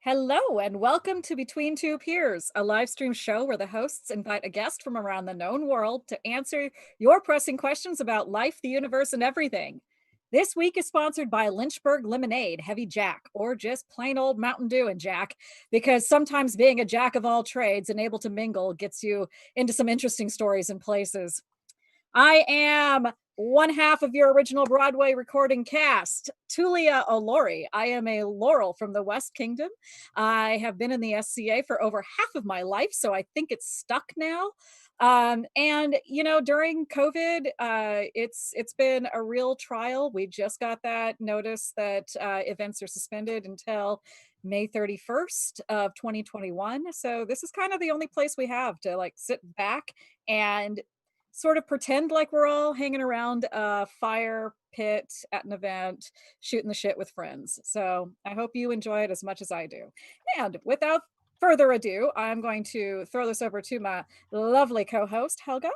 Hello, and welcome to Between Two Peers, a live stream show where the hosts invite a guest from around the known world to answer your pressing questions about life, the universe, and everything. This week is sponsored by Lynchburg Lemonade, Heavy Jack, or just plain old Mountain Dew and Jack, because sometimes being a jack of all trades and able to mingle gets you into some interesting stories and places. I am one half of your original Broadway recording cast, Tulia O'Lori. I am a Laurel from the West Kingdom. I have been in the SCA for over half of my life, so I think it's stuck now. And you know, during COVID, it's been a real trial. We just got that notice that events are suspended until May 31st of 2021. So this is kind of the only place we have to like sit back and sort of pretend like we're all hanging around a fire pit at an event, shooting the shit with friends. So I hope you enjoy it as much as I do. And without further ado, I'm going to throw this over to my lovely co-host, Helga.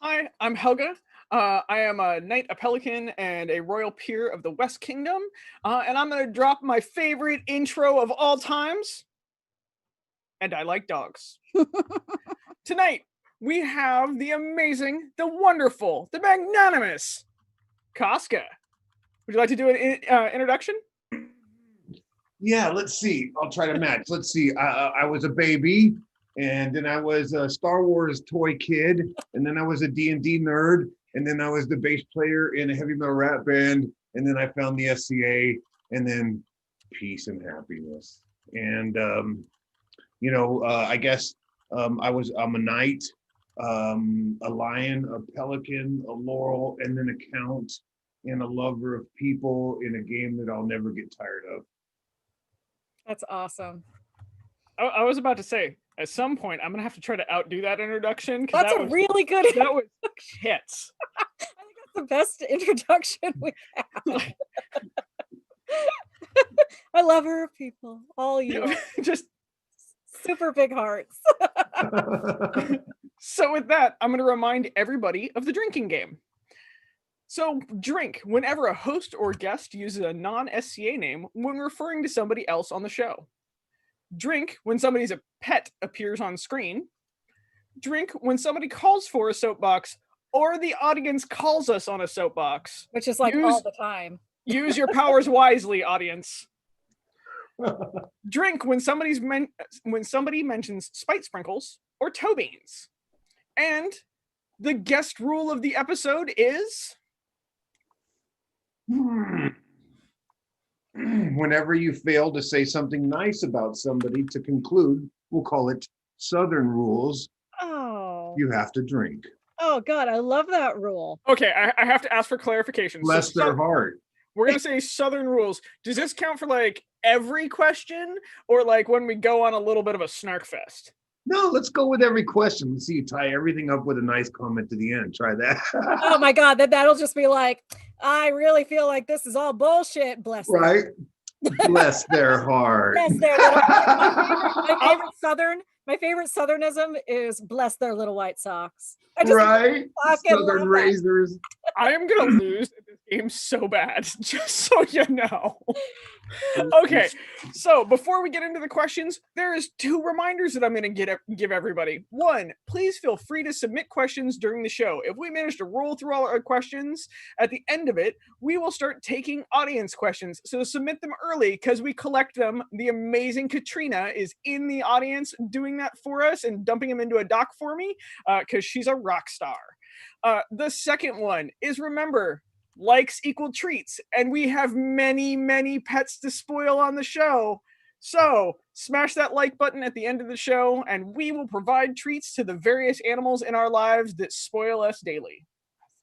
Hi, I'm Helga. I am a knight, a pelican, and a royal peer of the West Kingdom. And I'm going to drop my favorite intro of all times. And I like dogs. Tonight, we have the amazing, the wonderful, the magnanimous Casca. Would you like to do an introduction? Yeah, let's see. I'll try to match. Let's see. I was a baby, and then I was a Star Wars toy kid, and then I was a D&D nerd, and then I was the bass player in a heavy metal rap band, and then I found the SCA, and then peace and happiness. And I guess I'm a knight, a lion, a pelican, a laurel, and then a count, and a lover of people in a game that I'll never get tired of. That's awesome. I was about to say, at some point, I'm going to have to try to outdo that introduction. That's a really good That was hits. I think that's the best introduction we have. I love her people, all you. Just super big hearts. So with that, I'm going to remind everybody of the drinking game. So drink whenever a host or guest uses a non-SCA name when referring to somebody else on the show. Drink when somebody's pet appears on screen. Drink when somebody calls for a soapbox or the audience calls us on a soapbox. Which is like all the time. Use your powers wisely, audience. Drink when somebody mentions spite sprinkles or toe beans. And the guest rule of the episode is... Whenever you fail to say something nice about somebody to conclude, we'll call it Southern rules. Oh. You have to drink. Oh, God, I love that rule. Okay, I have to ask for clarification. Bless their heart. We're going to say Southern rules. Does this count for like every question or like when we go on a little bit of a snark fest? No, let's go with every question. Let's see you tie everything up with a nice comment to the end. Try that. Oh my God, that'll just be like, I really feel like this is all bullshit. Bless them. Right? Bless their heart. Bless their my favorite Southernism is bless their little white socks. Right? Southern razors. I am going to lose at this game so bad, just so you know. Okay, so before we get into the questions, there is 2 reminders that I'm going to give everybody. 1, please feel free to submit questions during the show. If we manage to roll through all our questions, at the end of it, we will start taking audience questions. So submit them early because we collect them. The amazing Katrina is in the audience doing that for us and dumping them into a doc for me because she's a rock star. The second one is, remember, likes equal treats, and we have many, many pets to spoil on the show. So smash that like button at the end of the show, and we will provide treats to the various animals in our lives that spoil us daily.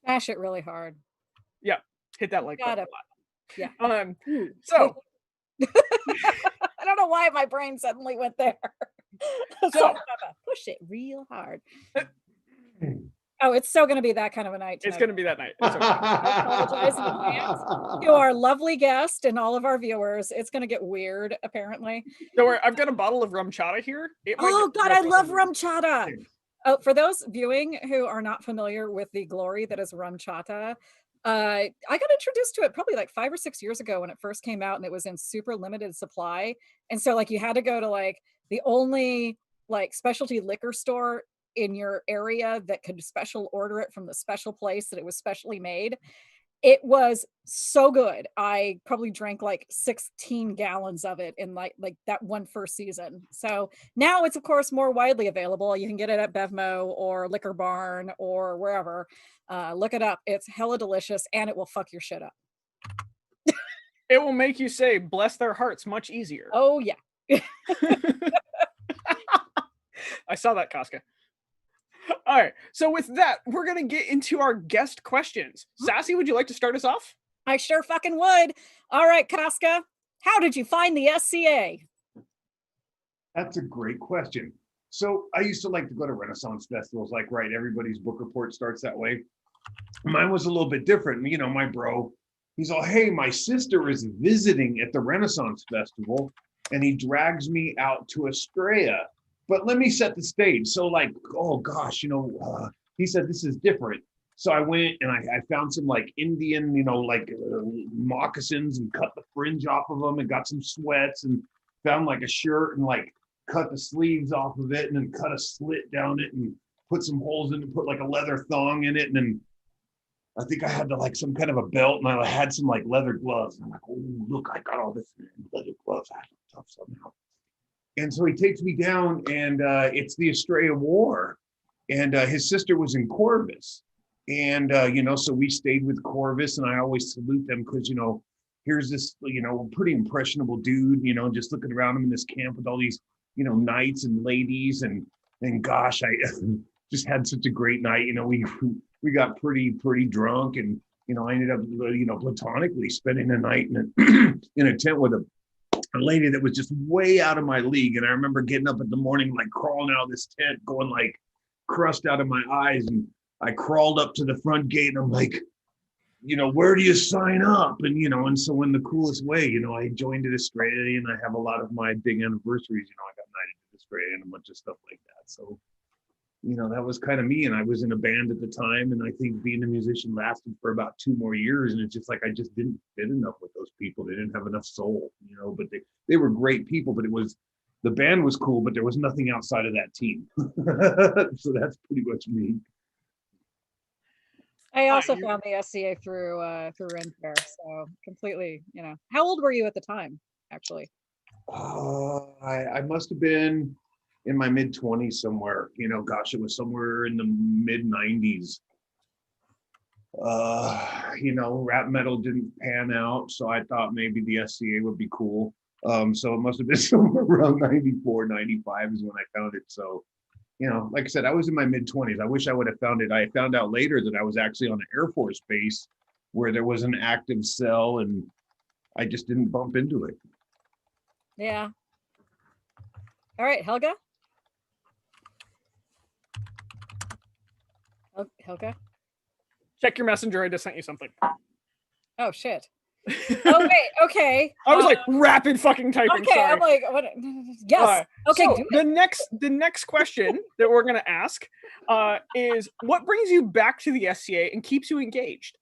Smash it really hard. Yeah, hit that like button a lot. Yeah. So I don't know why my brain suddenly went there. So push it real hard. Oh, it's so going to be that kind of a night tonight. It's going to be that night. It's okay. I apologize in advance to our lovely guest and all of our viewers. It's going to get weird, apparently. Don't worry, I've got a bottle of rum chata here. Oh, God, I love rum chata. Oh, for those viewing who are not familiar with the glory that is rum chata, I got introduced to it probably like 5 or 6 years ago when it first came out, and it was in super limited supply. And so like you had to go to like the only like specialty liquor store in your area that could special order it from the special place that it was specially made. It was so good. I probably drank like 16 gallons of it in like that one first season. So now it's of course more widely available. You can get it at Bevmo or Liquor Barn or wherever. Look it up. It's hella delicious and it will fuck your shit up. It will make you say bless their hearts much easier. Oh yeah. I saw that, Casca. All right, so with that, we're gonna get into our guest questions. Sassy, would you like to start us off? I sure fucking would. All right, Casca, how did you find the SCA? That's a great question. So I used to like to go to Renaissance festivals, like, right, everybody's book report starts that way. Mine was a little bit different. You know, my bro, he's all, hey, my sister is visiting at the Renaissance Festival, and he drags me out to Estrella. But let me set the stage. So like, oh gosh, he said, this is different. So I went and I found some like Indian, moccasins and cut the fringe off of them and got some sweats and found like a shirt and like cut the sleeves off of it and then cut a slit down it and put some holes in it, put like a leather thong in it. And then I think I had like some kind of a belt and I had some like leather gloves. And I'm like, oh, look, I got all this leather gloves. I have to tough somehow. And so he takes me down and it's the Estrella War. And his sister was in Corvus. And, so we stayed with Corvus and I always salute them because, here's this, pretty impressionable dude, just looking around him in this camp with all these, knights and ladies. And gosh, I just had such a great night. We got pretty drunk and, I ended up, platonically spending the night in a tent with a lady that was just way out of my league. And I remember getting up in the morning, like crawling out of this tent, going like crust out of my eyes. And I crawled up to the front gate and I'm like, where do you sign up? And so in the coolest way, I joined at Australia and I have a lot of my big anniversaries, I got knighted at Australia and a bunch of stuff like that. So, that was kind of me. And I was in a band at the time. And I think being a musician lasted for about 2 more years. And it's just like, I just didn't fit enough with those people. They didn't have enough soul, but they were great people, but the band was cool, but there was nothing outside of that team. So that's pretty much me. I also found the SCA through Renfair, so completely, How old were you at the time, actually? I must have been in my mid-20s somewhere. Gosh, it was somewhere in the mid-90s. Rap metal didn't pan out, so I thought maybe the SCA would be cool. So it must have been somewhere around 94, 95 is when I found it. So, like I said, I was in my mid-20s. I wish I would have found it. I found out later that I was actually on an Air Force base where there was an active cell and I just didn't bump into it. Yeah. All right, Helga? Helga? Check your messenger. I just sent you something. Oh, shit. Oh, wait, okay. I was like rapid fucking typing. Okay, sorry. I'm like, what? Yes. Okay, so do it. the next question that we're gonna ask is what brings you back to the SCA and keeps you engaged?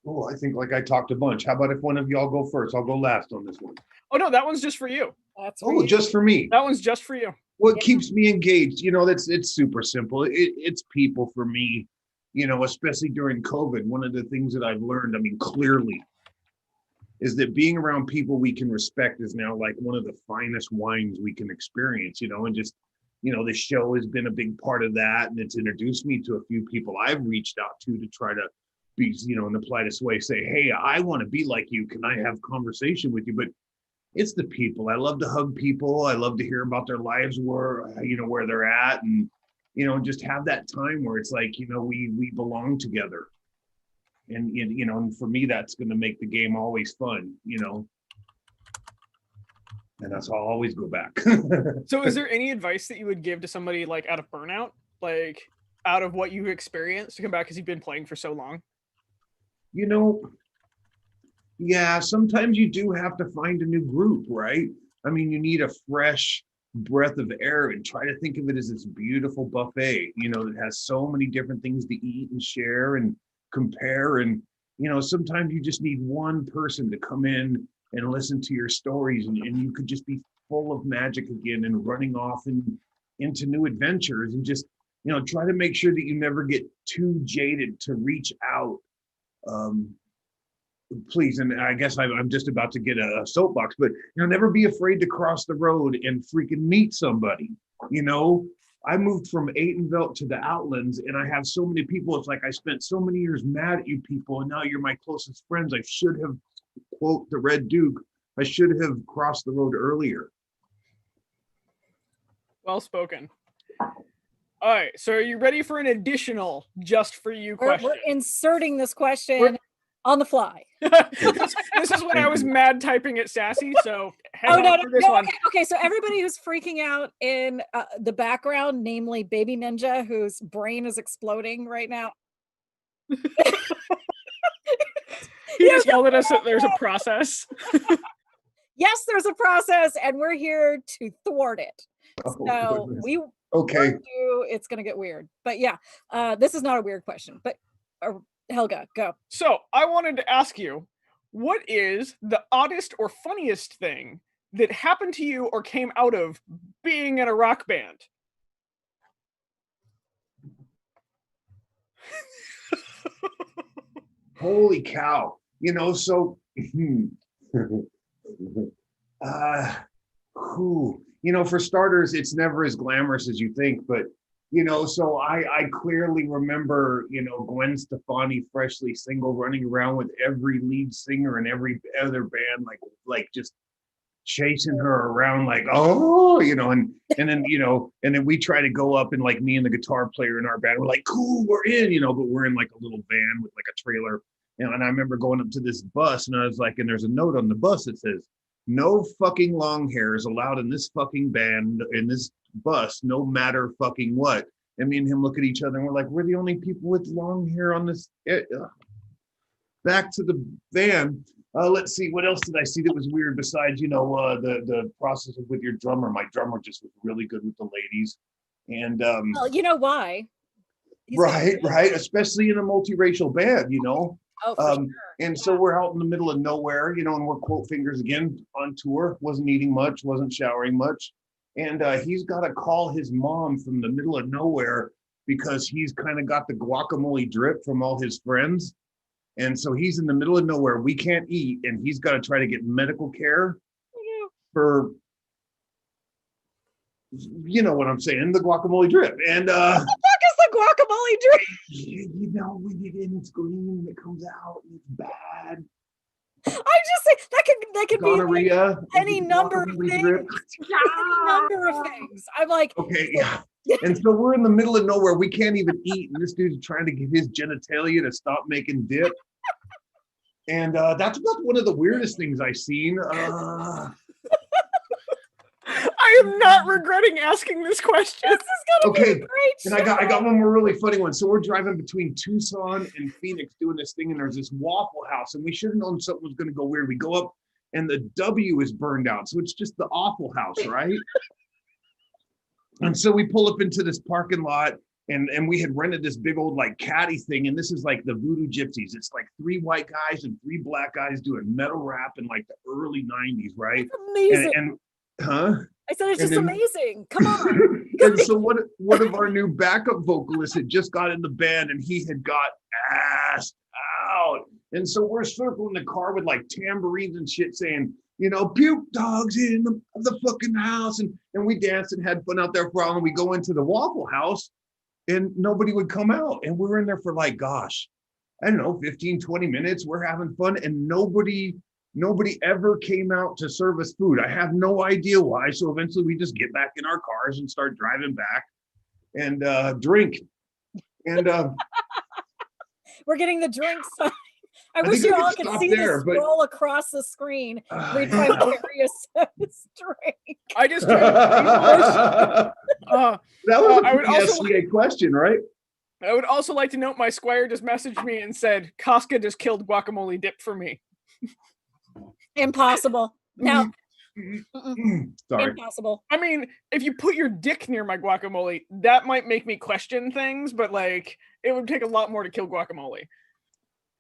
Oh, I think like I talked a bunch. How about if one of y'all go first? I'll go last on this one. Oh no, that one's just for you. That's for you. Just for me. That one's just for you. What keeps me engaged? It's super simple. It's people for me. Especially during COVID, one of the things that I've learned, clearly, is that being around people we can respect is now like one of the finest wines we can experience, and just, the show has been a big part of that. And it's introduced me to a few people I've reached out to try to be, in the politest way, say, hey, I want to be like you. Can I have conversation with you? But it's the people. I love to hug people. I love to hear about their lives, where they're at. And just have that time where it's like, we belong together. And for me, that's going to make the game always fun, and that's how I'll always go back. So is there any advice that you would give to somebody like out of burnout, like out of what you experienced to come back because you've been playing for so long? Yeah, sometimes you do have to find a new group, right? You need a fresh, breath of air and try to think of it as this beautiful buffet, that has so many different things to eat and share and compare. And, sometimes you just need one person to come in and listen to your stories, and you could just be full of magic again and running off into new adventures, and just, try to make sure that you never get too jaded to reach out. Please, and I guess I'm just about to get a soapbox, but never be afraid to cross the road and freaking meet somebody. I moved from Atenveldt to the Outlands, and I have so many people. It's like I spent so many years mad at you people, and now you're my closest friends. I should have, quote the Red Duke, I should have crossed the road earlier. Well spoken. All right, so are you ready for an additional just for you question? We're inserting this question on the fly. This is when I was mad typing at Sassy, so Okay, so everybody who's freaking out in the background, namely Baby Ninja, whose brain is exploding right now. He just yelled at us that there's a process. Yes, there's a process, and we're here to thwart it. So it's gonna get weird, but yeah, this is not a weird question, but Helga, go. So I wanted to ask you, what is the oddest or funniest thing that happened to you or came out of being in a rock band? Holy cow. So for starters, it's never as glamorous as you think, but so I clearly remember, Gwen Stefani, freshly single, running around with every lead singer and every other band, like just chasing her around, like, and then we try to go up, and like me and the guitar player in our band, we're like, cool, we're in, but we're in like a little van with like a trailer. And I remember going up to this bus, and I was like, and there's a note on the bus that says, no fucking long hair is allowed in this fucking band, in this bus, no matter fucking what. And me and him look at each other, and we're like, we're the only people with long hair on this. Back to the van. Let's see, what else did I see that was weird besides, the process with your drummer. My drummer just was really good with the ladies. And well, you know why? Right. Especially in a multiracial band, Oh, for sure. And so we're out in the middle of nowhere, and we're quote fingers again on tour, wasn't eating much, wasn't showering much. And he's got to call his mom from the middle of nowhere because he's kind of got the guacamole drip from all his friends. And so he's in the middle of nowhere. We can't eat, and he's got to try to get medical care for, what I'm saying, the guacamole drip. And what the fuck is the guacamole drip? When it's green and it comes out and it's bad. I just say that could gonorrhea, be any number of things. Any number of things. I'm like, okay, yeah. And so we're in the middle of nowhere. We can't even eat, and this dude's trying to get his genitalia to stop making dip. And that's about one of the weirdest things I've seen. I am not regretting asking this question. This is gonna be a great show. And I got one more really funny one. So we're driving between Tucson and Phoenix doing this thing, and there's this Waffle House, and we should have known something was going to go weird. We go up, and the W is burned out, so it's just the Awful House, right? And so we pull up into this parking lot, and we had rented this big old like caddy thing, and this is like the Voodoo Gypsies. It's like 3 white guys and 3 black guys doing metal rap in like the early 90s, right? That's amazing. And I said it's just amazing. Come on. And so one of our new backup vocalists had just got in the band, and he had got assed out. And so we're circling the car with like tambourines and shit saying, puke dogs in the fucking house. And we danced and had fun out there for a while. And we go into the Waffle House, and nobody would come out. And we were in there for like, gosh, I don't know, 15, 20 minutes. We're having fun. And nobody ever came out to serve us food. I have no idea why. So eventually we just get back in our cars and start driving back and drink. And we're getting the drinks. I wish you all could see this scroll across the screen. Every time Carrie says drink. I just that was a PSCA question, right? I would also like to note my squire just messaged me and said, Casca just killed guacamole dip for me. Impossible. Now, Sorry. Impossible. I mean, if you put your dick near my guacamole, that might make me question things, but like it would take a lot more to kill guacamole.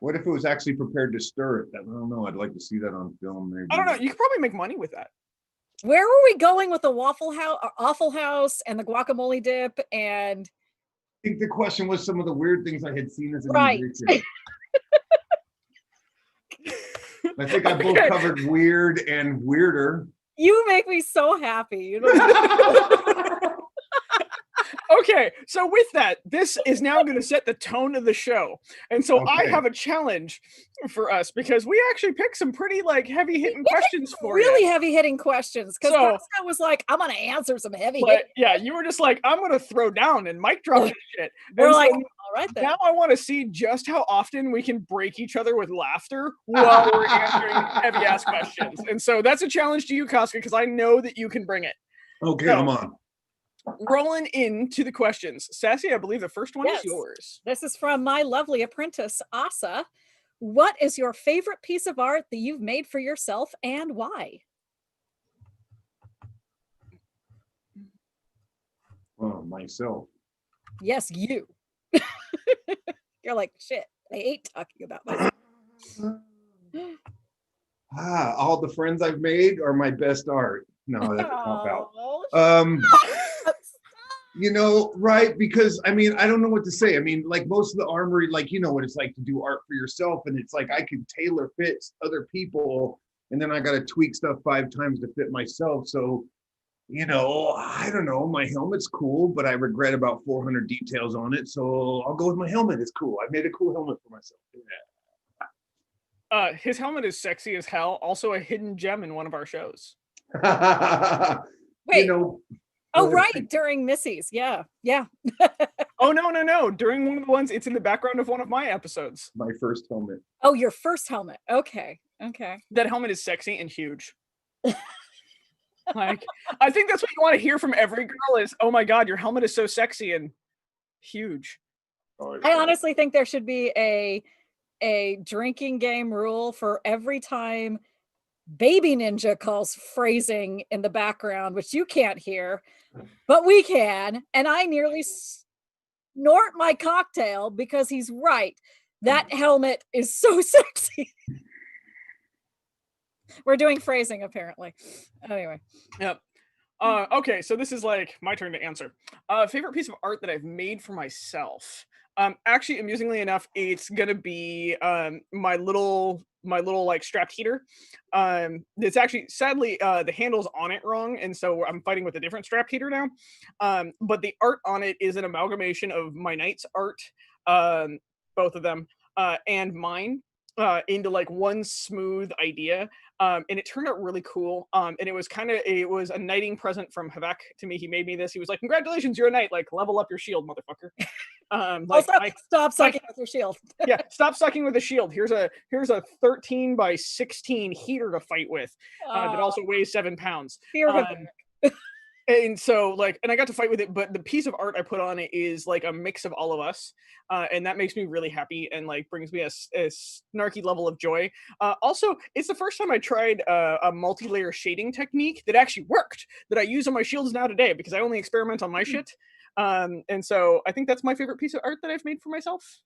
What if it was actually prepared to stir it? I don't know. I'd like to see that on film. Maybe. I don't know. You could probably make money with that. Where were we going with the Waffle House and the guacamole dip? And I think the question was some of the weird things I had seen as a right. musician. I think I both covered weird and weirder. You make me so happy. You know? Okay, so with that, this is now going to set the tone of the show. And so I have a challenge for us because we actually picked some pretty like heavy-hitting questions for you. Really heavy-hitting questions. Because Casca was like, I'm going to answer some heavy-hitting. Yeah, you were just like, I'm going to throw down and mic drop this shit. We're like, all right then. Now I want to see just how often we can break each other with laughter while we're answering heavy-ass questions. And so that's a challenge to you, Casca, because I know that you can bring it. Okay, so, I'm on. Rolling into the questions. Sassy, I believe the first one is yours. This is from my lovely apprentice, Asa. What is your favorite piece of art that you've made for yourself and why? Oh, myself. Yes, you. You're like, shit, I hate talking about myself. All the friends I've made are my best art. No, that's a cop out. You know, right? Because I mean, I don't know what to say. I mean, like most of the armory, like you know what it's like to do art for yourself, and it's like I could tailor fit other people, and then I got to tweak stuff 5 times to fit myself. So, you know, I don't know. My helmet's cool, but I regret about 400 details on it. So I'll go with my helmet. It's cool. I made a cool helmet for myself. Yeah. His helmet is sexy as hell. Also a hidden gem in one of our shows. Wait. You know. Oh, right. During Missy's. Yeah. Yeah. Oh, no. During one of the ones, it's in the background of one of my episodes. My first helmet. Oh, your first helmet. Okay. That helmet is sexy and huge. Like, I think that's what you want to hear from every girl is, oh my God, your helmet is so sexy and huge. I honestly think there should be a drinking game rule for every time Baby Ninja calls phrasing in the background, which you can't hear, but we can. And I nearly snort my cocktail because he's right. That helmet is so sexy. We're doing phrasing, apparently. Anyway. Yep. Okay, so this is like my turn to answer. Favorite piece of art that I've made for myself. Actually, amusingly enough, it's gonna be my little like strapped heater. It's actually sadly the handle's on it wrong, and so I'm fighting with a different strapped heater now. But the art on it is an amalgamation of my knight's art, both of them, and mine, into like one smooth idea. And it turned out really cool. And it was a knighting present from Havak to me. He made me this. He was like, congratulations, you're a knight. Like, level up your shield, motherfucker. Stop sucking with your shield. Yeah, stop sucking with a shield. Here's a 13 by 16 heater to fight with that also weighs 7 pounds. And so and I got to fight with it, but the piece of art I put on it is like a mix of all of us, and that makes me really happy and like brings me a snarky level of joy. Also, it's the first time I tried a multi-layer shading technique that actually worked, that I use on my shields now today, because I only experiment on my shit. And so I think that's my favorite piece of art that I've made for myself.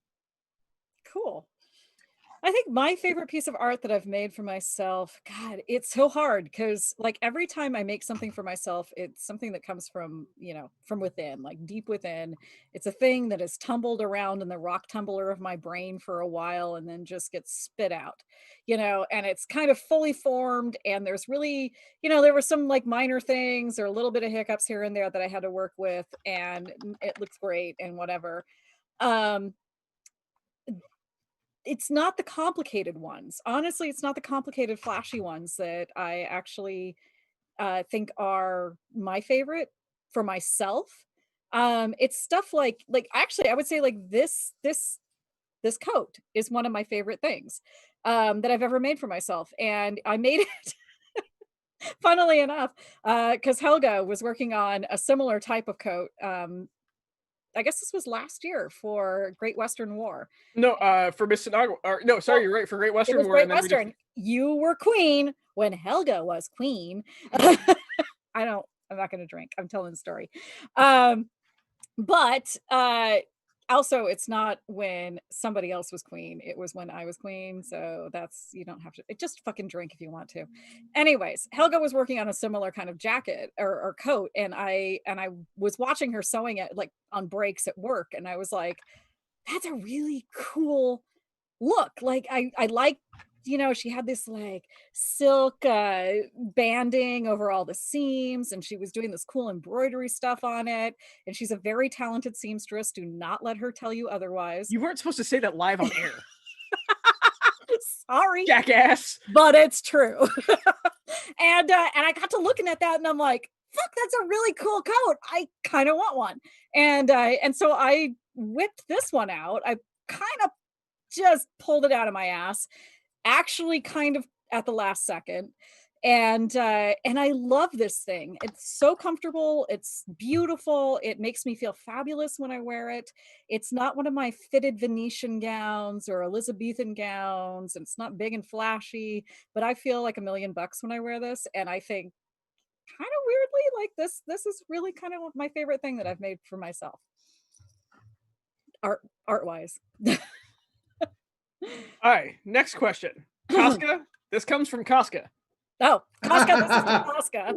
Cool. I think my favorite piece of art that I've made for myself, God, it's so hard because like every time I make something for myself, it's something that comes from, from within, like deep within. It's a thing that has tumbled around in the rock tumbler of my brain for a while and then just gets spit out, and it's kind of fully formed. And there's really, there were some like minor things or a little bit of hiccups here and there that I had to work with, and it looks great and whatever. It's not the complicated ones. Honestly, it's not the complicated, flashy ones that I actually think are my favorite for myself. It's stuff like actually, I would say like this coat is one of my favorite things that I've ever made for myself, and I made it. Funnily enough, because Helga was working on a similar type of coat I guess this was last year for Great Western War. No, for Miss Sinagua. Or no, sorry, you're right. For Great It Western was War. Great And then we did- Western. You were queen when Helga was queen. I'm not going to drink. I'm telling the story. But also, it's not when somebody else was queen. It was when I was queen. So that's, you don't have to, just fucking drink if you want to. Anyways, Helga was working on a similar kind of jacket or coat. And I was watching her sewing it like on breaks at work. And I was like, that's a really cool look. Like I like, you know, she had this like silk banding over all the seams, and she was doing this cool embroidery stuff on it, and she's a very talented seamstress. Do not let her tell you otherwise. You weren't supposed to say that live on air. Sorry, Jackass. but it's true. And I got to looking at that and I'm like, fuck, that's a really cool coat. I kind of want one. And so I whipped this one out. I kind of just pulled it out of my ass, actually kind of at the last second. And I love this thing. It's so comfortable. It's beautiful. It makes me feel fabulous when I wear it. It's not one of my fitted Venetian gowns or Elizabethan gowns. And it's not big and flashy, but I feel like $1,000,000 when I wear this. And I think kind of weirdly, like this is really kind of my favorite thing that I've made for myself. Art wise. All right, next question. Casca, this comes from Casca. Oh, Casca, this is Casca.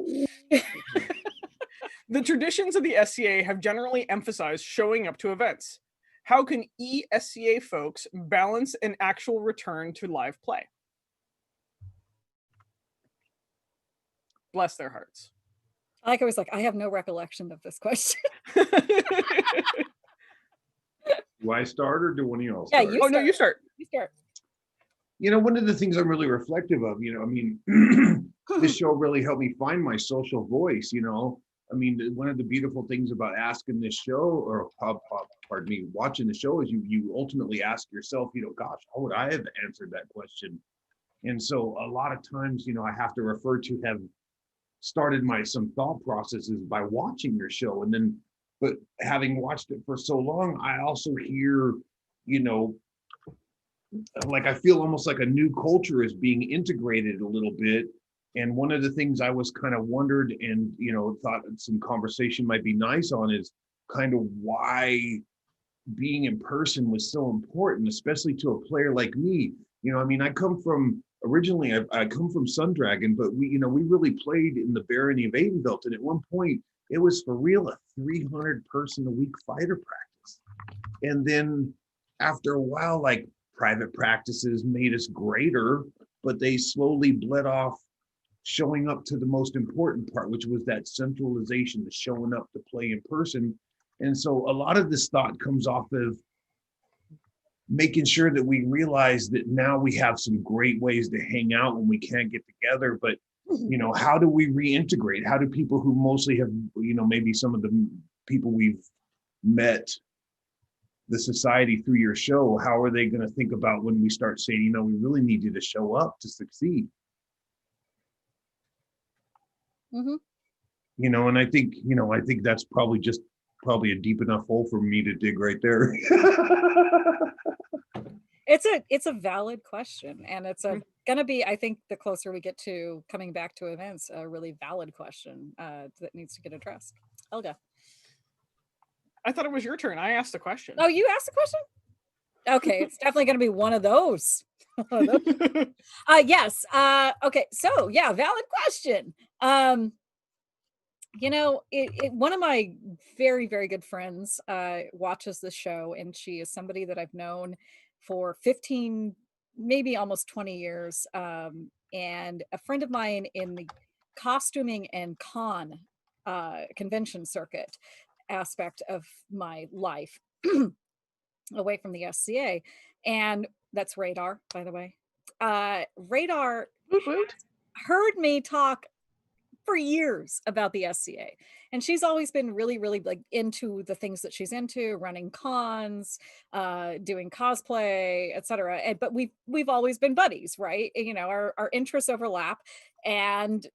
The traditions of the SCA have generally emphasized showing up to events. How can ESCA folks balance an actual return to live play? Bless their hearts. Like I was like, I have no recollection of this question. Do I start or do one of y'all Yeah, start? you Oh, no, you start. You start. You know, one of the things I'm really reflective of, you know, I mean, this show really helped me find my social voice, you know. I mean, one of the beautiful things about asking this show, or pardon me, watching the show is you ultimately ask yourself, you know, gosh, how would I have answered that question? And so a lot of times, you know, I have to refer to have started some thought processes by watching your show. And then, but having watched it for so long, I also hear, you know, like I feel almost like a new culture is being integrated a little bit. And one of the things I was kind of wondered and, you know, thought some conversation might be nice on is kind of why being in person was so important, especially to a player like me. You know, I mean, originally I come from Sundragon, but we really played in the barony of Atenveldt. And at one point it was for real a 300 person a week fighter practice. And then after a while, like, private practices made us greater, but they slowly bled off showing up to the most important part, which was that centralization, the showing up to play in person. And so a lot of this thought comes off of making sure that we realize that now we have some great ways to hang out when we can't get together, but you know, how do we reintegrate? How do people who mostly have, you know, maybe some of the people we've met the society through your show, how are they going to think about when we start saying, you know, we really need you to show up to succeed? Mm-hmm. You know, and I think that's probably a deep enough hole for me to dig right there. It's a valid question, and it's gonna be, I think, the closer we get to coming back to events, a really valid question that needs to get addressed. Helga. I thought it was your turn. I asked the question. Oh, you asked the question? Okay, it's definitely going to be one of those. Yes. Okay. So yeah, valid question. You know, one of my very, very good friends watches the show, and she is somebody that I've known for 15, maybe almost 20 years. And a friend of mine in the costuming and convention circuit aspect of my life away from the SCA. And that's Radar, by the way. Radar heard me talk for years about the SCA, and she's always been really, really like into the things that she's into, running cons, doing cosplay, etc. But we've always been buddies, right? You know, our interests overlap, and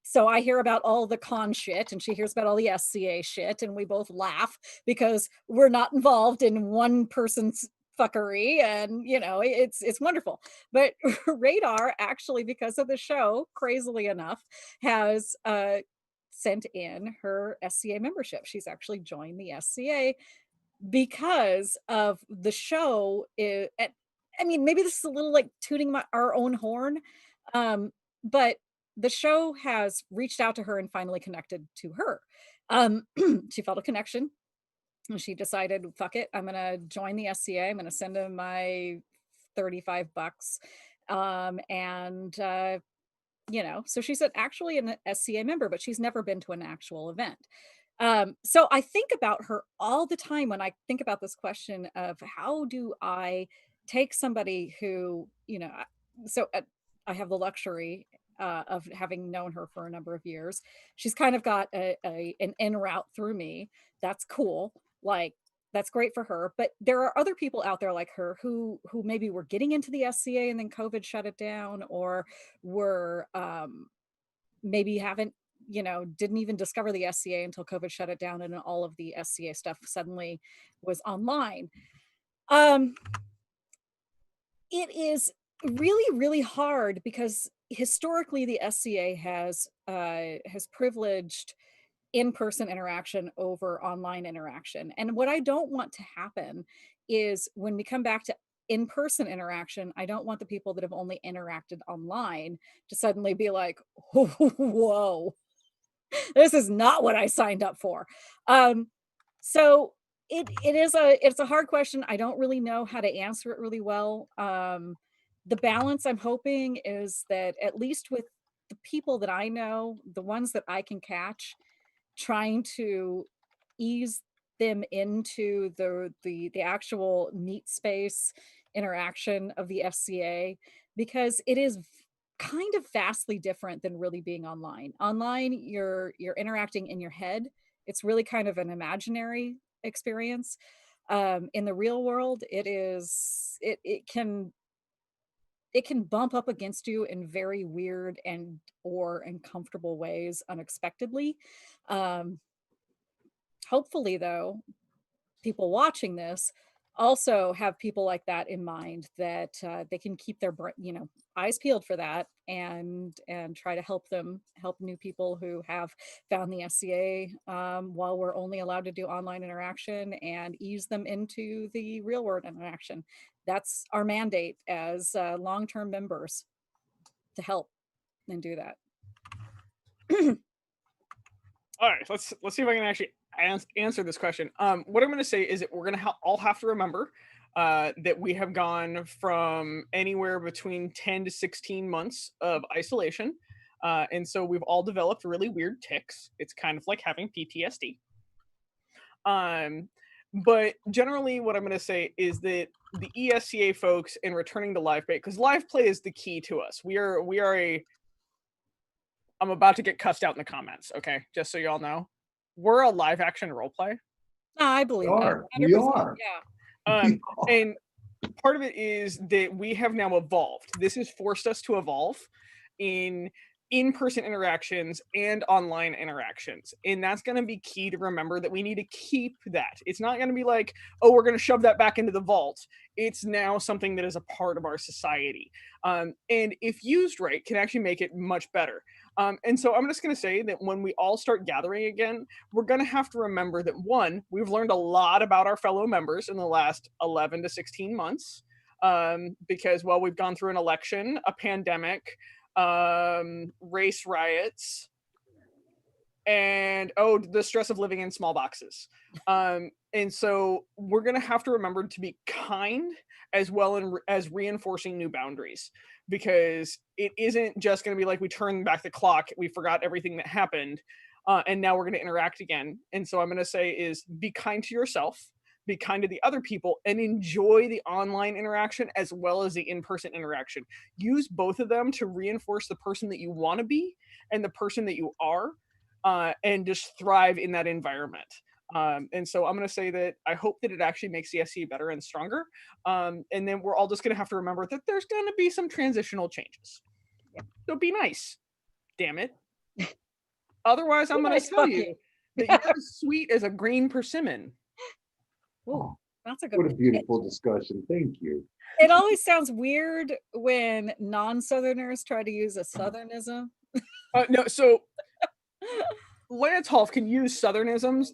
So I hear about all the con shit and she hears about all the SCA shit, and we both laugh because we're not involved in one person's fuckery, and it's wonderful. But Radar actually, because of the show, crazily enough, has sent in her SCA membership. She's actually joined the SCA because of the show. I mean, maybe this is a little like tooting our own horn, but the show has reached out to her and finally connected to her. She felt a connection and she decided, fuck it, I'm gonna join the SCA. I'm gonna send them my $35. And so she's actually an SCA member, but she's never been to an actual event. So I think about her all the time when I think about this question of how do I take somebody who, so I have the luxury of having known her for a number of years. She's kind of got an in route through me. That's cool. Like, that's great for her. But there are other people out there like her who maybe were getting into the SCA and then COVID shut it down, or were maybe haven't, didn't even discover the SCA until COVID shut it down, and all of the SCA stuff suddenly was online. It is really, really hard because historically the SCA has privileged in-person interaction over online interaction. And what I don't want to happen is when we come back to in-person interaction, I don't want the people that have only interacted online to suddenly be like, whoa, this is not what I signed up for. So it's a hard question. I don't really know how to answer it really well. The balance I'm hoping is that at least with the people that I know, the ones that I can catch, trying to ease them into the actual meet space interaction of the FCA, because it is kind of vastly different than really being online. Online, you're interacting in your head. It's really kind of an imaginary experience. In the real world, it can bump up against you in very weird or uncomfortable ways unexpectedly. Hopefully, though, people watching this also have people like that in mind, that they can keep their eyes peeled for that, and try to help new people who have found the SCA while we're only allowed to do online interaction, and ease them into the real world interaction. That's our mandate as long-term members, to help and do that. All right, let's see if I can actually answer this question. What I'm going to say is that we're going to all have to remember that we have gone from anywhere between 10 to 16 months of isolation, and so we've all developed really weird tics. It's kind of like having PTSD. But generally, what I'm going to say is that the ESCA folks, in returning to live play, because live play is the key to us. We are a I'm about to get cussed out in the comments, okay? Just so y'all know. We're a live action role play. I believe that. We are. Yeah. And part of it is that we have now evolved. This has forced us to evolve in-person interactions and online interactions. And that's going to be key to remember, that we need to keep that. It's not going to be like, oh, we're going to shove that back into the vault. It's now something that is a part of our society. And if used right, can actually make it much better. And so I'm just going to say that when we all start gathering again, we're going to have to remember that, one, we've learned a lot about our fellow members in the last 11 to 16 months, because, well, we've gone through an election, a pandemic, race riots, and the stress of living in small boxes. And so we're going to have to remember to be kind, as well as reinforcing new boundaries, because it isn't just going to be like we turn back the clock, we forgot everything that happened, and now we're going to interact again. And so I'm going to say is, be kind to yourself, be kind to the other people, and enjoy the online interaction as well as the in-person interaction. Use both of them to reinforce the person that you want to be and the person that you are, and just thrive in that environment. And so I'm going to say that I hope that it actually makes the SC better and stronger. And then we're all just going to have to remember that there's going to be some transitional changes. So be nice. Damn it. Otherwise, I'm going to Nice, tell fuck you you. that you're as sweet as a green persimmon. Ooh, that's a good What a one. beautiful discussion. Thank you. It always sounds weird when non-Southerners try to use a Southernism. No, so Lance Holf can use Southernisms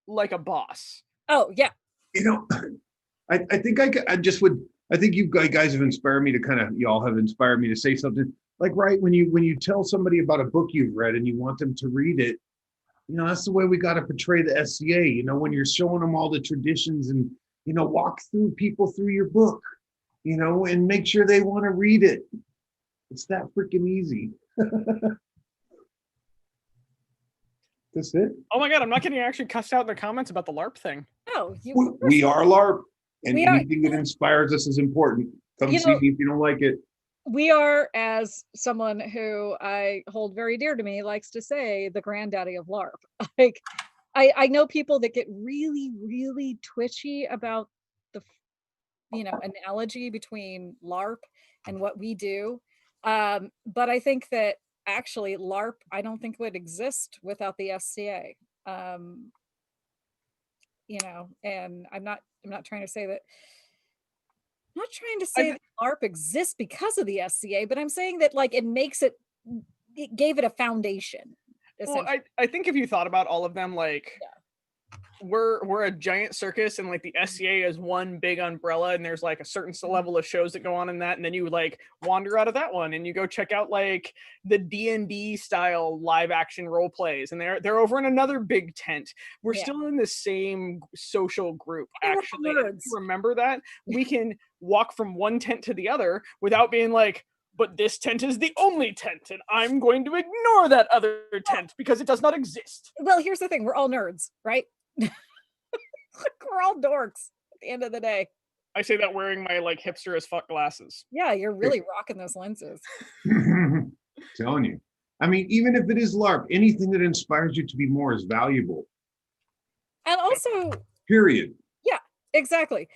like a boss. Oh, yeah. You know, I think I just would. I think you guys have inspired me to y'all have inspired me to say something like, right, when you tell somebody about a book you've read and you want them to read it, that's the way we got to portray the SCA. When you're showing them all the traditions and, walk through people through your book, and make sure they want to read it. It's that freaking easy. That's it. Oh my God, I'm not getting actually cussed out in the comments about the LARP thing. Oh, We are LARP, and We are- anything that inspires us is important. Come see me if you don't like it. we are, as someone who I hold very dear to me likes to say, the granddaddy of LARP. Like, I know people that get really, really twitchy about the, analogy between LARP and what we do. But I think that actually LARP, I don't think would exist without the SCA. And I'm not trying to say that. I'm not trying to say that LARP exists because of the SCA, but I'm saying that like it gave it a foundation. Well, I think if you thought about all of them, like we're a giant circus, and like the SCA is one big umbrella, and there's like a certain level of shows that go on in that, and then you like wander out of that one and you go check out like the D&D style live action role plays, and they're over in another big tent. We're still in the same social group. Actually, if you remember that, we can walk from one tent to the other without being like, but this tent is the only tent, and I'm going to ignore that other tent because it does not exist. Well, here's the thing. We're all nerds, right? We're all dorks at the end of the day. I say that wearing my like hipster as fuck glasses. Yeah, you're really rocking those lenses. Telling you. I mean, even if it is LARP, anything that inspires you to be more is valuable. And also, period. Yeah, exactly.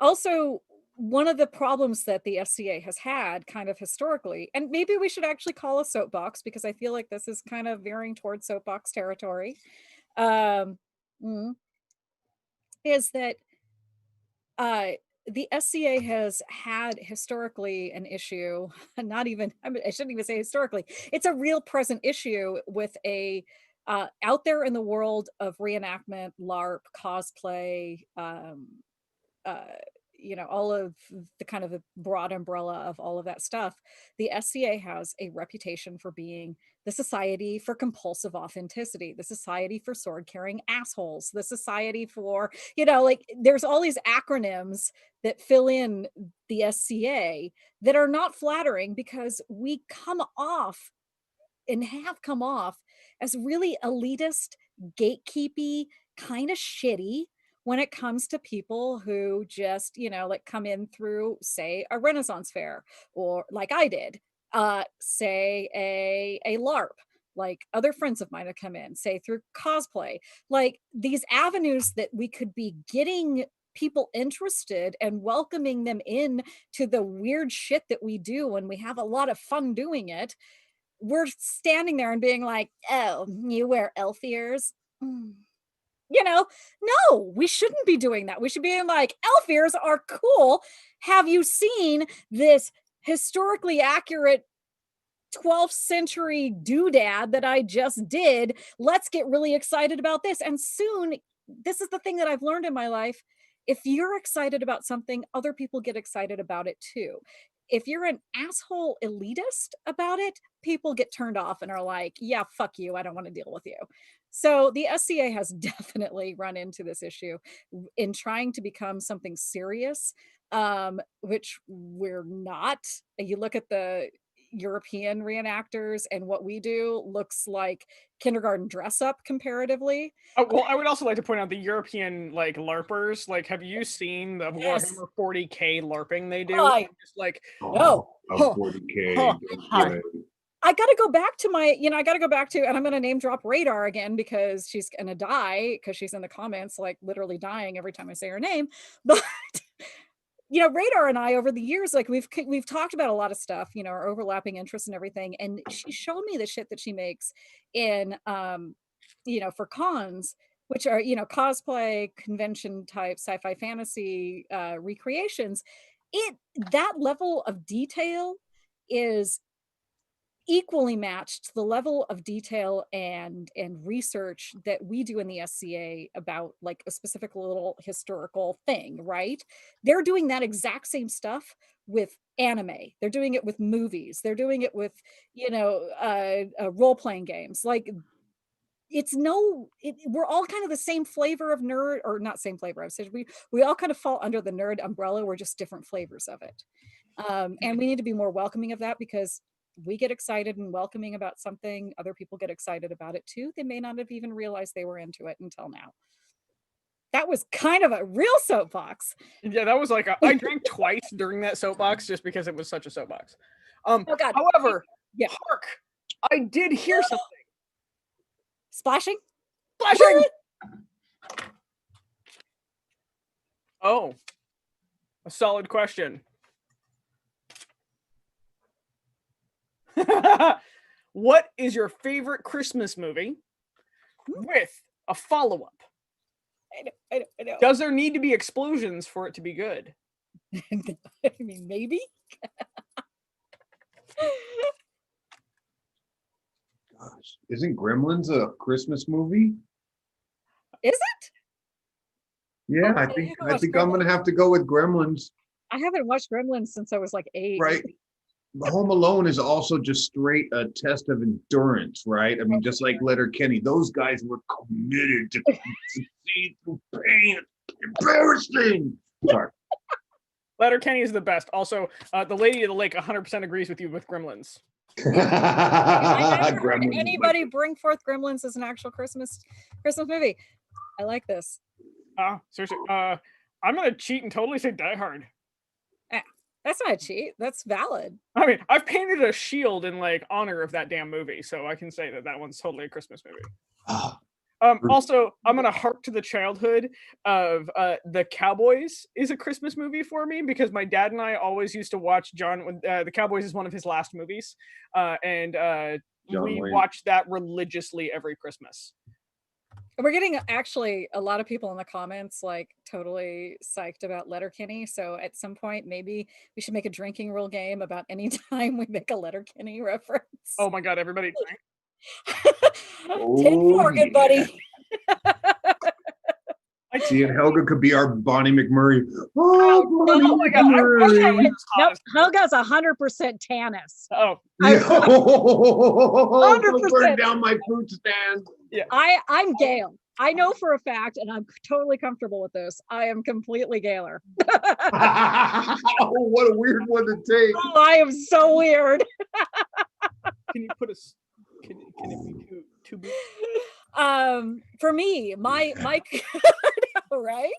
Also, one of the problems that the SCA has had kind of historically, and maybe we should actually call a soapbox because I feel like this is kind of veering towards soapbox territory, is that the SCA has had historically an issue, I shouldn't even say historically, it's a real present issue with out there in the world of reenactment, LARP, cosplay, all of the kind of the broad umbrella of all of that stuff. The SCA has a reputation for being the society for compulsive authenticity, the society for sword carrying assholes, the society for, like there's all these acronyms that fill in the SCA that are not flattering because we come off and have come off as really elitist, gatekeepy, kind of shitty when it comes to people who just, like come in through, say, a Renaissance fair, or like I did, say a LARP, like other friends of mine have come in, say through cosplay, like these avenues that we could be getting people interested and welcoming them in to the weird shit that we do when we have a lot of fun doing it. We're standing there and being like, oh, you wear elf ears? No, we shouldn't be doing that. We should be like, elf ears are cool. Have you seen this historically accurate 12th century doodad that I just did? Let's get really excited about this. And soon, this is the thing that I've learned in my life. If you're excited about something, other people get excited about it too. If you're an asshole elitist about it, people get turned off and are like, yeah, fuck you. I don't want to deal with you. So the SCA has definitely run into this issue in trying to become something serious, which we're not. You look at the European reenactors and what we do looks like kindergarten dress up comparatively. Oh, well, I would also like to point out the European like LARPers. Like, have you seen the Warhammer 40K LARPing they do? Just like, no, 40K. I got to go back to and I'm going to name drop Radar again because she's going to die because she's in the comments, like literally dying every time I say her name. But Radar and I over the years, like we've talked about a lot of stuff, our overlapping interests and everything. And she showed me the shit that she makes in, for cons, which are, cosplay convention type sci-fi fantasy recreations. That level of detail is equally matched to the level of detail and research that we do in the SCA about like a specific little historical thing, right? They're doing that exact same stuff with anime. They're doing it with movies. They're doing it with, role-playing games. Like we're all kind of the same flavor of nerd, or not same flavor. I've said we all kind of fall under the nerd umbrella. We're just different flavors of it. And we need to be more welcoming of that, because we get excited and welcoming about something, other people get excited about it too. They may not have even realized they were into it until now. That was kind of a real soapbox. Yeah, that was like I drank twice during that soapbox just because it was such a soapbox. Oh God. However, hark, I did hear something. Splashing? Splashing! Oh, a solid question. What is your favorite Christmas movie with a follow-up? I know. Does there need to be explosions for it to be good? I mean, maybe. Gosh, isn't Gremlins a Christmas movie? Is it? Yeah, I think I'm gonna have to go with Gremlins. I haven't watched Gremlins since I was like 8. Right. Home Alone is also just straight a test of endurance, right? I mean, just like Letterkenny, those guys were committed to succeed through pain. Embarrassing. Sorry. Letterkenny is the best. Also, the Lady of the Lake 100% agrees with you with Gremlins. I never heard anybody bring forth Gremlins as an actual Christmas movie. I like this. Seriously, I'm gonna cheat and totally say Die Hard. That's not a cheat. That's valid. I mean, I've painted a shield in like honor of that damn movie, so I can say that one's totally a Christmas movie. Also, I'm gonna hark to the childhood of The Cowboys is a Christmas movie for me, because my dad and I always used to watch The Cowboys is one of his last movies, and we watched that religiously every Christmas. We're getting actually a lot of people in the comments like totally psyched about Letterkenny. So at some point, maybe we should make a drinking rule game about any time we make a Letterkenny reference. Oh my God, everybody drink. 10 for good, buddy. I see it. Helga could be our Bonnie McMurray. Oh my God. Nope, Helga's 100% Tannis. Oh. 100%. Burn down my fruit stand. Yeah. I'm Gale. I know for a fact, and I'm totally comfortable with this. I am completely Galer. Oh, what a weird one to take. Oh, I am so weird. Can you put us? Can it be two boots? For me, my right?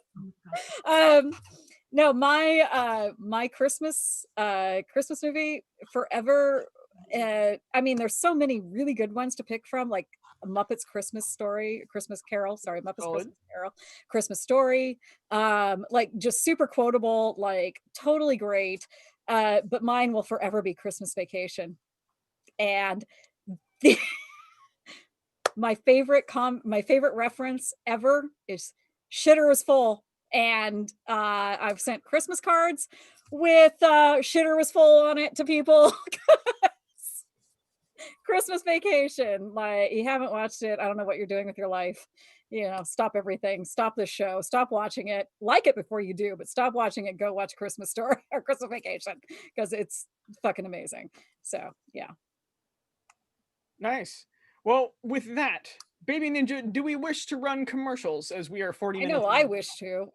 No, my Christmas movie forever. I mean, there's so many really good ones to pick from, like Muppet's Christmas Carol, Christmas Story, like just super quotable, like totally great. But mine will forever be Christmas Vacation. And my favorite reference ever is Shitter is Full. And I've sent Christmas cards with Shitter was Full on it to people. Christmas Vacation. Like, you haven't watched it, I don't know what you're doing with your life. Stop everything. Stop this show. Stop watching it. Like it before you do, but stop watching it. Go watch Christmas Story or Christmas Vacation, because it's fucking amazing. So yeah. Nice. Well, with that, Baby Ninja, do we wish to run commercials, as we are 40 minutes? I wish to.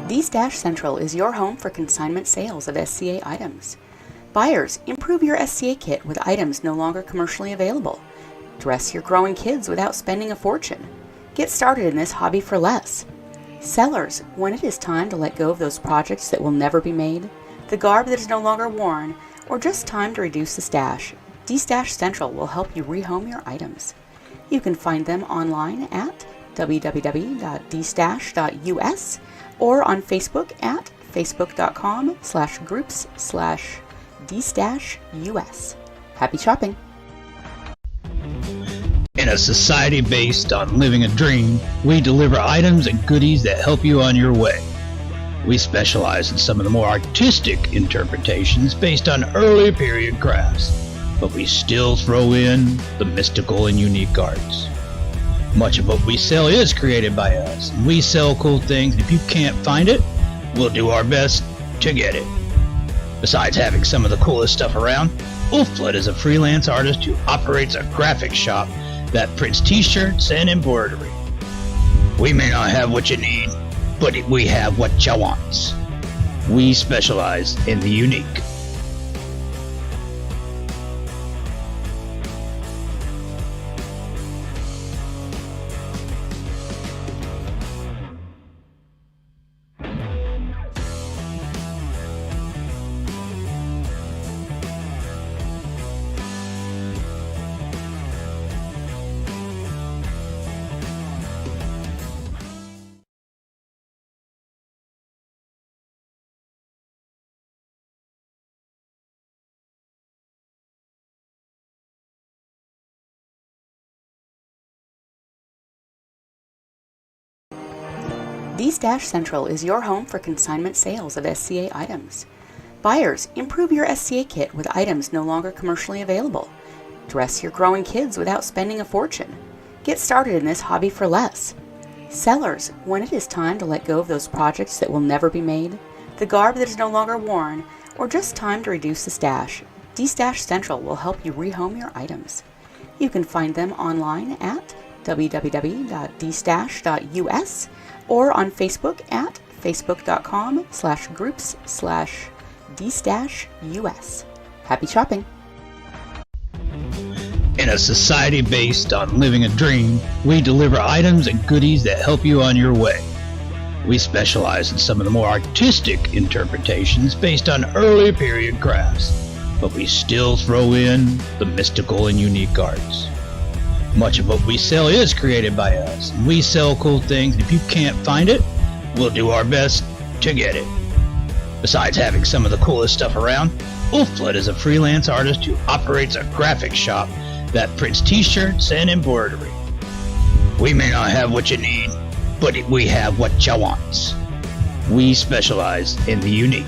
V-Stash Central is your home for consignment sales of SCA items. Buyers, improve your SCA kit with items no longer commercially available. Dress your growing kids without spending a fortune. Get started in this hobby for less. Sellers, when it is time to let go of those projects that will never be made, the garb that is no longer worn, or just time to reduce the stash, D-Stash Central will help you rehome your items. You can find them online at www.dstash.us or on Facebook at facebook.com/groups/dstashus. Happy shopping! In a society based on living a dream, we deliver items and goodies that help you on your way. We specialize in some of the more artistic interpretations based on early period crafts, but we still throw in the mystical and unique arts. Much of what we sell is created by us, and we sell cool things. If you can't find it, we'll do our best to get it. Besides having some of the coolest stuff around, Wolfblood is a freelance artist who operates a graphic shop that prints t-shirts and embroidery. We may not have what you need, but we have what you want. We specialize in the unique. D-Stash Central is your home for consignment sales of SCA items. Buyers, improve your SCA kit with items no longer commercially available. Dress your growing kids without spending a fortune. Get started in this hobby for less. Sellers, when it is time to let go of those projects that will never be made, the garb that is no longer worn, or just time to reduce the stash, D-Stash Central will help you rehome your items. You can find them online at www.dstash.us or on Facebook at facebook.com/groups/dstashus. Happy shopping! In a society based on living a dream, we deliver items and goodies that help you on your way. We specialize in some of the more artistic interpretations based on early period crafts, but we still throw in the mystical and unique arts. Much of what we sell is created by us, and we sell cool things. If you can't find it, we'll do our best to get it. Besides having some of the coolest stuff around, Wolfblood is a freelance artist who operates a graphic shop that prints t-shirts and embroidery. We may not have what you need, but we have what you want. We specialize in the unique.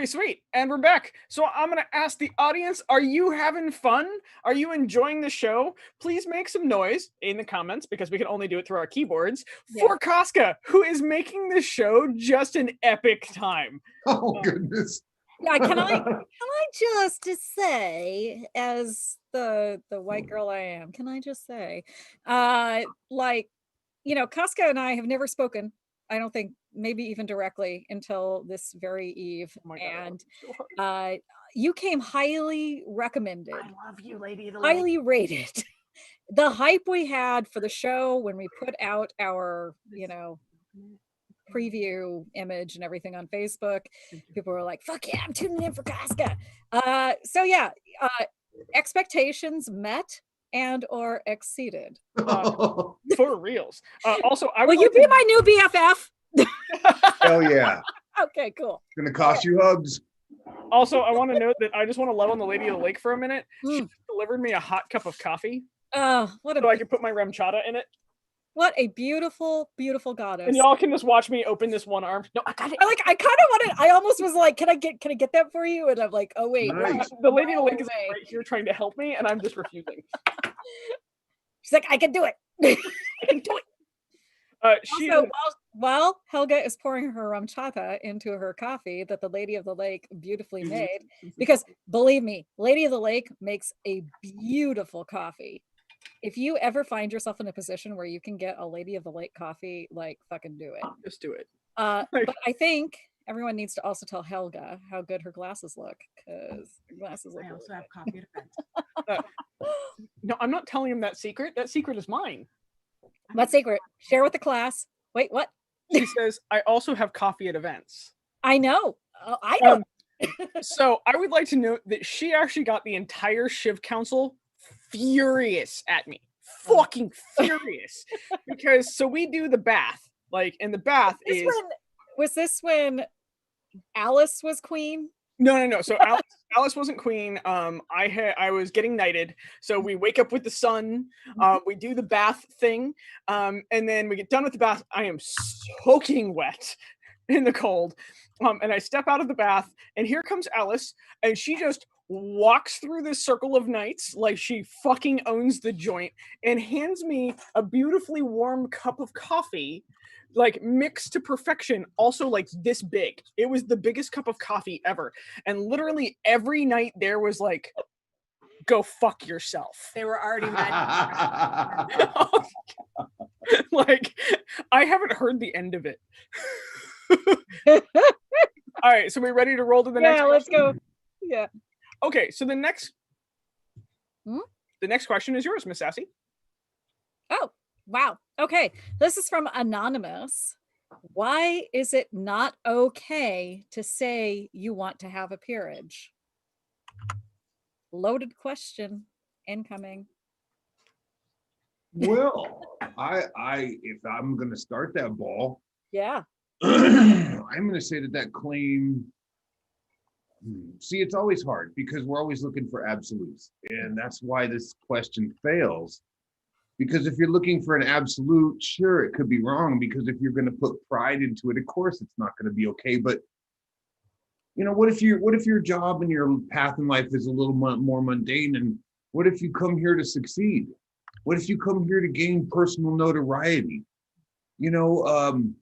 Sweet. And we're back. So I'm going to ask the audience, are you having fun? Are you enjoying the show? Please make some noise in the comments, because we can only do it through our keyboards, for Casca, who is making this show just an epic time. Oh, goodness. Yeah, can I just say, as the white girl I am, can I just say, Casca and I have never spoken, I don't think, maybe even directly, until this very eve. Oh my God, and you came highly recommended. I love you, Lady of the highly rated. The hype we had for the show when we put out our, preview image and everything on Facebook, people were like, fuck yeah, I'm tuning in for Casca. Expectations met and or exceeded. For reals. Also, will you be my new BFF? Hell yeah. Okay, cool. It's gonna cost you hugs. Also, I want to note that I just want to love on the Lady of the Lake for a minute. She delivered me a hot cup of coffee. Oh, so I can put my remchata in it. What a beautiful, beautiful goddess. And y'all can just watch me open this one arm. No, I got it. I kind of wanted, I almost was like, can I get that for you? And I'm like, oh wait. Nice. The Lady of the Lake is right here trying to help me, and I'm just refusing. She's like, I can do it. I can do it. She Also, while Helga is pouring her RumChata into her coffee that the Lady of the Lake beautifully made, because believe me, Lady of the Lake makes a beautiful coffee. If you ever find yourself in a position where you can get a Lady of the Lake coffee, like fucking do it. just do it. But I think everyone needs to also tell Helga how good her glasses look, because her glasses look. I also have coffee at events. No, I'm not telling him that secret. That secret is mine. What secret? Share with the class. Wait, what? She says, I also have coffee at events. I know. I know. So I would like to note that she actually got the entire Shiv Council furious at me. Fucking furious. Because so we do the bath. Like, and the bath Was this when Alice was queen? No. So Alice wasn't queen. I was getting knighted. So we wake up with the sun. We do the bath thing. And then we get done with the bath. I am soaking wet in the cold. And I step out of the bath, and here comes Alice, and she just walks through this circle of knights like she fucking owns the joint, and hands me a beautifully warm cup of coffee, like mixed to perfection, also like this big. It was the biggest cup of coffee ever. And literally every night there was like, go fuck yourself. They were already mad. Like, I haven't heard the end of it. All right, so we're ready to roll to the next question? Let's go. Yeah. Okay, so the next question is yours, Miss Sassy. Oh, wow. Okay. This is from Anonymous. Why is it not okay to say you want to have a peerage? Loaded question incoming. Well, if I'm going to start that ball, Yeah. I'm going to say that claim. See, it's always hard because we're always looking for absolutes, and that's why this question fails. Because if you're looking for an absolute, sure, it could be wrong. Because if you're going to put pride into it, of course, it's not going to be okay. But you know, what if your job and your path in life is a little more mundane? And what if you come here to succeed? What if you come here to gain personal notoriety? You know,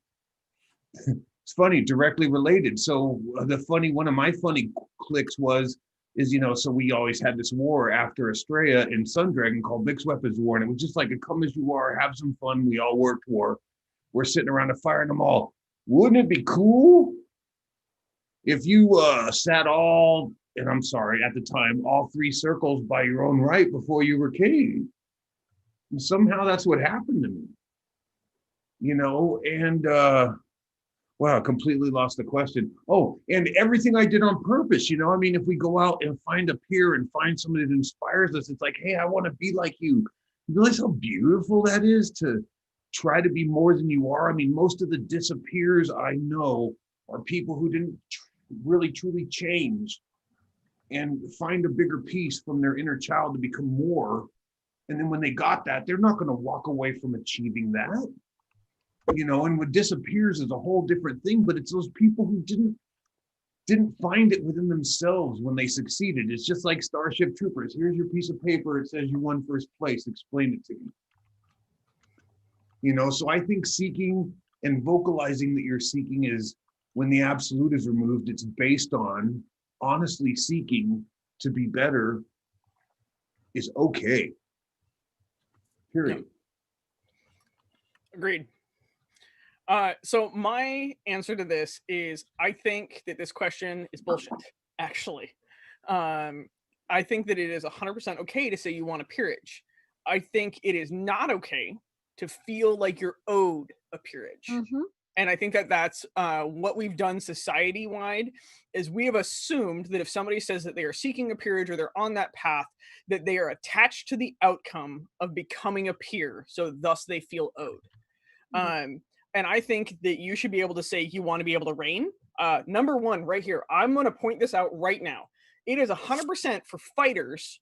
it's funny, directly related. So one of my funny clicks is, you know, so we always had this war after Estrella and Sundragon called Mixed Weapons War. And it was just like a come as you are, have some fun. We all worked war. We're sitting around a fire in the mall. Wouldn't it be cool if you sat all, and I'm sorry, at the time, all three circles by your own right before you were king? And somehow that's what happened to me. You know, and wow, completely lost the question. Oh, and everything I did on purpose, you know, I mean, if we go out and find a peer and find somebody that inspires us, it's like, hey, I want to be like you. You realize how beautiful that is to try to be more than you are? I mean, most of the disappears I know are people who didn't really truly change and find a bigger piece from their inner child to become more. And then when they got that, they're not going to walk away from achieving that. You know, and what disappears is a whole different thing, but it's those people who didn't find it within themselves when they succeeded. It's just like Starship Troopers. Here's your piece of paper. It says you won first place. Explain it to me. You know, so I think seeking and vocalizing that you're seeking is when the absolute is removed, it's based on honestly seeking to be better is okay. Period. Agreed. So my answer to this is I think that this question is bullshit, actually. I think that it is 100% okay to say you want a peerage. I think it is not okay to feel like you're owed a peerage. Mm-hmm. And I think that that's what we've done society-wide is we have assumed that if somebody says that they are seeking a peerage or they're on that path, that they are attached to the outcome of becoming a peer. So thus they feel owed. Mm-hmm. And I think that you should be able to say you want to be able to reign. Number one, right here, I'm going to point this out right now. It is 100% for fighters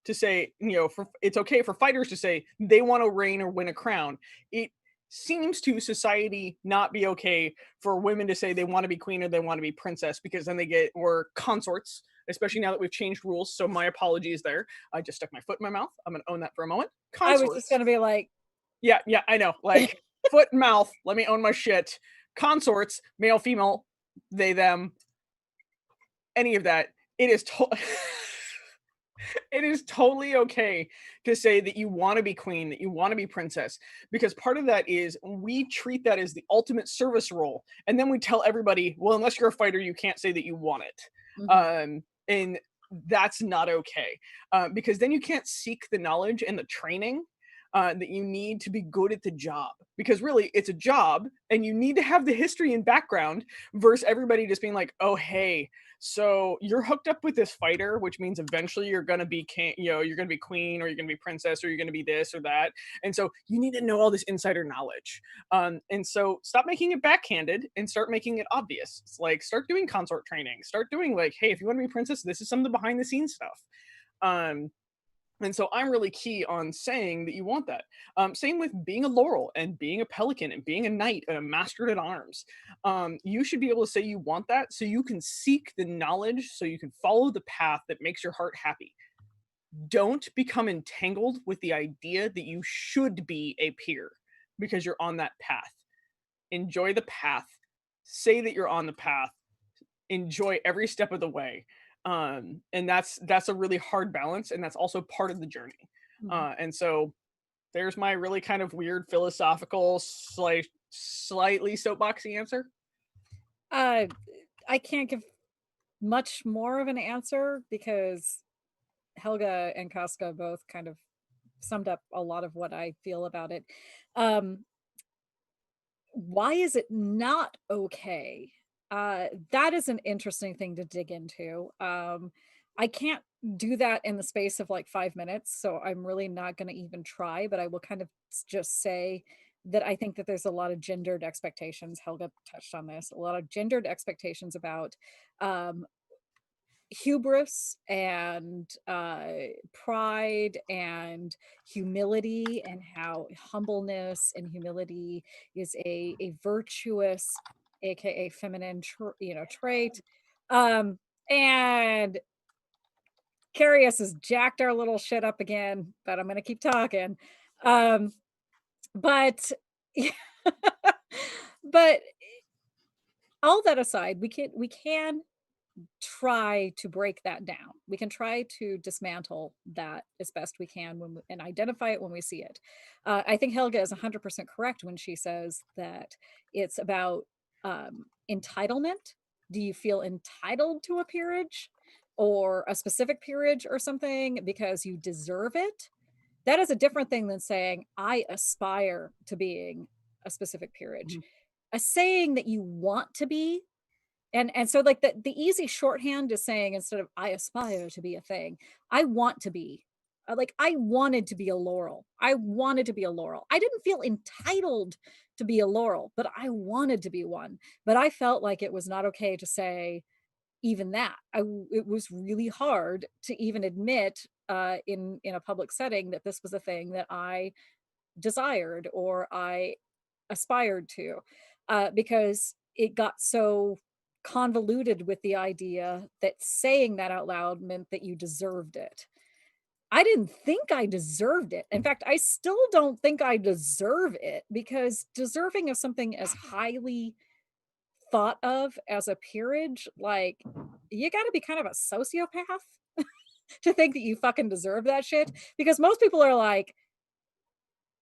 to say, you know, it's okay for fighters to say they want to reign or win a crown. It seems to society not be okay for women to say they want to be queen or they want to be princess because then or consorts, especially now that we've changed rules. So my apologies there. I just stuck my foot in my mouth. I'm going to own that for a moment. Consorts. I was just going to be like, Yeah, I know. Like foot and mouth, let me own my shit. Consorts, male, female, they, them, any of that. It is it is totally okay to say that you want to be queen, that you want to be princess, because part of that is we treat that as the ultimate service role, and then we tell everybody, well, unless you're a fighter, you can't say that you want it. And that's not okay, because then you can't seek the knowledge and the training that you need to be good at the job, because really it's a job and you need to have the history and background, versus everybody just being like, oh hey, so you're hooked up with this fighter, which means eventually you're gonna be king, you're gonna be queen, or you're gonna be princess, or you're gonna be this or that, and so you need to know all this insider knowledge. And so stop making it backhanded and start making it obvious. It's like, start doing consort training, start doing like, hey, if you want to be princess, this is some of the behind the scenes stuff. And so I'm really key on saying that you want that. Same with being a Laurel and being a Pelican and being a knight and a master at arms. You should be able to say you want that so you can seek the knowledge, so you can follow the path that makes your heart happy. Don't become entangled with the idea that you should be a peer because you're on that path. Enjoy the path. Say that you're on the path. Enjoy every step of the way. And that's a really hard balance, and that's also part of the journey. And so there's my really kind of weird philosophical slightly soapboxy answer. I can't give much more of an answer because Helga and Casca both kind of summed up a lot of what I feel about it. Why is it not okay? That is an interesting thing to dig into. I can't do that in the space of like 5 minutes, so I'm really not going to even try, but I will kind of just say that I think that there's a lot of gendered expectations. Helga touched on this, a lot of gendered expectations about hubris and pride and humility, and how humbleness and humility is a virtuous, aka feminine trait. And Carius has jacked our little shit up again, but I'm gonna keep talking. But but all that aside, we can try to break that down. We can try to dismantle that as best we can and identify it when we see it. I think Helga is 100% correct when she says that it's about entitlement. Do you feel entitled to a peerage or a specific peerage or something because you deserve it? That is a different thing than saying, I aspire to being a specific peerage. A saying that you want to be, and so like the easy shorthand is saying, instead of I aspire to be a thing, I want to be. Like I wanted to be a Laurel. I wanted to be a Laurel. I didn't feel entitled to be a Laurel, but I wanted to be one. But I felt like it was not okay to say even that. It was really hard to even admit in a public setting that this was a thing that I desired or I aspired to, because it got so convoluted with the idea that saying that out loud meant that you deserved it. I didn't think I deserved it. In fact, I still don't think I deserve it, because deserving of something as highly thought of as a peerage, like, you got to be kind of a sociopath to think that you fucking deserve that shit. Because most people are like,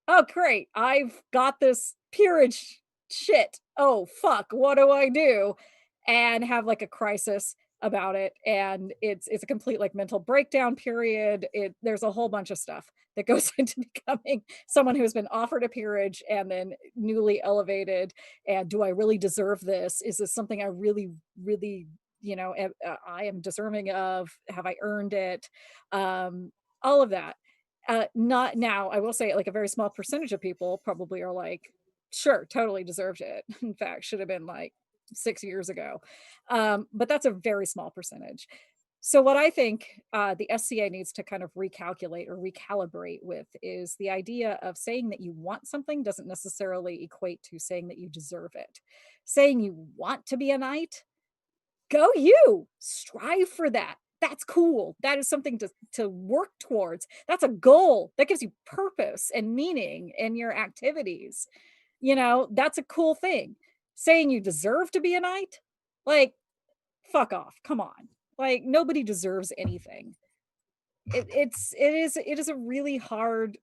oh great, I've got this peerage shit, oh fuck, what do I do? And have like a crisis about it, and it's a complete like mental breakdown period. There's a whole bunch of stuff that goes into becoming someone who has been offered a peerage and then newly elevated. And do I really deserve this? Is this something I really I am deserving of? Have I earned it? All of that. Not now, I will say, like, a very small percentage of people probably are like, sure, totally deserved it. In fact, should have been like 6 years ago. But that's a very small percentage. So what I think the SCA needs to kind of recalculate or recalibrate with is the idea of saying that you want something doesn't necessarily equate to saying that you deserve it. Saying you want to be a knight, go you, strive for that. that's cool. That is something to work towards. That's a goal that gives you purpose and meaning in your activities. That's a cool thing. Saying you deserve to be a knight, like, fuck off. Come on. Like, nobody deserves anything. It is a really hard,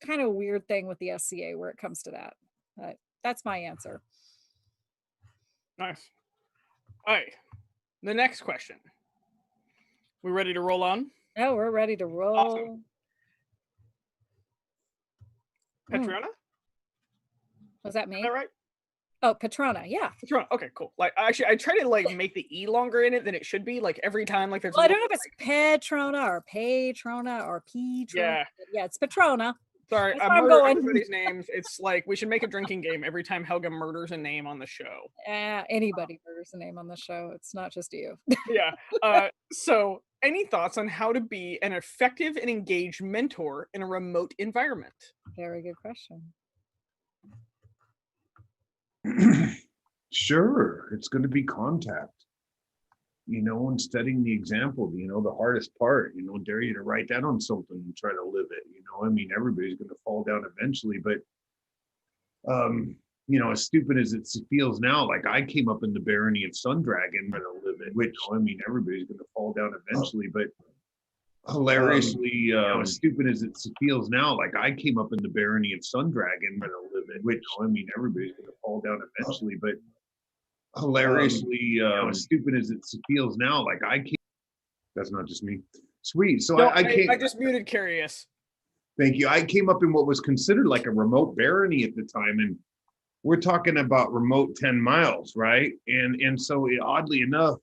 kind of weird thing with the SCA where it comes to that. But that's my answer. Nice. All right. The next question. We ready to roll on? Oh, we're ready to roll. Awesome. Petrona? Was that me? Is that right? Oh, Petrona, yeah. Petrona. Okay, cool. Like, actually, I try to like make the E longer in it than it should be. Like every time, like there's. Well, I don't know if it's Petrona or Patrona or Petrona. Yeah, it's Petrona. Sorry, That's I where I'm murder going. everybody's names. It's like we should make a drinking game every time Helga murders a name on the show. Anybody murders a name on the show. It's not just you. Yeah. So, any thoughts on how to be an effective and engaged mentor in a remote environment? Very good question. Sure, it's going to be contact. And setting the example, the hardest part, dare you to write that on something and try to live it. Everybody's going to fall down eventually, but as stupid as it feels now, like I came up in the barony of Sundragon to live it, which everybody's going to fall down eventually, but hilariously, as stupid as it feels now, like I came up in the barony of Sundragon to live it, which everybody's going to fall down eventually, but hilariously, as stupid as it feels now, like I can't. That's not just me. Sweet. So No, I can't. I just muted Curious. Thank you. I came up in what was considered like a remote barony at the time, and we're talking about remote 10 miles, right? And so oddly enough,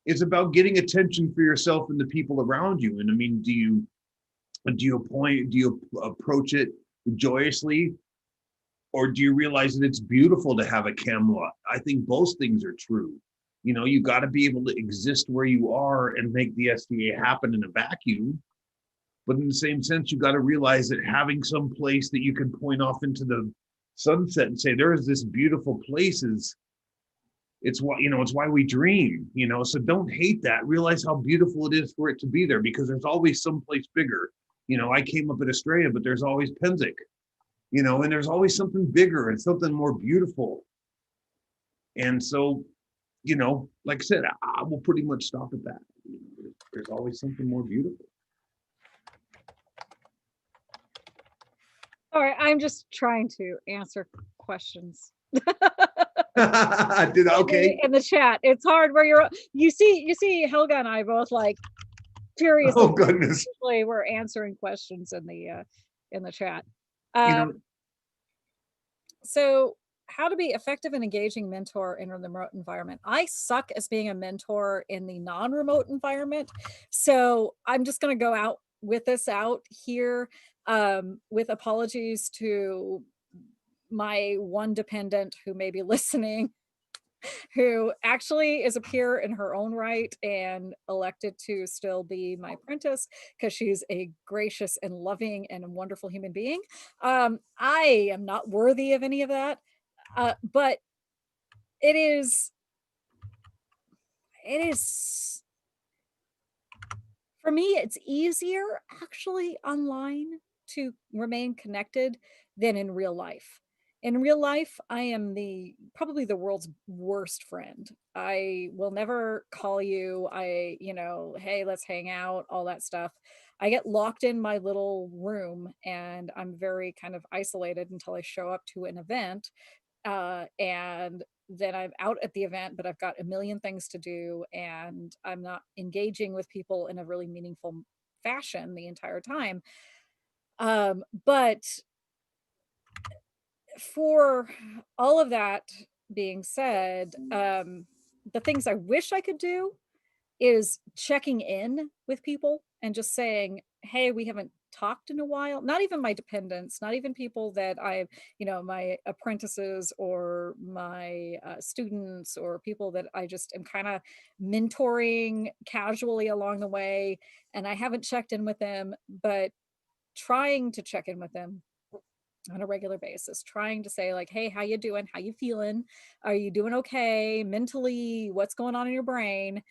it's about getting attention for yourself and the people around you. And I mean, do you approach it joyously? Or do you realize that it's beautiful to have a Camelot? I think both things are true. You got to be able to exist where you are and make the SDA happen in a vacuum. But in the same sense, you got to realize that having some place that you can point off into the sunset and say, there is this beautiful place it's why we dream, so don't hate that. Realize how beautiful it is for it to be there, because there's always someplace bigger. I came up at Estrella, but there's always Penzic. And there's always something bigger and something more beautiful. And so, like I said, I will pretty much stop at that. There's always something more beautiful. All right, I'm just trying to answer questions. Okay. In the chat, it's hard where you see Helga and I both like furious. Oh goodness. We're answering questions in the chat. So how to be effective and engaging mentor in a remote environment. I suck as being a mentor in the non-remote environment. So I'm just going to go out with this out here with apologies to my one dependent who may be listening, who actually is a peer in her own right and elected to still be my apprentice because she's a gracious and loving and wonderful human being. I am not worthy of any of that, but it is for me, it's easier actually online to remain connected than in real life. In real life, I am probably the world's worst friend. I will never call you. Hey, let's hang out, all that stuff. I get locked in my little room and I'm very kind of isolated until I show up to an event. And then I'm out at the event, but I've got a million things to do and I'm not engaging with people in a really meaningful fashion the entire time. But for all of that being said, the things I wish I could do is checking in with people and just saying, hey, we haven't talked in a while. Not even my dependents, not even people that my apprentices or my students or people that I just am kind of mentoring casually along the way. And I haven't checked in with them, but trying to check in with them on a regular basis, trying to say like, hey, how you doing? How you feeling? Are you doing okay mentally? What's going on in your brain?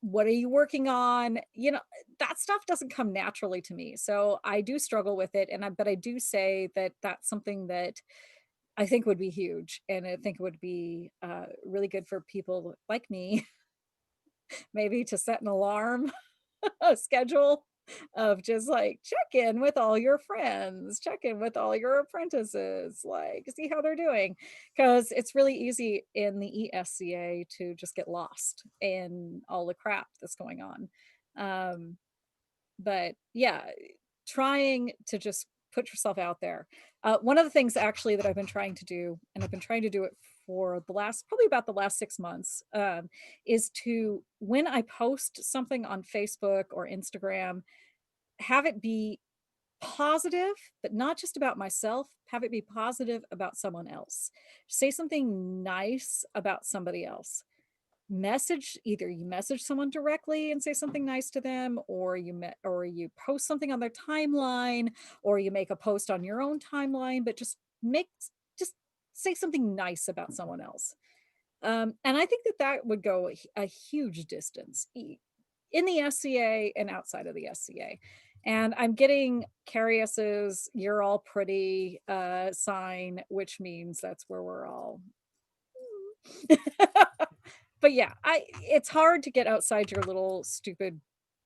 what are you working on? You know, that stuff doesn't come naturally to me. So I do struggle with it. But I do say that that's something that I think would be huge. And I think it would be really good for people like me, maybe to set an alarm, a schedule of just like check in with all your friends, check in with all your apprentices, like see how they're doing. Because it's really easy in the ESCA to just get lost in all the crap that's going on. But yeah, trying to just put yourself out there. One of the things actually that I've been trying to do, and I've been trying to do it for probably about the last 6 months, is to, when I post something on Facebook or Instagram, have it be positive, but not just about myself, have it be positive about someone else. Say something nice about somebody else. Either you message someone directly and say something nice to them, or you post something on their timeline, or you make a post on your own timeline, but just say something nice about someone else. And I think that would go a huge distance in the SCA and outside of the SCA. And I'm getting Carius's "you're all pretty" sign, which means that's where we're all. But yeah, it's hard to get outside your little stupid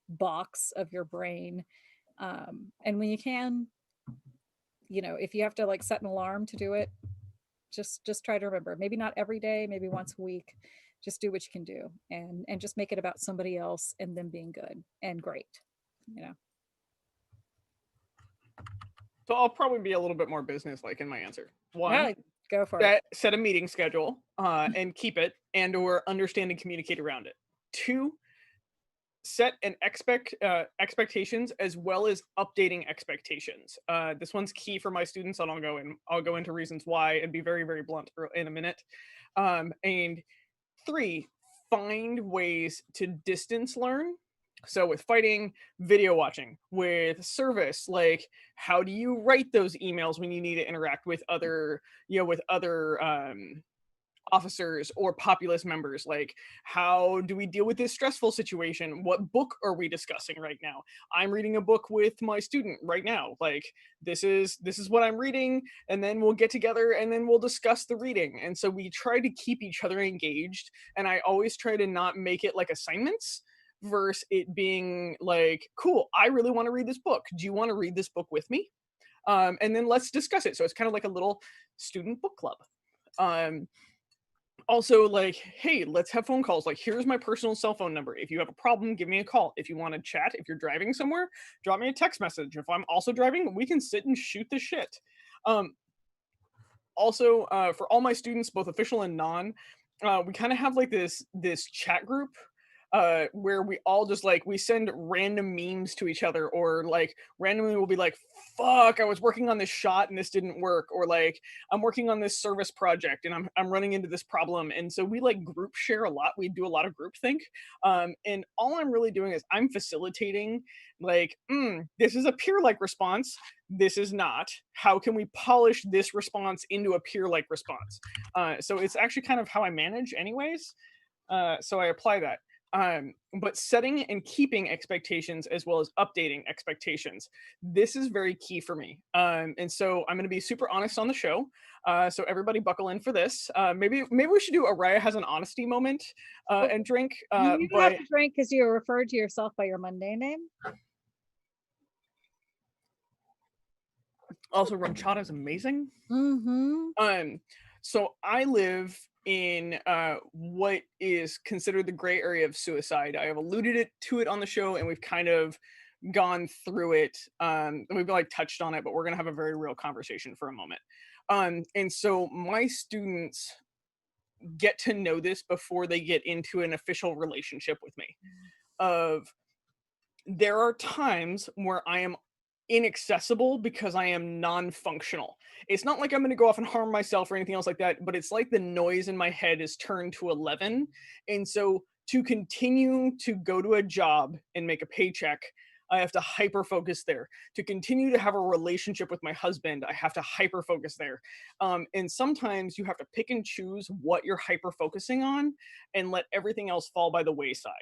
box of your brain. And when you can, if you have to like set an alarm to do it, just try to remember, maybe not every day, maybe once a week, just do what you can do, and just make it about somebody else and them being good and great. So I'll probably be a little bit more business-like in my answer. One, Yeah, go for it. set a meeting schedule and keep it, and or understand and communicate around it. Two, set an expectations as well as updating expectations. This one's key for my students, and I'll go into reasons why and be very, very blunt in a minute. And three, find ways to distance learn. So with fighting, video watching, with service, like how do you write those emails when you need to interact with other officers or populace members? Like, how do we deal with this stressful situation? What book are we discussing right now? I'm reading a book with my student right now. Like, this is what I'm reading, and then we'll get together and then we'll discuss the reading. And so we try to keep each other engaged, and I always try to not make it like assignments versus it being like, cool, I really want to read this book. Do you want to read this book with me? And then let's discuss it. So it's kind of like a little student book club. Also, like, hey, let's have phone calls. Like, here's my personal cell phone number. If you have a problem, give me a call. If you want to chat, if you're driving somewhere, drop me a text message. If I'm also driving, we can sit and shoot the shit. Also, for all my students, both official and non, we kind of have like this chat group where we all just like, we send random memes to each other, or like randomly we'll be like, fuck, I was working on this shot and this didn't work, or like I'm working on this service project and I'm running into this problem. And so we like group share a lot. We do a lot of group think. And all I'm really doing is I'm facilitating, like, this is a peer-like response. This is not. How can we polish this response into a peer-like response? So it's actually kind of how I manage anyways. So I apply that. But setting and keeping expectations as well as updating expectations, this is very key for me. And so I'm going to be super honest on the show. So everybody buckle in for this. Maybe we should do Araya has an honesty moment and drink. You don't have to drink because you referred to yourself by your mundane name. Also, Ronchata is amazing. Mm-hmm. So I live in what is considered the gray area of suicide. I have alluded to it on the show, and we've kind of gone through it. We've like touched on it, but we're gonna have a very real conversation for a moment. And so my students get to know this before they get into an official relationship with me. There are times where I am inaccessible because I am non-functional. It's not like I'm going to go off and harm myself or anything else like that, but it's like the noise in my head is turned to 11. And so to continue to go to a job and make a paycheck, I have to hyper focus there. To continue to have a relationship with my husband, I have to hyper focus there. And sometimes you have to pick and choose what you're hyper focusing on and let everything else fall by the wayside.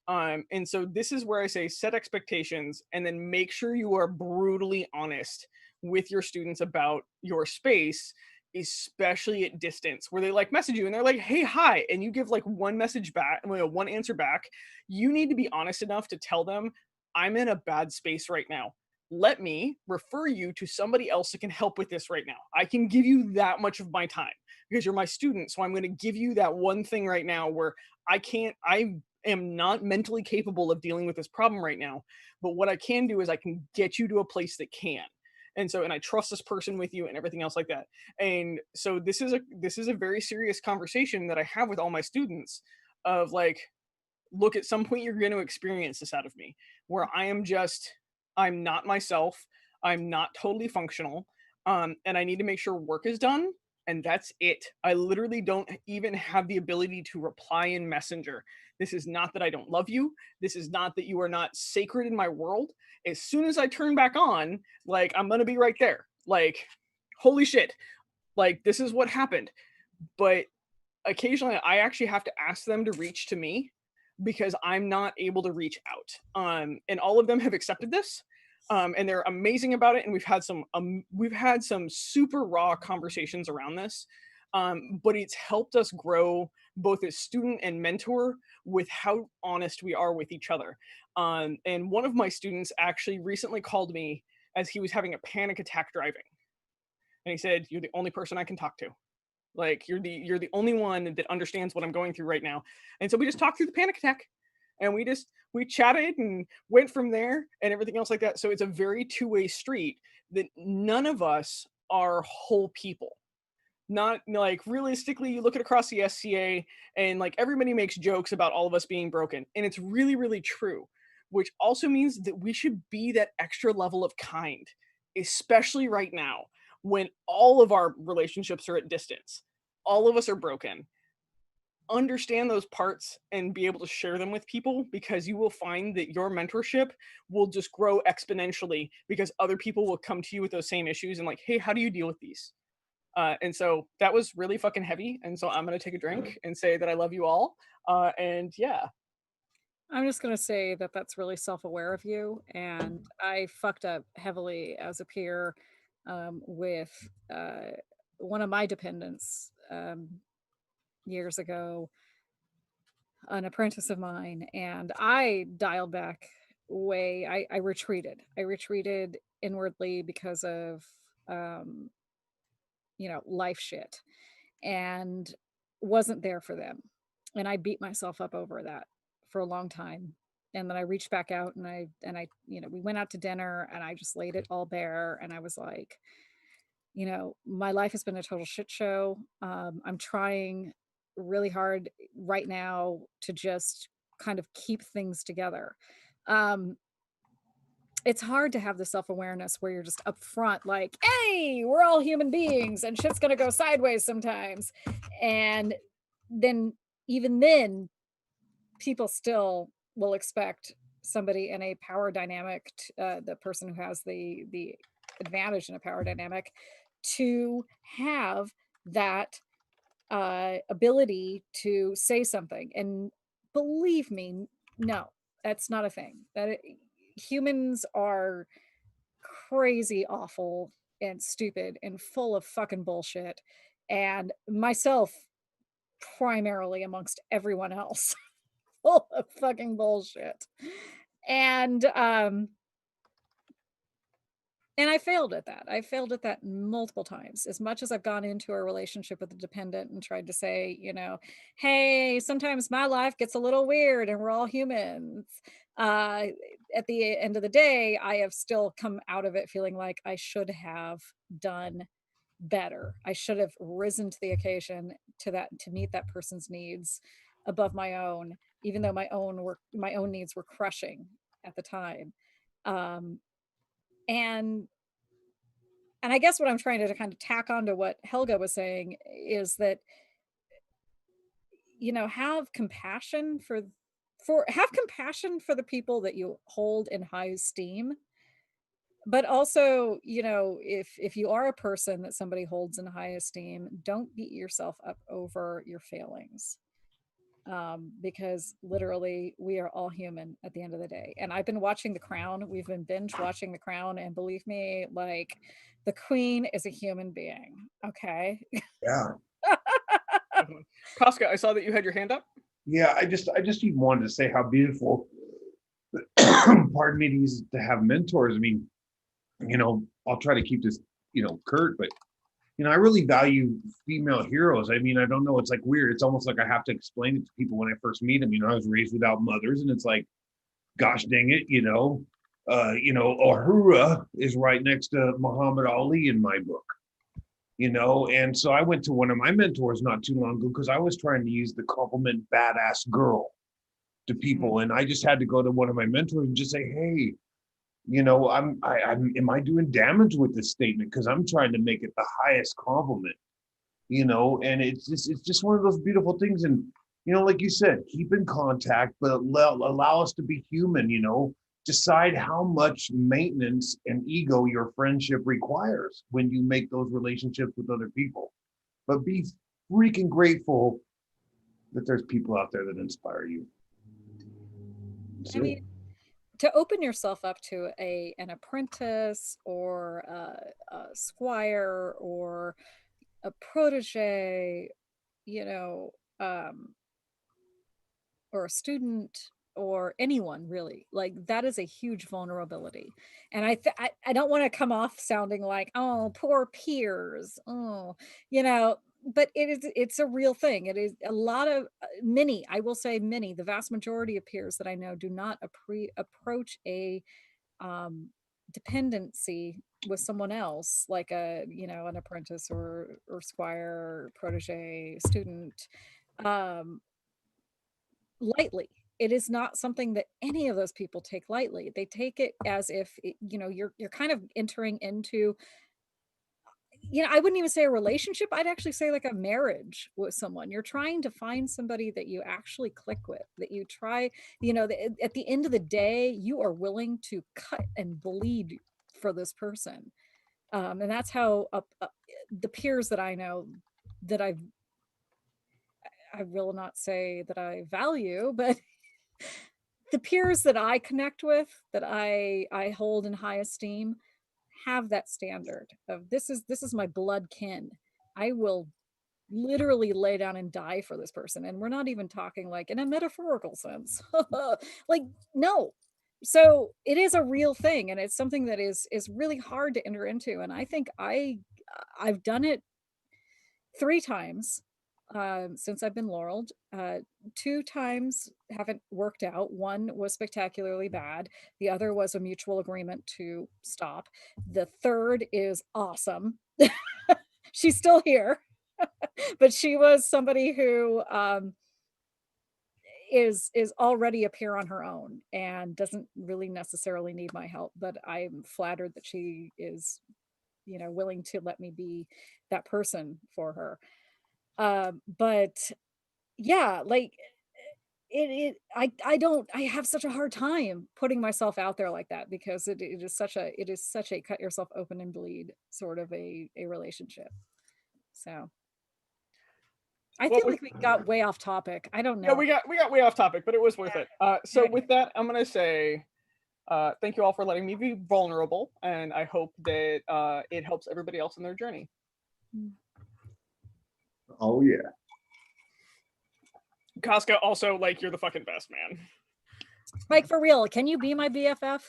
And so this is where I say set expectations and then make sure you are brutally honest with your students about your space, especially at distance, where they like message you and they're like, hey, hi, and you give like one message back, one answer back. You need to be honest enough to tell them, I'm in a bad space right now. Let me refer you to somebody else that can help with this right now. I can give you that much of my time because you're my student. So I'm going to give you that one thing right now where I am not mentally capable of dealing with this problem right now. But what I can do is I can get you to a place that can. And I trust this person with you and everything else like that. And so this is a very serious conversation that I have with all my students of like, look, at some point you're going to experience this out of me where I'm not myself. I'm not totally functional. And I need to make sure work is done. And that's it. I literally don't even have the ability to reply in Messenger. This is not that I don't love you. This is not that you are not sacred in my world. As soon as I turn back on, like, I'm going to be right there. Like, holy shit. Like, this is what happened. But occasionally I actually have to ask them to reach to me because I'm not able to reach out. And all of them have accepted this. And they're amazing about it. And we've had some super raw conversations around this. But it's helped us grow both as student and mentor with how honest we are with each other. And one of my students actually recently called me as he was having a panic attack driving. And he said, you're the only person I can talk to. Like, you're the only one that understands what I'm going through right now. And so we just talked through the panic attack and we chatted and went from there and everything else like that. So it's a very two-way street that none of us are whole people. Not like realistically, you look at across the SCA and like everybody makes jokes about all of us being broken. And it's really, really true, which also means that we should be that extra level of kind, especially right now when all of our relationships are at distance. All of us are broken. Understand those parts and be able to share them with people, because you will find that your mentorship will just grow exponentially because other people will come to you with those same issues and like, hey, how do you deal with these? And so that was really fucking heavy. And so I'm going to take a drink and say that I love you all. And yeah. I'm just going to say that that's really self-aware of you. And I fucked up heavily as a peer with one of my dependents years ago, an apprentice of mine. And I dialed back I retreated. I retreated inwardly because of, life shit, and wasn't there for them. And I beat myself up over that for a long time. And then I reached back out and we went out to dinner and I just laid it all bare. And I was like, my life has been a total shit show. I'm trying really hard right now to just kind of keep things together. It's hard to have the self-awareness where you're just upfront like, hey, we're all human beings and shit's gonna go sideways sometimes. And then even then people still will expect somebody in a power dynamic, the person who has the advantage in a power dynamic, to have that ability to say something. And believe me, no, that's not a thing. Humans are crazy, awful, and stupid, and full of fucking bullshit. And myself, primarily amongst everyone else, full of fucking bullshit. And I failed at that. I failed at that multiple times. As much as I've gone into a relationship with a dependent and tried to say, hey, sometimes my life gets a little weird and we're all humans. At the end of the day, I have still come out of it feeling like I should have done better. I should have risen to the occasion to meet that person's needs above my own, even though my own needs were crushing at the time. And I guess what I'm trying to kind of tack on to what Helga was saying is that, have compassion for the people that you hold in high esteem. But also, if you are a person that somebody holds in high esteem, don't beat yourself up over your failings. because literally we are all human at the end of the day. And I've been watching The Crown. We've been binge watching The Crown, and believe me, like, the queen is a human being. Okay. Yeah. Casca, I saw that you had your hand up. Yeah, I just even wanted to say how beautiful, pardon me, to have mentors. I mean, I'll try to keep this, curt, but I really value female heroes. I mean, I don't know, it's like weird. It's almost like I have to explain it to people when I first meet them. I was raised without mothers, and it's like, gosh dang it, Uhura is right next to Muhammad Ali in my book. And so I went to one of my mentors not too long ago because I was trying to use the compliment badass girl to people. And I just had to go to one of my mentors and just say, hey, am I doing damage with this statement? Because I'm trying to make it the highest compliment, and it's just one of those beautiful things. And, like you said, keep in contact, but allow us to be human, decide how much maintenance and ego your friendship requires when you make those relationships with other people. But be freaking grateful that there's people out there that inspire you. I mean, to open yourself up to an apprentice or a squire or a protege, or a student or anyone really, like, that is a huge vulnerability. And I don't want to come off sounding like, oh, poor peers, oh, but it's a real thing. It is a lot of many, I will say many, the vast majority of peers that I know do not approach a dependency with someone else, like an apprentice or squire, protege, student, lightly. It is not something that any of those people take lightly. They take it as if you're kind of entering into, I wouldn't even say a relationship. I'd actually say like a marriage with someone. You're trying to find somebody that you actually click with, that you try, at the end of the day, you are willing to cut and bleed for this person. And that's how the peers that I know that I will not say that I value, but the peers that I connect with, that I hold in high esteem, have that standard of this is my blood kin. I will literally lay down and die for this person. And we're not even talking like in a metaphorical sense. Like, no. So it is a real thing, and it's something that is really hard to enter into. And I think I've done it 3 times since I've been Laurel. 2 times haven't worked out. One was spectacularly bad. The other was a mutual agreement to stop. The third is awesome. She's still here, but she was somebody who is already a peer on her own and doesn't really necessarily need my help. But I'm flattered that she is, willing to let me be that person for her. But yeah, like I have such a hard time putting myself out there like that, because it is such a cut yourself open and bleed sort of a relationship. So I feel like we got way off topic. I don't know. Yeah, we got way off topic, but it was worth it. So with that, I'm gonna say thank you all for letting me be vulnerable, and I hope that it helps everybody else in their journey. Oh yeah. Casca, also, like, you're the fucking best, man. Mike, for real, can you be my BFF?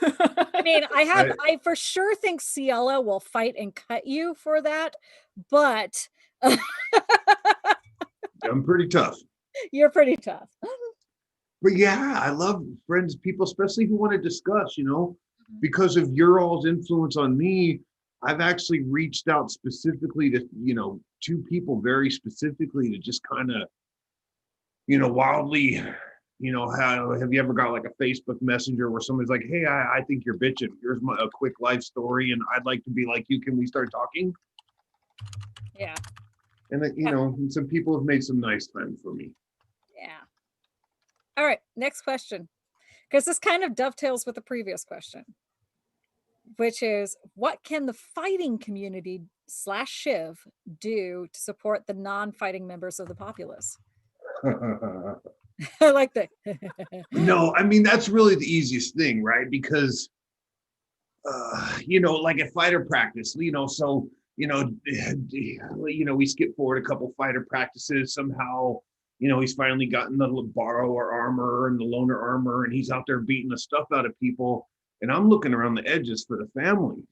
I mean, I for sure think Ciela will fight and cut you for that, but I'm pretty tough. You're pretty tough. But yeah, I love friends, people, especially who want to discuss, because of your all's influence on me. I've actually reached out specifically to, 2 people very specifically to just kind of, wildly, have you ever got like a Facebook Messenger where somebody's like, hey, I think you're bitching. Here's a quick life story, and I'd like to be like you. Can we start talking? Yeah. And and some people have made some nice time for me. Yeah. All right, next question, because this kind of dovetails with the previous question, which is, what can the fighting community / Shiv do to support the non-fighting members of the populace? I like that. No, I mean, that's really the easiest thing, right? Because, like at fighter practice, we skip forward a couple fighter practices. Somehow, he's finally gotten the borrower armor and the loaner armor, and he's out there beating the stuff out of people. And I'm looking around the edges for the family,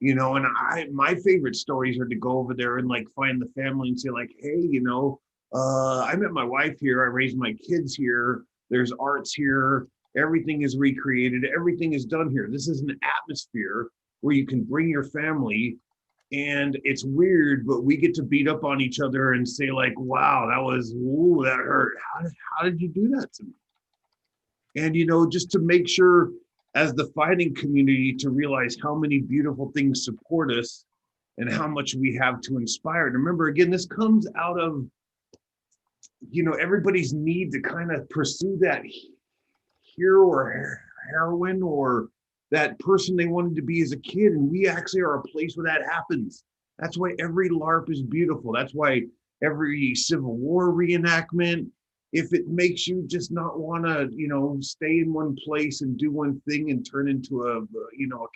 and my favorite stories are to go over there and like find the family and say like, hey, I met my wife here. I raised my kids here. There's arts here. Everything is recreated. Everything is done here. This is an atmosphere where you can bring your family, and it's weird, but we get to beat up on each other and say like, wow, that hurt. How did you do that to me? And, just to make sure as the fighting community to realize how many beautiful things support us and how much we have to inspire. And remember, again, this comes out of, everybody's need to kind of pursue that hero or heroine or that person they wanted to be as a kid. And we actually are a place where that happens. That's why every LARP is beautiful. That's why every Civil War reenactment, if it makes you just not want to, stay in one place and do one thing and turn into a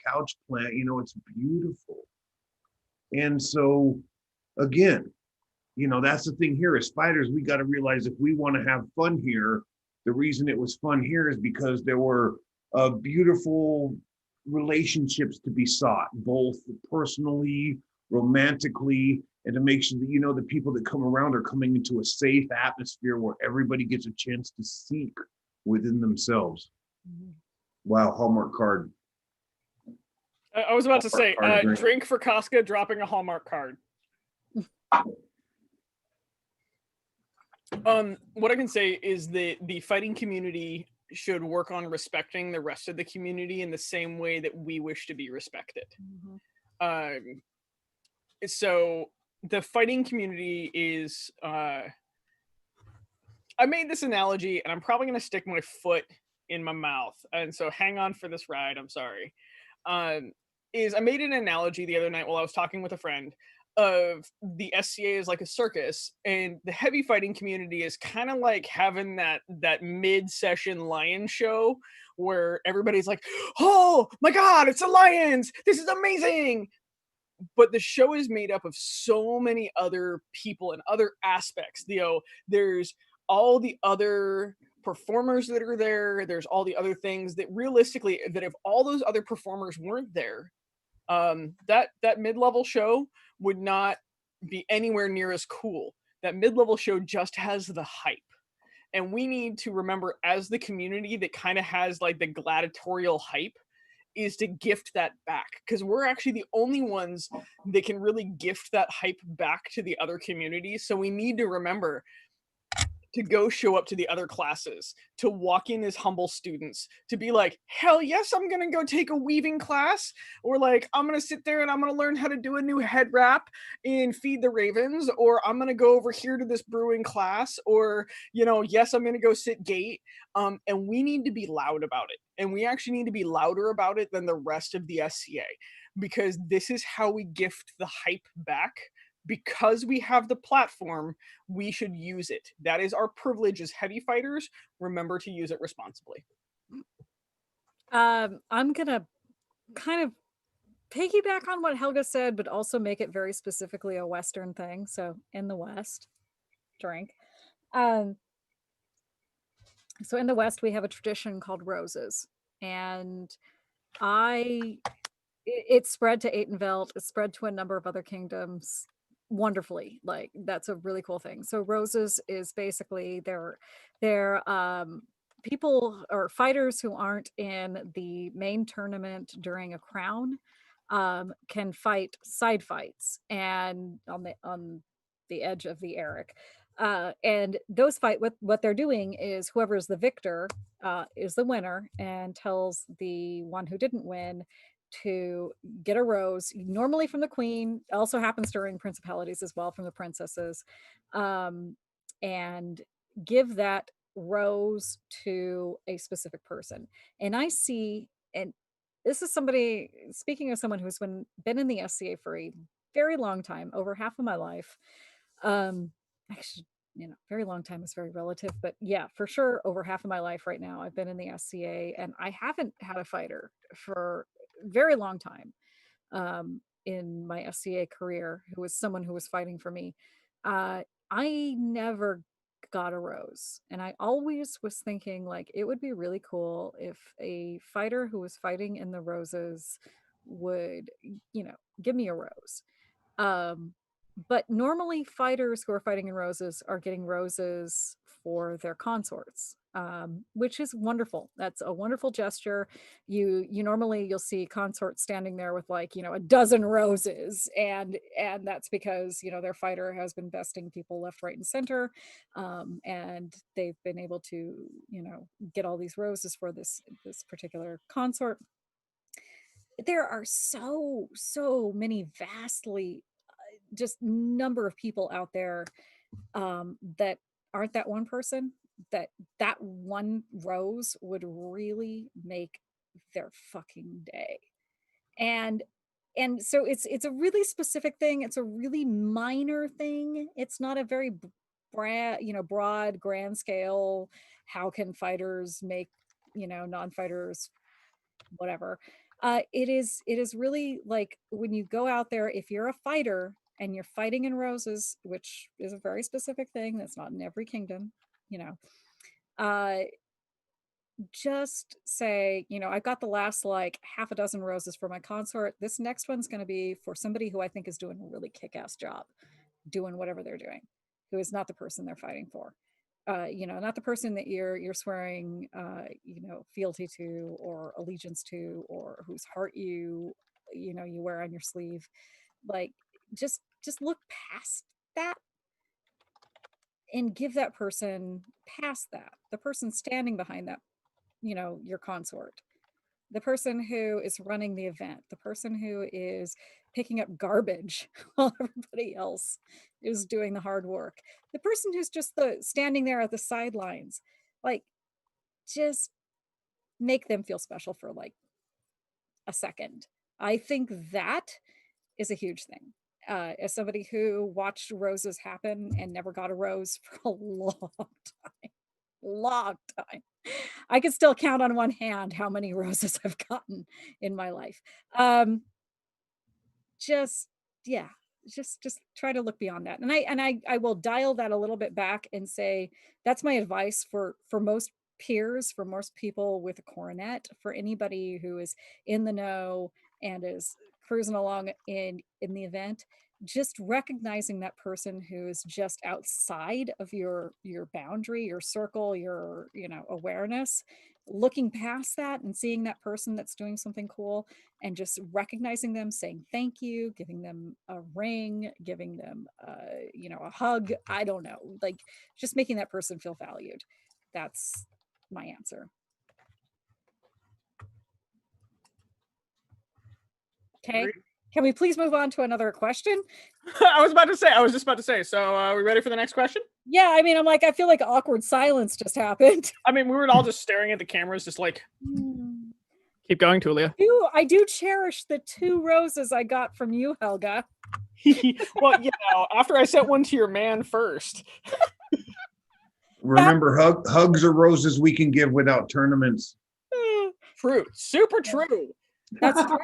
couch plant, it's beautiful. And so, again, that's the thing here as fighters, we got to realize if we want to have fun here, the reason it was fun here is because there were beautiful relationships to be sought, both personally, romantically, and to make sure that, the people that come around are coming into a safe atmosphere where everybody gets a chance to seek within themselves. Mm-hmm. Wow, Hallmark card. I was about to say, Hallmark drink for Casca dropping a Hallmark card. What I can say is that the fighting community should work on respecting the rest of the community in the same way that we wish to be respected. Mm-hmm. So the fighting community is, I made this analogy and I'm probably going to stick my foot in my mouth. And so hang on for this ride. I'm sorry. I made an analogy the other night while I was talking with a friend of the SCA is like a circus, and the heavy fighting community is kind of like having that mid-session lion show where everybody's like, oh my God, it's the lions. This is amazing. But the show is made up of so many other people and other aspects. There's all the other performers that are there. There's all the other things that realistically, that if all those other performers weren't there, that mid-level show would not be anywhere near as cool. That mid-level show just has the hype. And we need to remember, as the community that kind of has like the gladiatorial hype, is to gift that back, because we're actually the only ones that can really gift that hype back to the other communities. So we need to remember to go show up to the other classes, to walk in as humble students, to be like, hell yes, I'm going to go take a weaving class, or like, I'm going to sit there and I'm going to learn how to do a new head wrap and feed the ravens, or I'm going to go over here to this brewing class, or, yes, I'm going to go sit gate. And we need to be loud about it. And we actually need to be louder about it than the rest of the SCA, because this is how we gift the hype back. Because we have the platform, we should use it. That is our privilege as heavy fighters. Remember to use it responsibly. I'm gonna kind of piggyback on what Helga said, but also make it very specifically a Western thing. So in the West, drink. So in the West, we have a tradition called roses, and it spread to Atenveldt. It spread to a number of other kingdoms wonderfully. Like, that's a really cool thing. So roses is basically they're people or fighters who aren't in the main tournament during a crown can fight side fights and on the edge of the Eric. And those fight, what they're doing is whoever is the victor is the winner, and tells the one who didn't win to get a rose, normally from the queen. Also happens during principalities as well, from the princesses, and give that rose to a specific person. And I see, and this is somebody, speaking of someone who's been in the SCA for a very long time, over half of my life. Actually, very long time is very relative, but yeah, for sure, over half of my life right now, I've been in the SCA, and I haven't had a fighter for a very long time in my SCA career who was someone who was fighting for me. I never got a rose, and I always was thinking like it would be really cool if a fighter who was fighting in the roses would, give me a rose. Um, but normally fighters who are fighting in roses are getting roses for their consorts, which is wonderful. That's a wonderful gesture. You normally you'll see consorts standing there with like, a dozen roses, and that's because, their fighter has been besting people left, right, and center. And they've been able to, get all these roses for this particular consort. There are so many vastly just number of people out there that aren't that one person, that one rose would really make their fucking day. And so it's a really specific thing. It's a really minor thing. It's not a very broad grand scale, how can fighters make, non-fighters whatever. It is really like when you go out there, if you're a fighter and you're fighting in roses, which is a very specific thing that's not in every kingdom, uh just say, I've got the last like half a dozen roses for my consort. This next one's going to be for somebody who I think is doing a really kick-ass job doing whatever they're doing, who is not the person they're fighting for. Not the person that you're swearing, fealty to or allegiance to, or whose heart you wear on your sleeve. Like, just look past that and give that person past that. The person standing behind that, your consort, the person who is running the event, the person who is picking up garbage while everybody else is doing the hard work, the person who's just standing there at the sidelines. Like, just make them feel special for like a second. I think that is a huge thing. As somebody who watched roses happen and never got a rose for a long time, I could still count on one hand how many roses I've gotten in my life. Just yeah, just try to look beyond that. And I will dial that a little bit back and say that's my advice for most peers, for most people with a coronet, for anybody who is in the know and is cruising along in the event. Just recognizing that person who is just outside of your boundary, your circle, your awareness, looking past that and seeing that person that's doing something cool, and just recognizing them, saying thank you, giving them a ring, giving them a hug. I don't know, like just making that person feel valued. That's my answer. Okay. Agreed. Can we please move on to another question? I was just about to say. So, are we ready for the next question? Yeah, I mean, I feel like awkward silence just happened. I mean, we were all just staring at the cameras, just like, keep going, Tulia. I do cherish the 2 roses I got from you, Helga. Well, after I sent one to your man first. Remember, hugs are roses we can give without tournaments. True. Super true. That's true.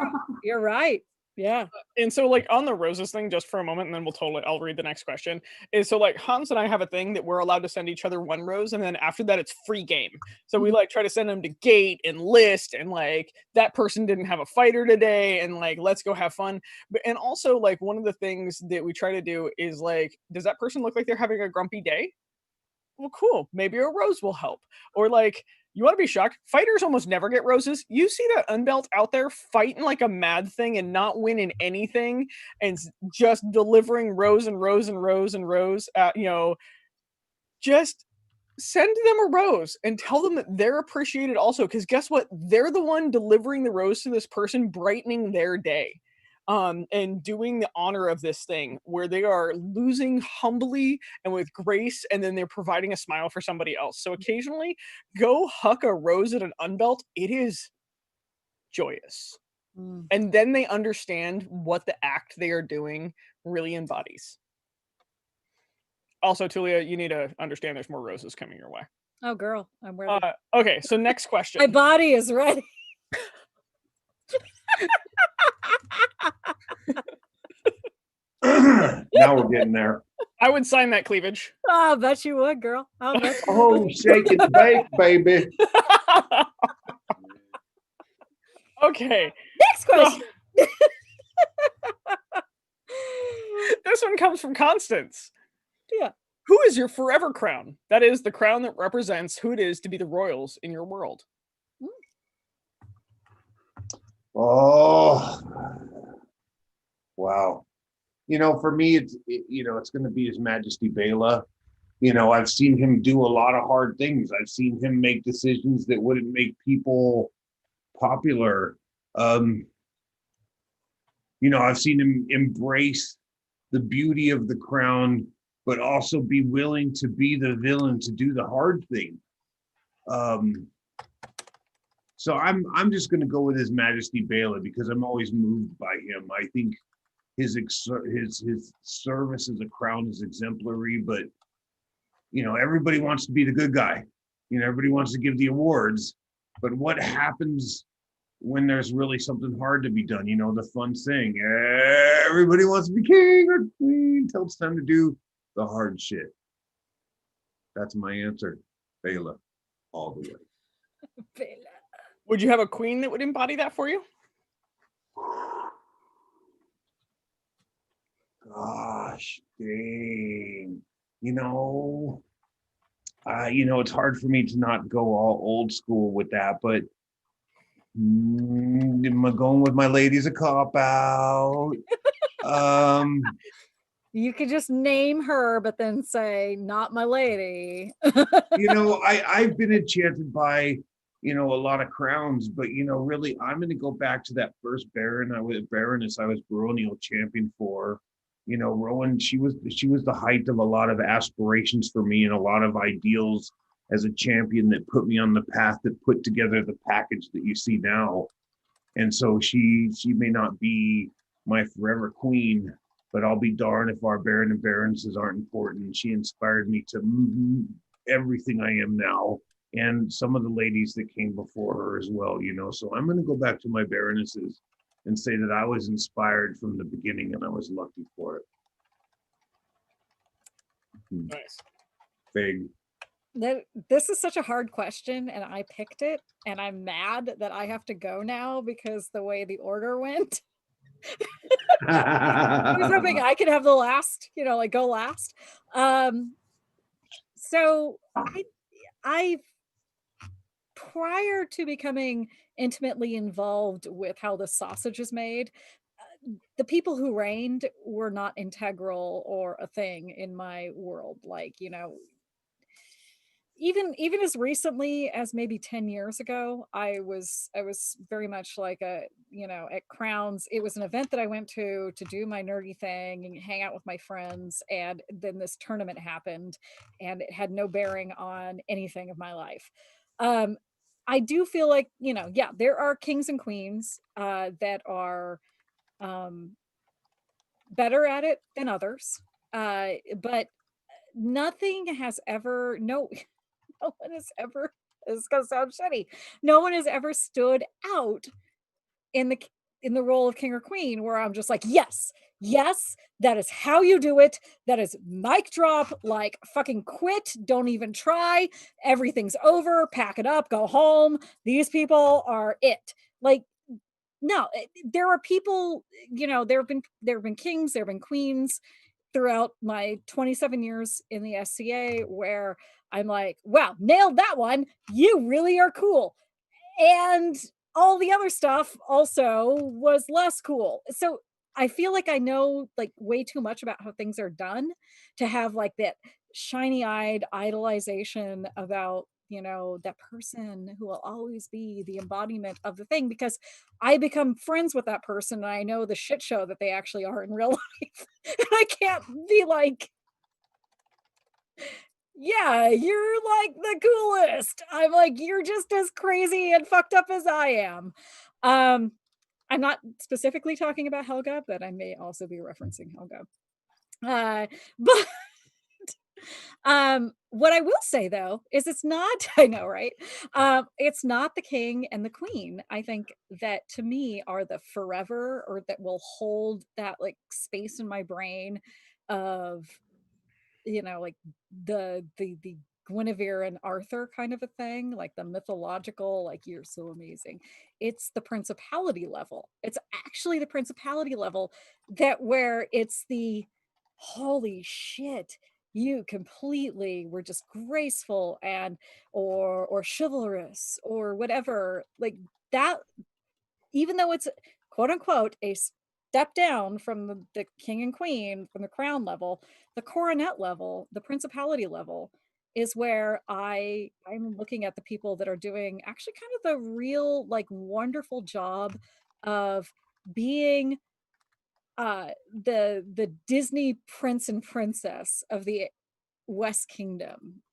You're right. Yeah. And so, like, on the roses thing, just for a moment, and then I'll read the next question. Is so, like, Hans and I have a thing that we're allowed to send each other 1 rose, and then after that, it's free game. So we like try to send them to Gate and List, and like that person didn't have a fighter today, and like let's go have fun. But and also, like, one of the things that we try to do is like, does that person look like they're having a grumpy day? Well, cool. Maybe a rose will help. Or like, you want to be shocked? Fighters almost never get roses. You see that Untitled out there fighting like a mad thing and not winning anything, and just delivering rows and rows and rows and rows. Just send them a rose and tell them that they're appreciated also. Because guess what? They're the one delivering the rose to this person, brightening their day. And doing the honor of this thing where they are losing humbly and with grace, and then they're providing a smile for somebody else. So occasionally go huck a rose at an Untitled. It is joyous. And then they understand what the act they are doing really embodies. Also, Tulia, you need to understand there's more roses coming your way. Oh, girl, I'm ready. Okay, so next question. My body is ready. Now we're getting there. I would sign that cleavage. Oh, I bet you would, girl. I'll bet you Oh, would. shake and bake, baby. Okay. Next question. This one comes from Constance. Yeah. Who is your forever crown? That is the crown that represents who it is to be the royals in your world. Oh, wow. For me, it's going to be His Majesty Bela. I've seen him do a lot of hard things. I've seen him make decisions that wouldn't make people popular. I've seen him embrace the beauty of the crown, but also be willing to be the villain to do the hard thing. So I'm just going to go with His Majesty Bela because I'm always moved by him. I think his service as a crown is exemplary, but everybody wants to be the good guy. Everybody wants to give the awards, but what happens when there's really something hard to be done? The fun saying, everybody wants to be king or queen until it's time to do the hard shit. That's my answer. Bela, all the way. Bela. Would you have a queen that would embody that for you? Gosh, dang. It's hard for me to not go all old school with that, but am I going with my lady's a cop out? You could just name her, but then say, not my lady. I've been enchanted by, a lot of crowns, but, really, I'm going to go back to that first Baroness I was Baronial champion for. Rowan, she was the height of a lot of aspirations for me and a lot of ideals as a champion that put me on the path that put together the package that you see now. And so she may not be my forever queen, but I'll be darned if our Baron and Baronesses aren't important. She inspired me to everything I am now, and some of the ladies that came before her as well, So I'm going to go back to my Baronesses and say that I was inspired from the beginning and I was lucky for it. Nice. Big. This is such a hard question, and I picked it, and I'm mad that I have to go now because the way the order went. I was hoping I could have the last, go last. So I prior to becoming intimately involved with how the sausage is made, the people who reigned were not integral or a thing in my world. Even as recently as maybe 10 years ago, I was very much like at Crowns. It was an event that I went to do my nerdy thing and hang out with my friends, and then this tournament happened and it had no bearing on anything of my life. I do feel like, there are kings and queens that are better at it than others, but nothing has ever no one has ever, this is gonna sound shitty, no one has ever stood out in the role of king or queen where I'm just like, yes, that is how you do it. That is mic drop, like fucking quit, don't even try, everything's over, pack it up, go home. These people are it. Like, no, there are people, there have been kings, there have been queens throughout my 27 years in the SCA where I'm like, wow, nailed that one. You really are cool. And all the other stuff also was less cool. So I feel like I know like way too much about how things are done to have like that shiny-eyed idolization about that person who will always be the embodiment of the thing, because I become friends with that person and I know the shit show that they actually are in real life. And I can't be like, yeah, you're like the coolest. I'm like, you're just as crazy and fucked up as I am. I'm not specifically talking about Helga, but I may also be referencing Helga. But What I will say though is it's not, I know, right? It's not the king and the queen. I think that to me are the forever, or that will hold that like space in my brain of, like the Guinevere and Arthur kind of a thing, like the mythological, like you're so amazing. It's the principality level. It's actually the principality level that where it's the holy shit, you completely were just graceful and or chivalrous or whatever, like that, even though it's quote unquote a step down from the king and queen, from the crown level, the coronet level, the principality level is where I'm looking at the people that are doing actually kind of the real like wonderful job of being the Disney prince and princess of the West Kingdom.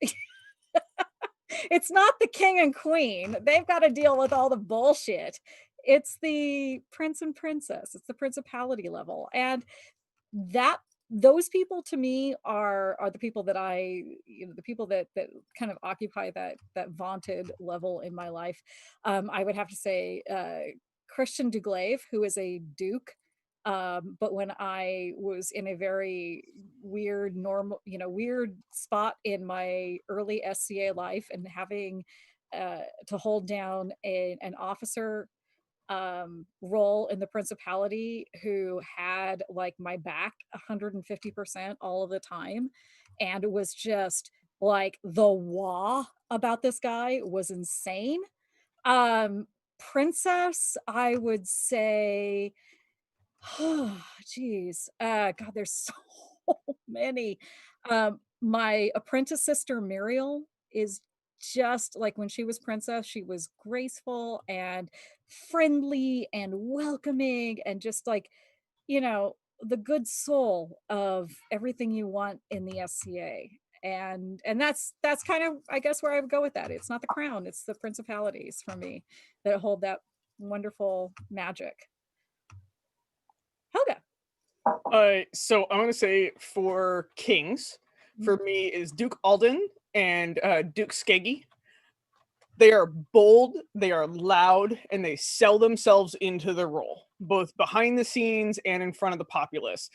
It's not the king and queen. They've got to deal with all the bullshit. It's the prince and princess. It's the principality level. And that those people to me are the people that the people that kind of occupy that vaunted level in my life. I would have to say Christian Duglaive, who is a duke, but when I was in a very weird weird spot in my early SCA life and having to hold down an officer role in the principality who had like my back 150% all of the time, and it was just like the wah about this guy was insane. Princess, I would say, oh geez, god, there's so many. My apprentice sister Muriel is just like, when she was princess, she was graceful and friendly and welcoming and just like, the good soul of everything you want in the SCA. And that's kind of, I guess, where I would go with that. It's not the crown, it's the principalities for me that hold that wonderful magic. Helga. So I'm gonna say for kings, for me is Duke Alden and Duke Skeggy. They are bold, they are loud, and they sell themselves into the role, both behind the scenes and in front of the populace.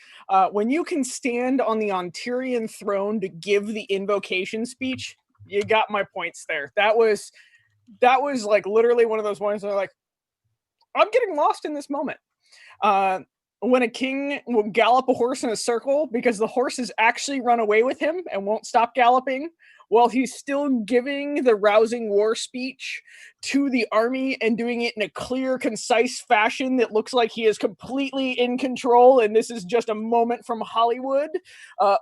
When you can stand on the Ontyrian throne to give the invocation speech, you got my points there. That was like literally one of those ones that are like, I'm getting lost in this moment. When a king will gallop a horse in a circle because the horses actually run away with him and won't stop galloping while he's still giving the rousing war speech to the army and doing it in a clear, concise fashion that looks like he is completely in control and this is just a moment from Hollywood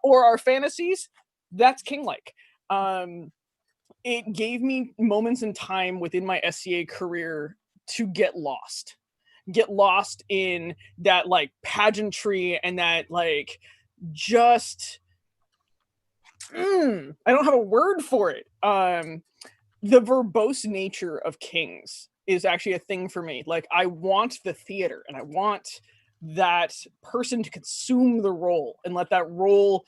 or our fantasies, that's king-like. It gave me moments in time within my SCA career to get lost in that like pageantry and that like just I don't have a word for it. The verbose nature of kings is actually a thing for me. Like, I want the theater and I want that person to consume the role and let that role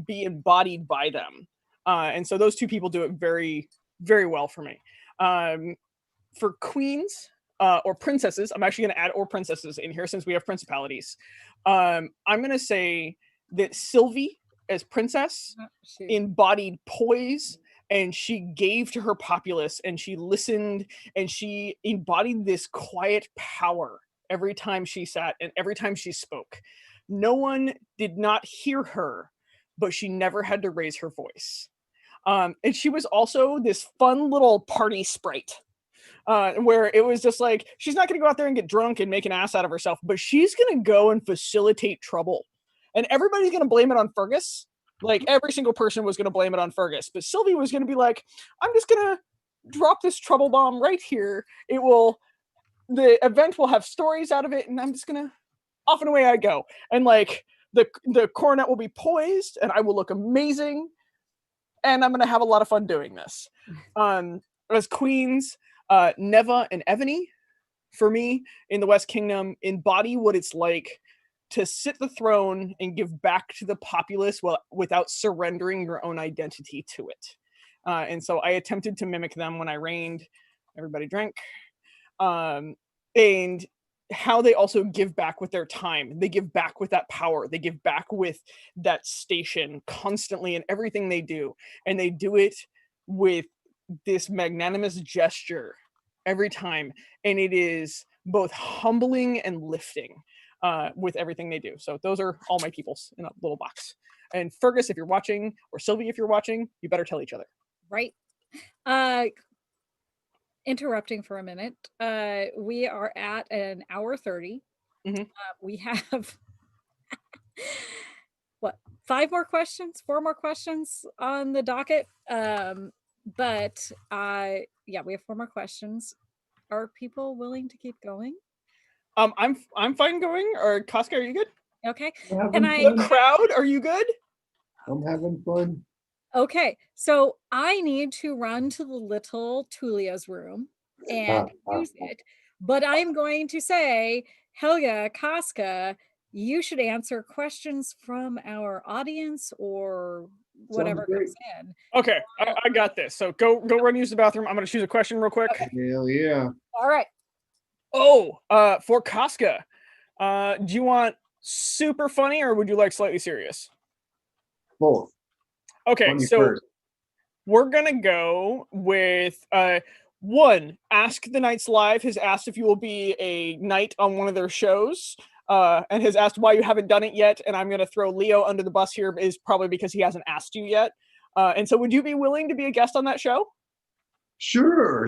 be embodied by them. And so those two people do it very, very well for me. For queens or princesses, I'm actually going to add or princesses in here since we have principalities. I'm going to say that Sylvie as princess embodied poise, and she gave to her populace and she listened and she embodied this quiet power every time she sat and every time she spoke. No one did not hear her, but she never had to raise her voice. And she was also this fun little party sprite. Where it was just like, she's not going to go out there and get drunk and make an ass out of herself, but she's going to go and facilitate trouble. And everybody's going to blame it on Fergus. Like, every single person was going to blame it on Fergus. But Sylvie was going to be like, I'm just going to drop this trouble bomb right here. The event will have stories out of it, and I'm just going to, off and away I go. And like, the coronet will be poised, and I will look amazing, and I'm going to have a lot of fun doing this. As queens, Neva and Evany, for me, in the West Kingdom, embody what it's like to sit the throne and give back to the populace without surrendering your own identity to it. And so I attempted to mimic them when I reigned. Everybody drank. And how they also give back with their time. They give back with that power. They give back with that station constantly in everything they do. And they do it with this magnanimous gesture every time. And it is both humbling and lifting with everything they do. So those are all my peoples in a little box. And Fergus, if you're watching, or Sylvie, if you're watching, you better tell each other. Right. Interrupting for a minute. We are at an hour 30. We have what, 4 more questions on the docket. But yeah, we have 4 more questions. Are people willing to keep going? I'm fine going. Or Casca, are you good? Okay. The crowd, are you good? I'm having fun. Okay, so I need to run to the little Tulia's room and use it, but I'm going to say, Helga, Casca, you should answer questions from our audience or whatever comes in. Okay, I got this. So go run use the bathroom. I'm going to choose a question real quick. Okay. Hell yeah. All right. Oh, for Casca, do you want super funny or would you like slightly serious? Both. Okay, Funny so first. we're gonna go with one. Ask the Knights Live has asked if you will be a knight on one of their shows, and has asked why you haven't done it yet. And I'm gonna throw Leo under the bus here, is probably because he hasn't asked you yet. And so, would you be willing to be a guest on that show? Sure.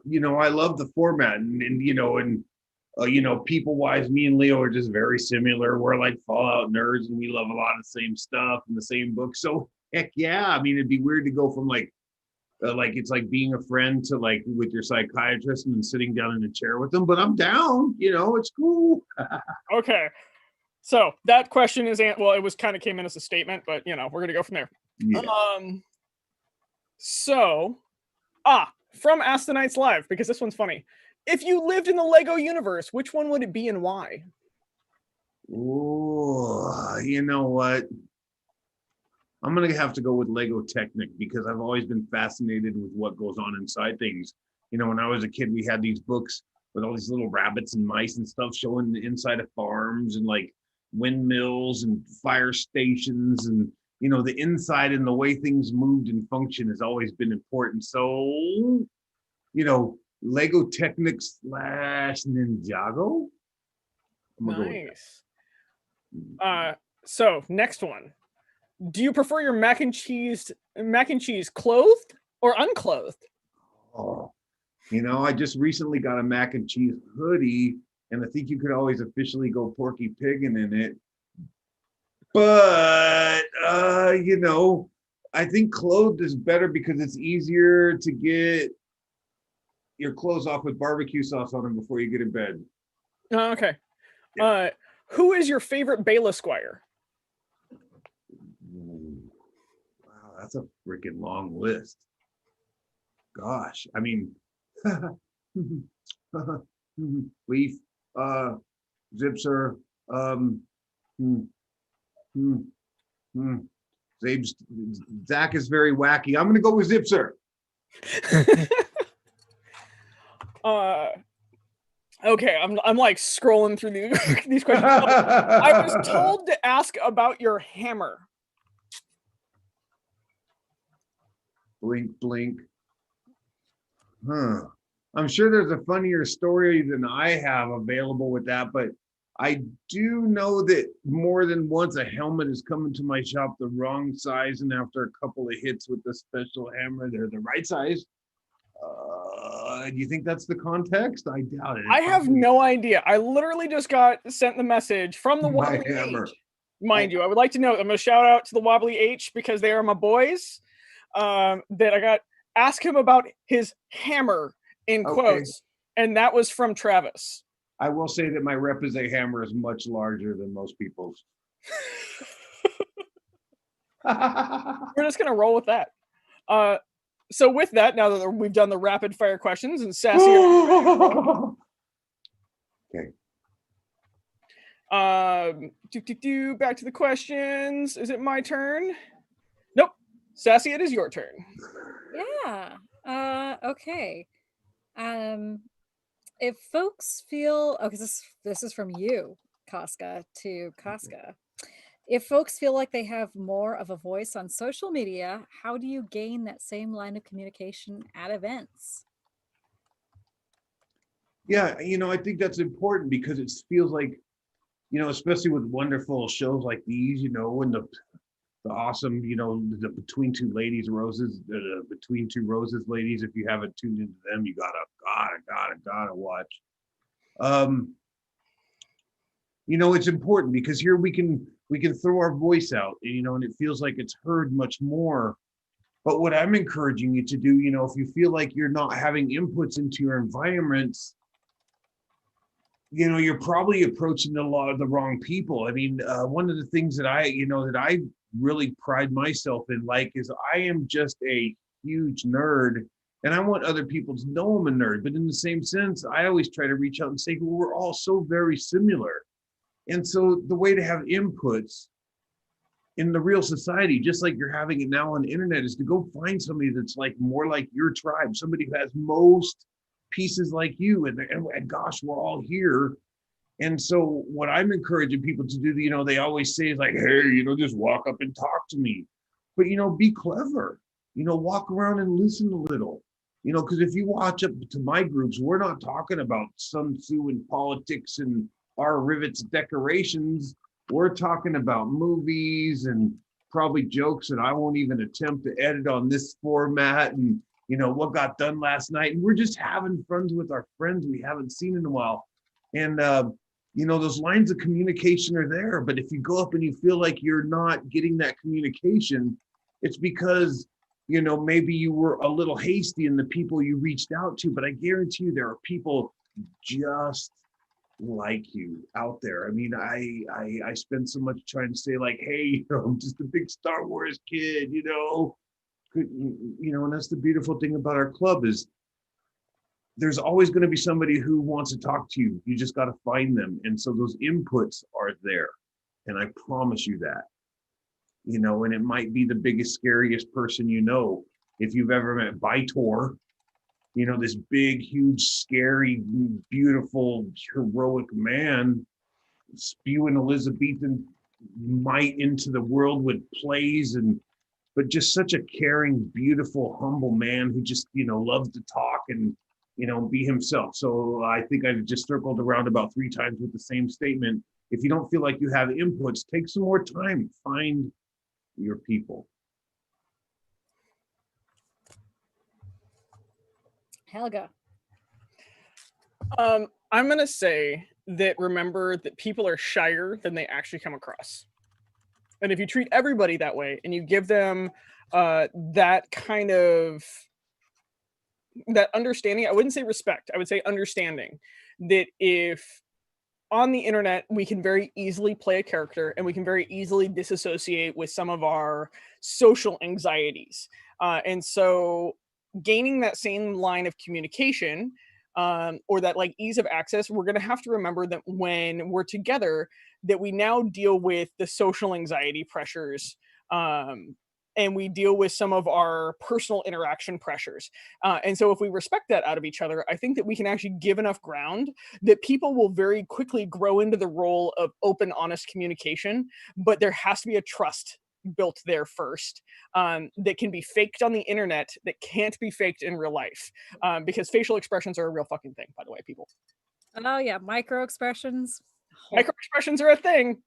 You know, I love the format, and you know, people wise, me and Leo are just very similar. We're like Fallout nerds, and we love a lot of the same stuff and the same books. So heck yeah. I mean, it'd be weird to go from like it's like being a friend to like with your psychiatrist and then sitting down in a chair with them. But I'm down. You know, it's cool. Okay. So that question is, well, it was kind of came in as a statement, but you know, we're gonna go from there. Yeah. So, from Ask the Knights Live, because this one's funny. If you lived in the Lego universe, which one would it be and why? Oh, you know what? I'm going to have to go with Lego Technic because I've always been fascinated with what goes on inside things. You know, when I was a kid, we had these books with all these little rabbits and mice and stuff showing the inside of farms and like windmills and fire stations. And, you know, the inside and the way things moved and function has always been important. So, you know, Lego Technic / Ninjago. Nice. So next one. Do you prefer your mac and cheese clothed or unclothed? Oh, you know, I just recently got a mac and cheese hoodie, and I think you could always officially go Porky Piggin in it. But you know, I think clothed is better because it's easier to get your clothes off with barbecue sauce on them before you get in bed. Oh, okay. Yeah. Who is your favorite Bela Squire? Wow, that's a freaking long list. Gosh, I mean, Leaf, Zipser, Zach is very wacky. I'm gonna go with Zipser. Okay, I'm like scrolling through these questions. I was told to ask about your hammer. Blink, blink. I'm sure there's a funnier story than I have available with that, but I do know that more than once a helmet has come into my shop the wrong size, and after a couple of hits with the special hammer, they're the right size. Do you think that's the context? I doubt it. I have no idea. I literally just got sent the message from the Wobbly hammer. H. Mind you, I would like to note, I'm going to shout out to the Wobbly H because they are my boys. That I got ask him about his hammer in quotes, and that was from Travis. I will say that my Repoussé hammer is much larger than most people's. We're just going to roll with that. So with that, now that we've done the rapid fire questions and Sassy. Okay. Back to the questions. Is it my turn? Nope. Sassy, it is your turn. Yeah. Okay. If folks feel, okay, this is from you, Casca, to Casca. If folks feel like they have more of a voice on social media, how do you gain that same line of communication at events? Yeah, I think that's important because it feels like, especially with wonderful shows like these, and the awesome, the Between Two Ladies Roses, the Between Two Roses ladies. If you haven't tuned into them, you gotta watch. It's important because here we can throw our voice out, and it feels like it's heard much more. But what I'm encouraging you to do, if you feel like you're not having inputs into your environments, you're probably approaching a lot of the wrong people. I mean, one of the things that I really pride myself in, is I am just a huge nerd, and I want other people to know I'm a nerd. But in the same sense, I always try to reach out and say, well, we're all so very similar. And so the way to have inputs in the real society, just like you're having it now on the internet, is to go find somebody that's more like your tribe, somebody who has most pieces like you, and gosh, we're all here. And so what I'm encouraging people to do, they always say is hey, just walk up and talk to me. But, be clever, walk around and listen a little, because if you watch up to my groups, we're not talking about Sun Tzu and politics and our rivets decorations. We're talking about movies and probably jokes that I won't even attempt to edit on this format, and what got done last night. And we're just having fun with our friends we haven't seen in a while. And those lines of communication are there, but if you go up and you feel like you're not getting that communication, it's because maybe you were a little hasty in the people you reached out to. But I guarantee you there are people just like you out there. I mean, I spend so much trying to say hey, I'm just a big Star Wars kid, and that's the beautiful thing about our club is there's always going to be somebody who wants to talk to you. You just got to find them. And so those inputs are there. And I promise you that, and it might be the biggest, scariest person, if you've ever met Vitor, this big, huge, scary, beautiful, heroic man spewing Elizabethan might into the world with plays, but just such a caring, beautiful, humble man who just, loves to talk and, be himself. So I think I've just circled around about 3 times with the same statement. If you don't feel like you have inputs, take some more time, find your people. Helga. I'm going to say that remember that people are shyer than they actually come across. And if you treat everybody that way and you give them that kind of that understanding, I wouldn't say respect, I would say understanding, that if on the internet we can very easily play a character and we can very easily disassociate with some of our social anxieties. And so gaining that same line of communication or that ease of access, we're going to have to remember that when we're together, that we now deal with the social anxiety pressures and we deal with some of our personal interaction pressures. And so if we respect that out of each other, I think that we can actually give enough ground that people will very quickly grow into the role of open, honest communication, but there has to be a trust built there first that can be faked on the internet, that can't be faked in real life, because facial expressions are a real fucking thing, by the way, people. Oh yeah, micro expressions. Micro expressions are a thing.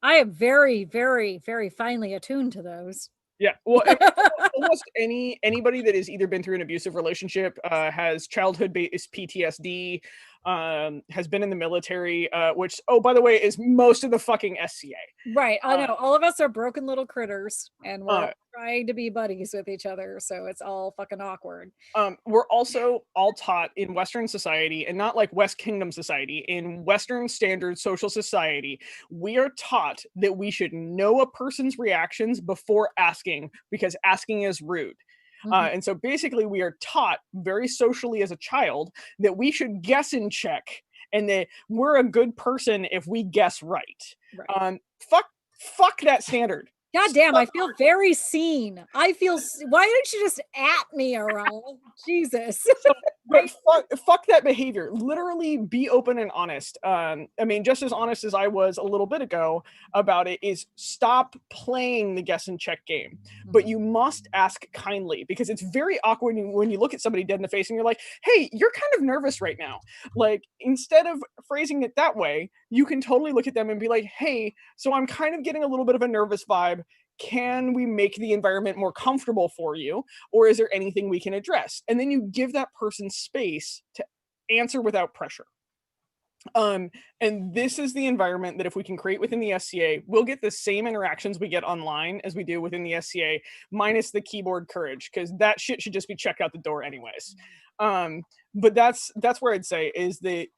I am very, very, very finely attuned to those. Yeah, well, almost anybody that has either been through an abusive relationship, has childhood-based PTSD, has been in the military, which, oh, by the way, is most of the fucking SCA. Right, I know. All of us are broken little critters, and we're trying to be buddies with each other, so it's all fucking awkward. We're also all taught in Western society, and not like West Kingdom society, in Western standard social society, we are taught that we should know a person's reactions before asking, because asking is rude. And so basically we are taught very socially as a child that we should guess and check and that we're a good person if we guess right. Right. Fuck that standard. God damn, I feel very seen. I feel, why don't you just at me, Aurel? Jesus. But fuck that behavior. Literally be open and honest. I mean, just as honest as I was a little bit ago about it, is stop playing the guess and check game. But you must ask kindly, because it's very awkward when you look at somebody dead in the face and you're like, hey, you're kind of nervous right now. Like, instead of phrasing it that way, you can totally look at them and be like, hey, so I'm kind of getting a little bit of a nervous vibe. Can we make the environment more comfortable for you? Or is there anything we can address? And then you give that person space to answer without pressure. And this is the environment that if we can create within the SCA, we'll get the same interactions we get online as we do within the SCA, minus the keyboard courage, because that shit should just be checked out the door anyways. But that's where I'd say is that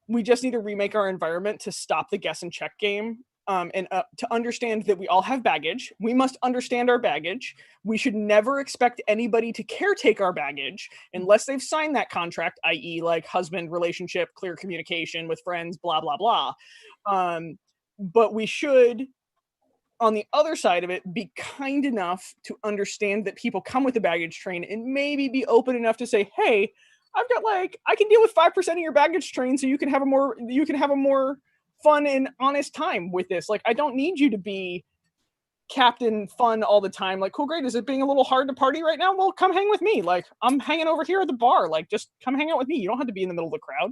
we just need to remake our environment to stop the guess and check game. And to understand that we all have baggage. We must understand our baggage. We should never expect anybody to caretake our baggage unless they've signed that contract, i.e. like husband, relationship, clear communication with friends, blah, blah, blah. But we should, on the other side of it, be kind enough to understand that people come with a baggage train and maybe be open enough to say, hey, I've got I can deal with 5% of your baggage train so you can have a more fun and honest time with this. Like, I don't need you to be captain fun all the time. Like, cool, great. Is it being a little hard to party right now? Well, come hang with me. Like, I'm hanging over here at the bar. Like, just come hang out with me. You don't have to be in the middle of the crowd.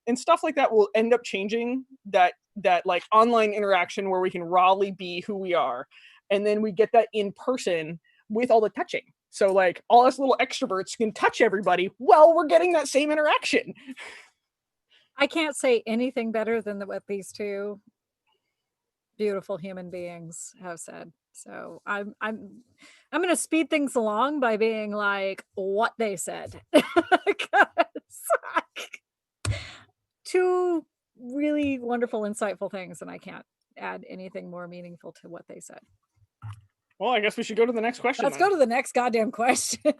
And stuff like that will end up changing that like online interaction where we can rawly be who we are. And then we get that in person with all the touching. So like all us little extroverts can touch everybody. Well, we're getting that same interaction. I can't say anything better than what these two beautiful human beings have said. So I'm going to speed things along by being like what they said. Two really wonderful, insightful things, and I can't add anything more meaningful to what they said. Well, I guess we should go to the next question. Let's go to the next goddamn question.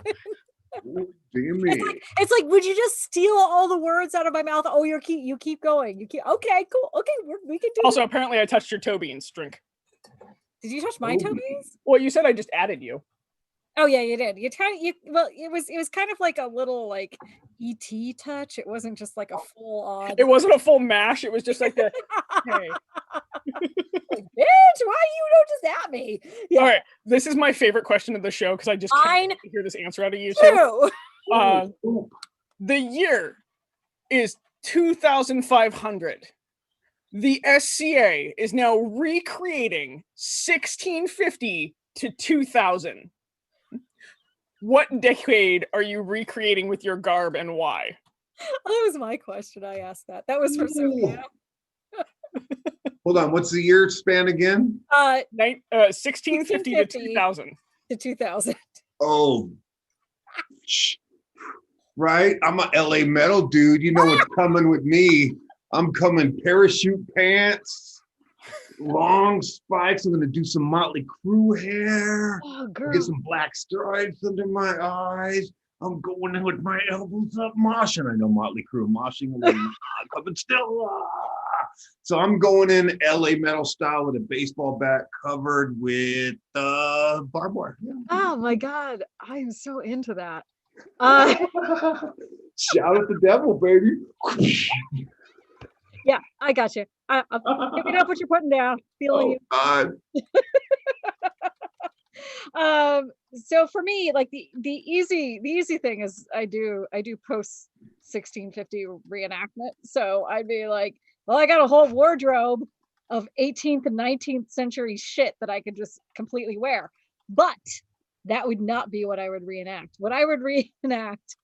It's it's like, would you just steal all the words out of my mouth? Oh, you keep going. Okay, cool. Okay, we can do. Also, apparently, I touched your toe beans. Drink. Did you touch my toe beans? Well, you said I just added you. Oh yeah, you did. Well, it was kind of like a little like ET touch. It wasn't just like a full on. It wasn't a full mash. It was just like the hey. Like, bitch, why you don't just at me? Yeah. All right, this is my favorite question of the show because I just can't hear this answer out of you too. The year is 2500. The SCA is now recreating 1650 to 2000. What decade are you recreating with your garb and why? That was my question. I asked that. That was for Sophia. Hold on. What's the year span again? 1650 to 2000. To 2000. Oh, right. I'm a LA metal dude. You know what's coming with me. I'm coming parachute pants, long spikes. I'm going to do some Motley Crue hair. Oh, girl. Get some black stripes under my eyes. I'm going in with my elbows up moshing. I know Motley Crue moshing. Coming still. So I'm going in LA metal style with a baseball bat covered with barbed wire. Yeah. Oh my God. I am so into that. Shout at the devil, baby. Yeah, I got you. I'm picking up what you're putting down. Feeling you. So for me, like the easy thing is I do post 1650 reenactment. So I'd be like, well, I got a whole wardrobe of 18th and 19th century shit that I could just completely wear. But that would not be what I would reenact. What I would reenact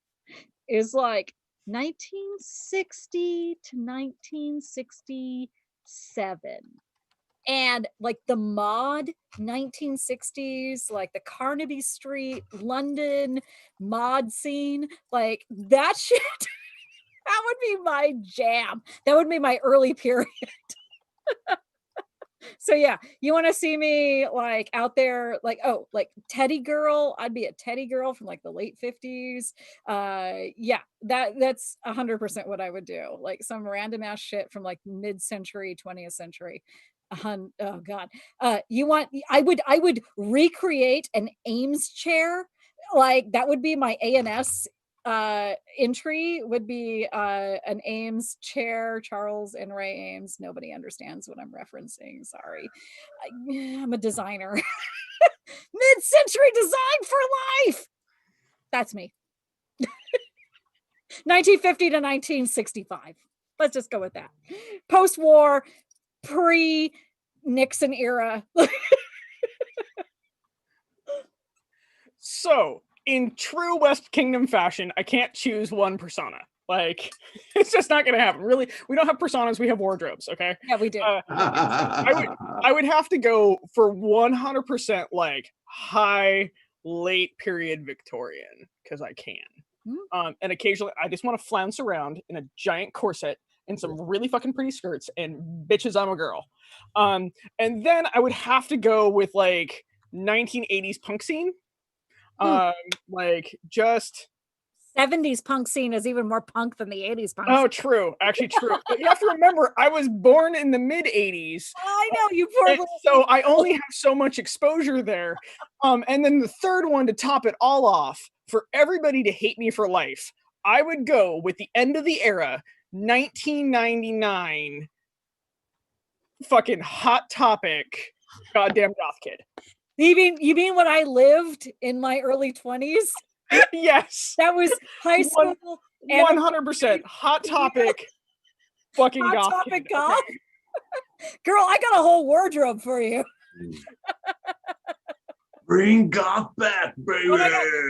is like 1960 to 1967. And like the mod 1960s, like the Carnaby Street, London mod scene, like that shit, that would be my jam. That would be my early period. So yeah, you want to see me like out there, like, oh, like teddy girl. I'd be a teddy girl from like the late 50s. Yeah, that's 100% what I would do. Like some random ass shit from like mid-century 20th century. Oh god. I would recreate an Ames chair. Like that would be my ANS entry, would be an Ames chair, Charles and Ray Ames. Nobody understands what I'm referencing, sorry. I'm a designer. Mid-century design for life. That's me. 1950 to 1965. Let's just go with that. Post-war, pre-Nixon era. So, in true West Kingdom fashion, I can't choose one persona. Like, it's just not going to happen. Really, we don't have personas, we have wardrobes, okay? Yeah, we do. I would have to go for 100% like high late period Victorian, because I can. And occasionally, I just want to flounce around in a giant corset and some really fucking pretty skirts, and bitches, I'm a girl. And then I would have to go with like 1980s punk scene. Like just 70s punk scene is even more punk than the 80s punk. Oh, true. Actually, true. But you have to remember, I was born in the mid 80s. I know, you poor. So I only have so much exposure there. And then the third one to top it all off, for everybody to hate me for life, I would go with the end of the era, 1999, fucking Hot Topic, goddamn goth kid. You mean when I lived in my early 20s? Yes. That was high school. 100% Hot Topic, fucking Hot goth. Topic goth. Okay. Girl, I got a whole wardrobe for you. Bring goth back, baby. Oh,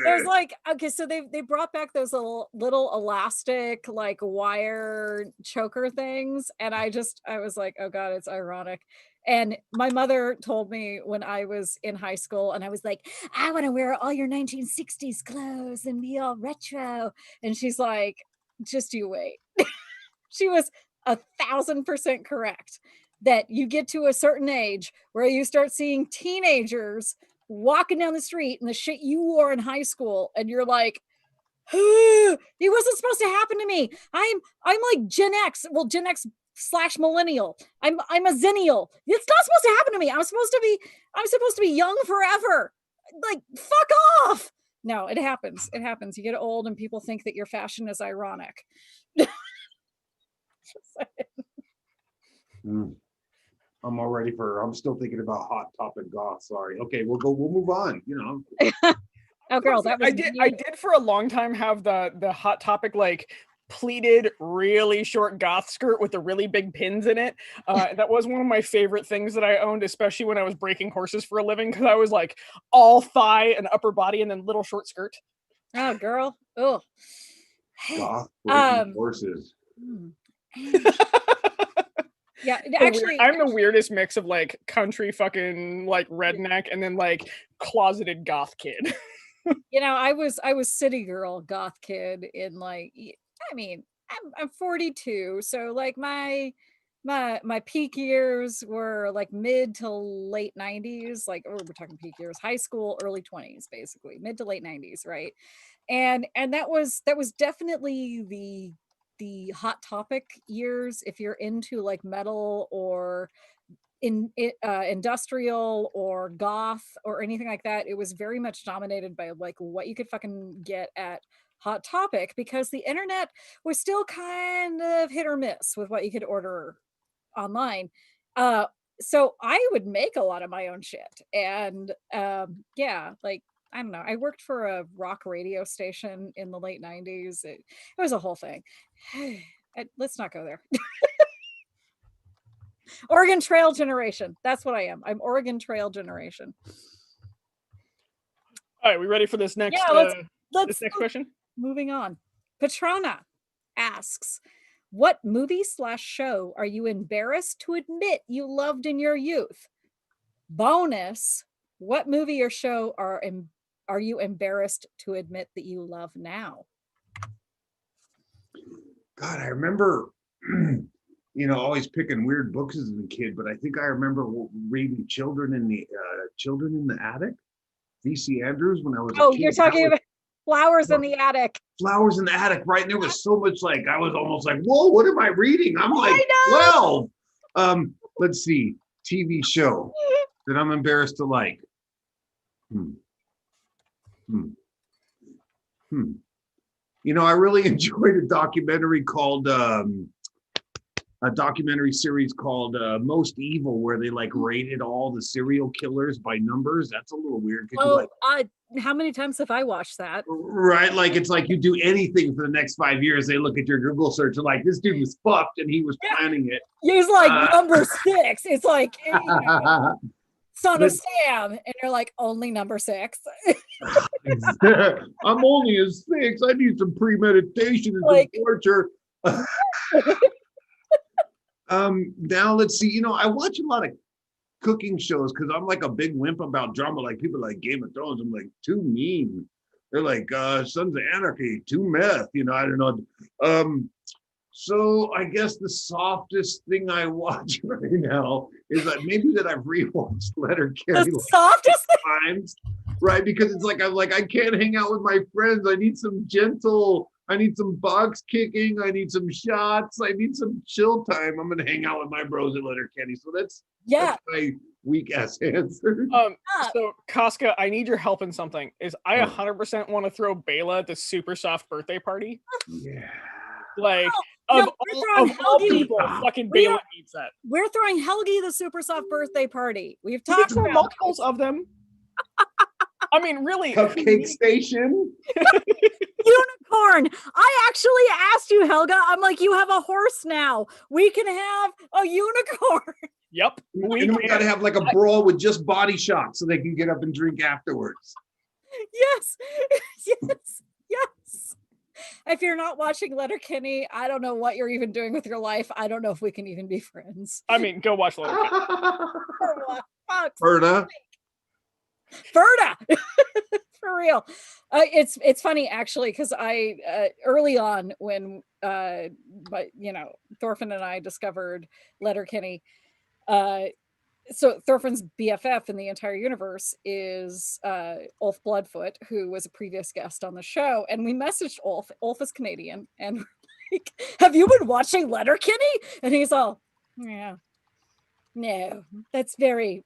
there's like, okay, so they brought back those little elastic like wire choker things, and I was like, oh god, it's ironic. And my mother told me when I was in high school, and I was like, I want to wear all your 1960s clothes and be all retro. And she's like, just you wait. She was 1,000% correct that you get to a certain age where you start seeing teenagers walking down the street in the shit you wore in high school, and you're like, it wasn't supposed to happen to me. I'm like Gen X. Well, Gen X / millennial. I'm a zennial. It's not supposed to happen to me. I'm supposed to be young forever. Like, fuck off. No, it happens. It happens. You get old and people think that your fashion is ironic. I'm still thinking about Hot Topic goth. Sorry. Okay, we'll move on. You know. Oh, girl, that was I did for a long time have the Hot Topic like pleated, really short goth skirt with the really big pins in it. That was one of my favorite things that I owned, especially when I was breaking horses for a living, because I was like all thigh and upper body and then little short skirt. Oh, girl. Oh. Goth breaking horses. Yeah, actually, I'm the weirdest mix of like country fucking like redneck and then like closeted goth kid. You know, I was city girl goth kid in like, I mean, I'm 42, so like my peak years were like mid to late 90s, like, we're talking peak years, high school, early 20s, basically mid to late 90s, right? And that was definitely the Hot Topic years. If you're into like metal or industrial or goth or anything like that, it was very much dominated by like what you could fucking get at Hot Topic, because the internet was still kind of hit or miss with what you could order online. So I would make a lot of my own shit, and yeah, like, I don't know, I worked for a rock radio station in the late 90s. It was a whole thing. Let's not go there. Oregon Trail generation. That's what I am. I'm Oregon Trail generation. All right, we ready for this next this next question? Moving on. Patrona asks, what movie / show are you embarrassed to admit you loved in your youth? Bonus, what movie or show are you embarrassed to admit that you love now? God, I remember always picking weird books as a kid, but I think I remember reading Children in the Attic, V.C. Andrews, when I was a kid. You're talking about Flowers in the Attic. Flowers in the Attic, right? And there was so much I was almost like, whoa, what am I reading? I'm like I know. 12. Let's see, TV show that I'm embarrassed to like. I really enjoyed a documentary series called Most Evil, where they rated all the serial killers by numbers. That's a little weird. How many times have I watched that? Right, it's like you do anything for the next 5 years, they look at your Google search and this dude was fucked and he was planning it. He's number 6. It's like Son of Sam, and you're like, only number 6. I'm only a 6. I need some premeditation and some torture. Now let's see. I watch a lot of cooking shows because I'm a big wimp about drama. People Game of Thrones. I'm too mean. They're Sons of Anarchy, too meth. I don't know. So I guess the softest thing I watch right now is maybe that I've rewatched Letterkenny the softest times, right? Because it's I can't hang out with my friends. I need some I need some box kicking. I need some shots. I need some chill time. I'm gonna hang out with my bros at Letterkenny. So that's my weak ass answer. So Casca, I need your help in something. I 100% want to throw Bela the super soft birthday party. Yeah. Of all people, fucking Bela needs that. We're throwing Helgi the super soft birthday party. We've talked about multiples of them. I mean, really. Cupcake Station. Unicorn. I actually asked you, Helga. I'm like, you have a horse now. We can have a unicorn. Yep. We gotta have a brawl with just body shots so they can get up and drink afterwards. Yes. If you're not watching Letterkenny, I don't know what you're even doing with your life. I don't know if we can even be friends. I mean, go watch Letterkenny. Ferda. For real. It's funny actually, because I early on when Thorfinn and I discovered Letterkenny, so Thorfinn's BFF in the entire universe is Ulf Bloodfoot, who was a previous guest on the show, and we messaged Ulf. Ulf is Canadian, and we're like, have you been watching Letterkenny? And he's all, yeah, no, that's very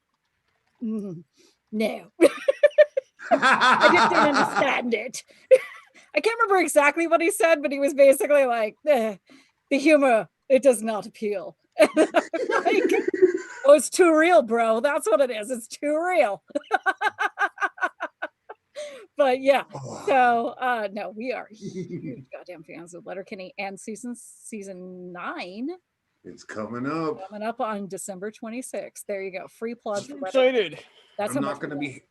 no. I just didn't understand it. I can't remember exactly what he said, but he was basically like, the humor, it does not appeal. Oh, it's too real, bro. That's what it is. It's too real. But yeah, so no, we are huge goddamn fans of Letterkenny, and season 9. It's coming up. Coming up on December 26th. There you go. Free plug for excited. I'm not going to be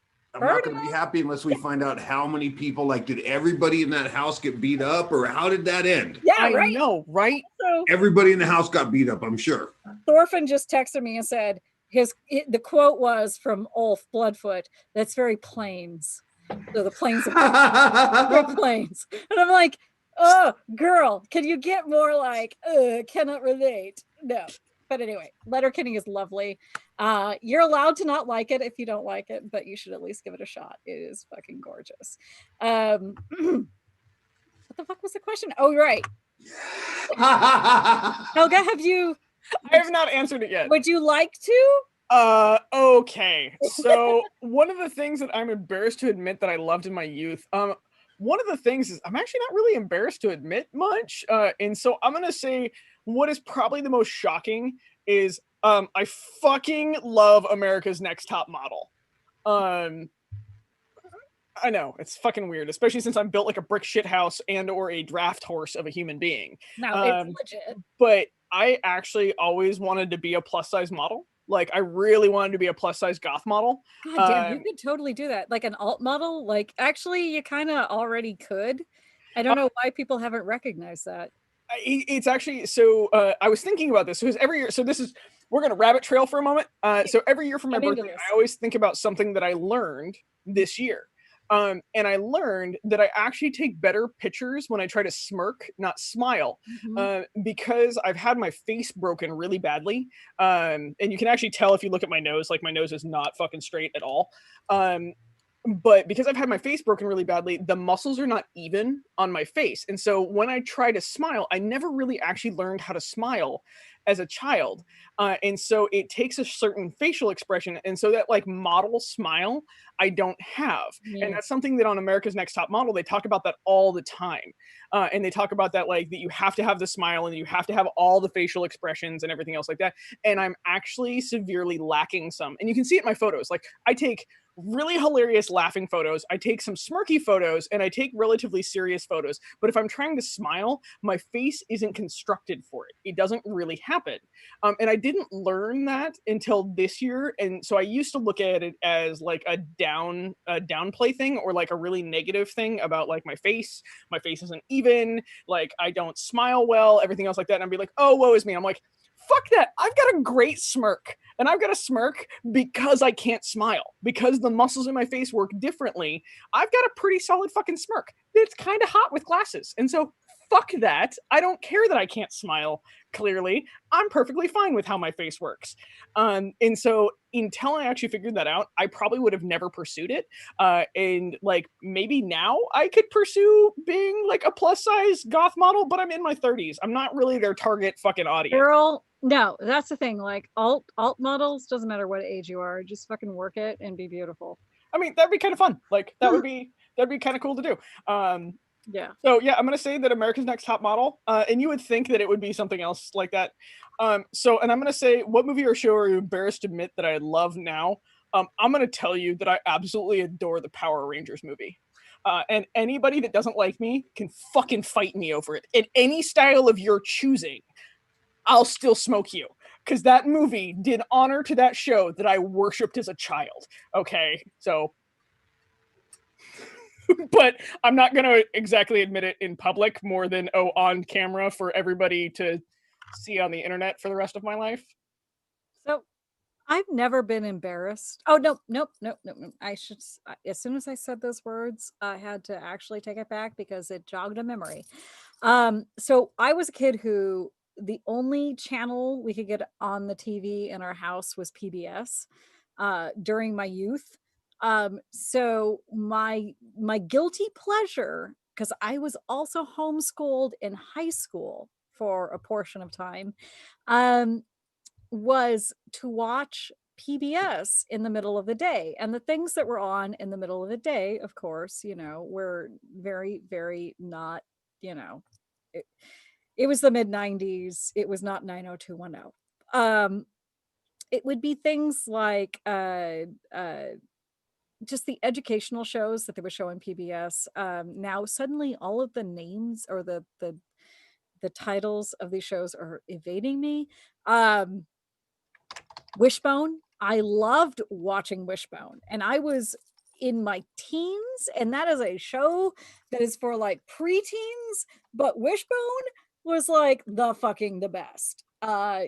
happy unless we find out how many people, did everybody in that house get beat up, or how did that end? Yeah, I know, right? So, everybody in the house got beat up, I'm sure. Thorfinn just texted me and said the quote was from Ulf Bloodfoot, that's very plains. So the plains are plains. And I'm like, oh, girl, can you get more cannot relate? No. But anyway, Letterkenny is lovely. You're allowed to not like it if you don't like it, but you should at least give it a shot. It is fucking gorgeous. What the fuck was the question? Oh, right. Helga, I have not answered it yet. Would you like to? Okay. So one of the things that I'm embarrassed to admit that I loved in my youth, one of the things is I'm actually not really embarrassed to admit much. And so I'm going to say what is probably the most shocking is I fucking love America's Next Top Model. I know, it's fucking weird, especially since I'm built like a brick shit house and or a draft horse of a human being. No, it's legit. But I actually always wanted to be a plus size model. Like, I really wanted to be a plus size goth model. God damn, you could totally do that. Like an alt model. Like, actually, you kind of already could. I don't know why people haven't recognized that. It's actually, so I was thinking about this because every year, so this is, we're going to rabbit trail for a moment. So every year for my birthday, I always think about something that I learned this year. And I learned that I actually take better pictures when I try to smirk, not smile, because I've had my face broken really badly. And you can actually tell if you look at my nose, like my nose is not fucking straight at all. But because I've had my face broken really badly, the muscles are not even on my face. And so when I try to smile, I never really actually learned how to smile as a child. And so it takes a certain facial expression. And so that like model smile, I don't have. And that's something that on America's Next Top Model, they talk about that all the time. And they talk about that like that you have to have the smile and you have to have all the facial expressions and everything else like that. And I'm actually severely lacking some. And you can see it in my photos. Like I take really hilarious laughing photos. I take some smirky photos and I take relatively serious photos. But if I'm trying to smile, my face isn't constructed for it. It doesn't really happen. And I didn't learn that until this year. And so I used to look at it as like a downplay thing or like a really negative thing about like my face. My face isn't even, like I don't smile well, everything else like that. And I'd be like, oh, woe is me. I'm like, fuck that. I've got a great smirk. And I've got a smirk because I can't smile, because the muscles in my face work differently. I've got a pretty solid fucking smirk. It's kind of hot with glasses. And so fuck that. I don't care that I can't smile clearly. I'm perfectly fine with how my face works. And so until I actually figured that out, I probably would have never pursued it. And like maybe now I could pursue being like a plus size goth model, but I'm in my 30s. I'm not really their target fucking audience. Girl, no, that's the thing. Like alt models, doesn't matter what age you are, just fucking work it and be beautiful. I mean, that'd be kind of fun. Like that'd be kind of cool to do. Yeah. So yeah, I'm gonna say that America's Next Top Model, and you would think that it would be something else like that. So, and I'm gonna say, what movie or show are you embarrassed to admit that I love now? I'm gonna tell you that I absolutely adore the Power Rangers movie. And anybody that doesn't like me can fucking fight me over it. In any style of your choosing, I'll still smoke you. Because that movie did honor to that show that I worshipped as a child. Okay, so but I'm not going to exactly admit it in public more than on camera for everybody to see on the internet for the rest of my life. So I've never been embarrassed. Oh, nope. I should, as soon as I said those words, I had to actually take it back because it jogged a memory. So I was a kid who the only channel we could get on the TV in our house was PBS during my youth. So my guilty pleasure, because I was also homeschooled in high school for a portion of time, was to watch PBS in the middle of the day. And the things that were on in the middle of the day, of course, were very, very not, it was the mid 90s. It was not 90210. It would be things like just the educational shows that they would show on PBS. Now suddenly all of the names or the titles of these shows are evading me. Wishbone. I loved watching Wishbone, and I was in my teens, and that is a show that is for like preteens, but Wishbone was like the best.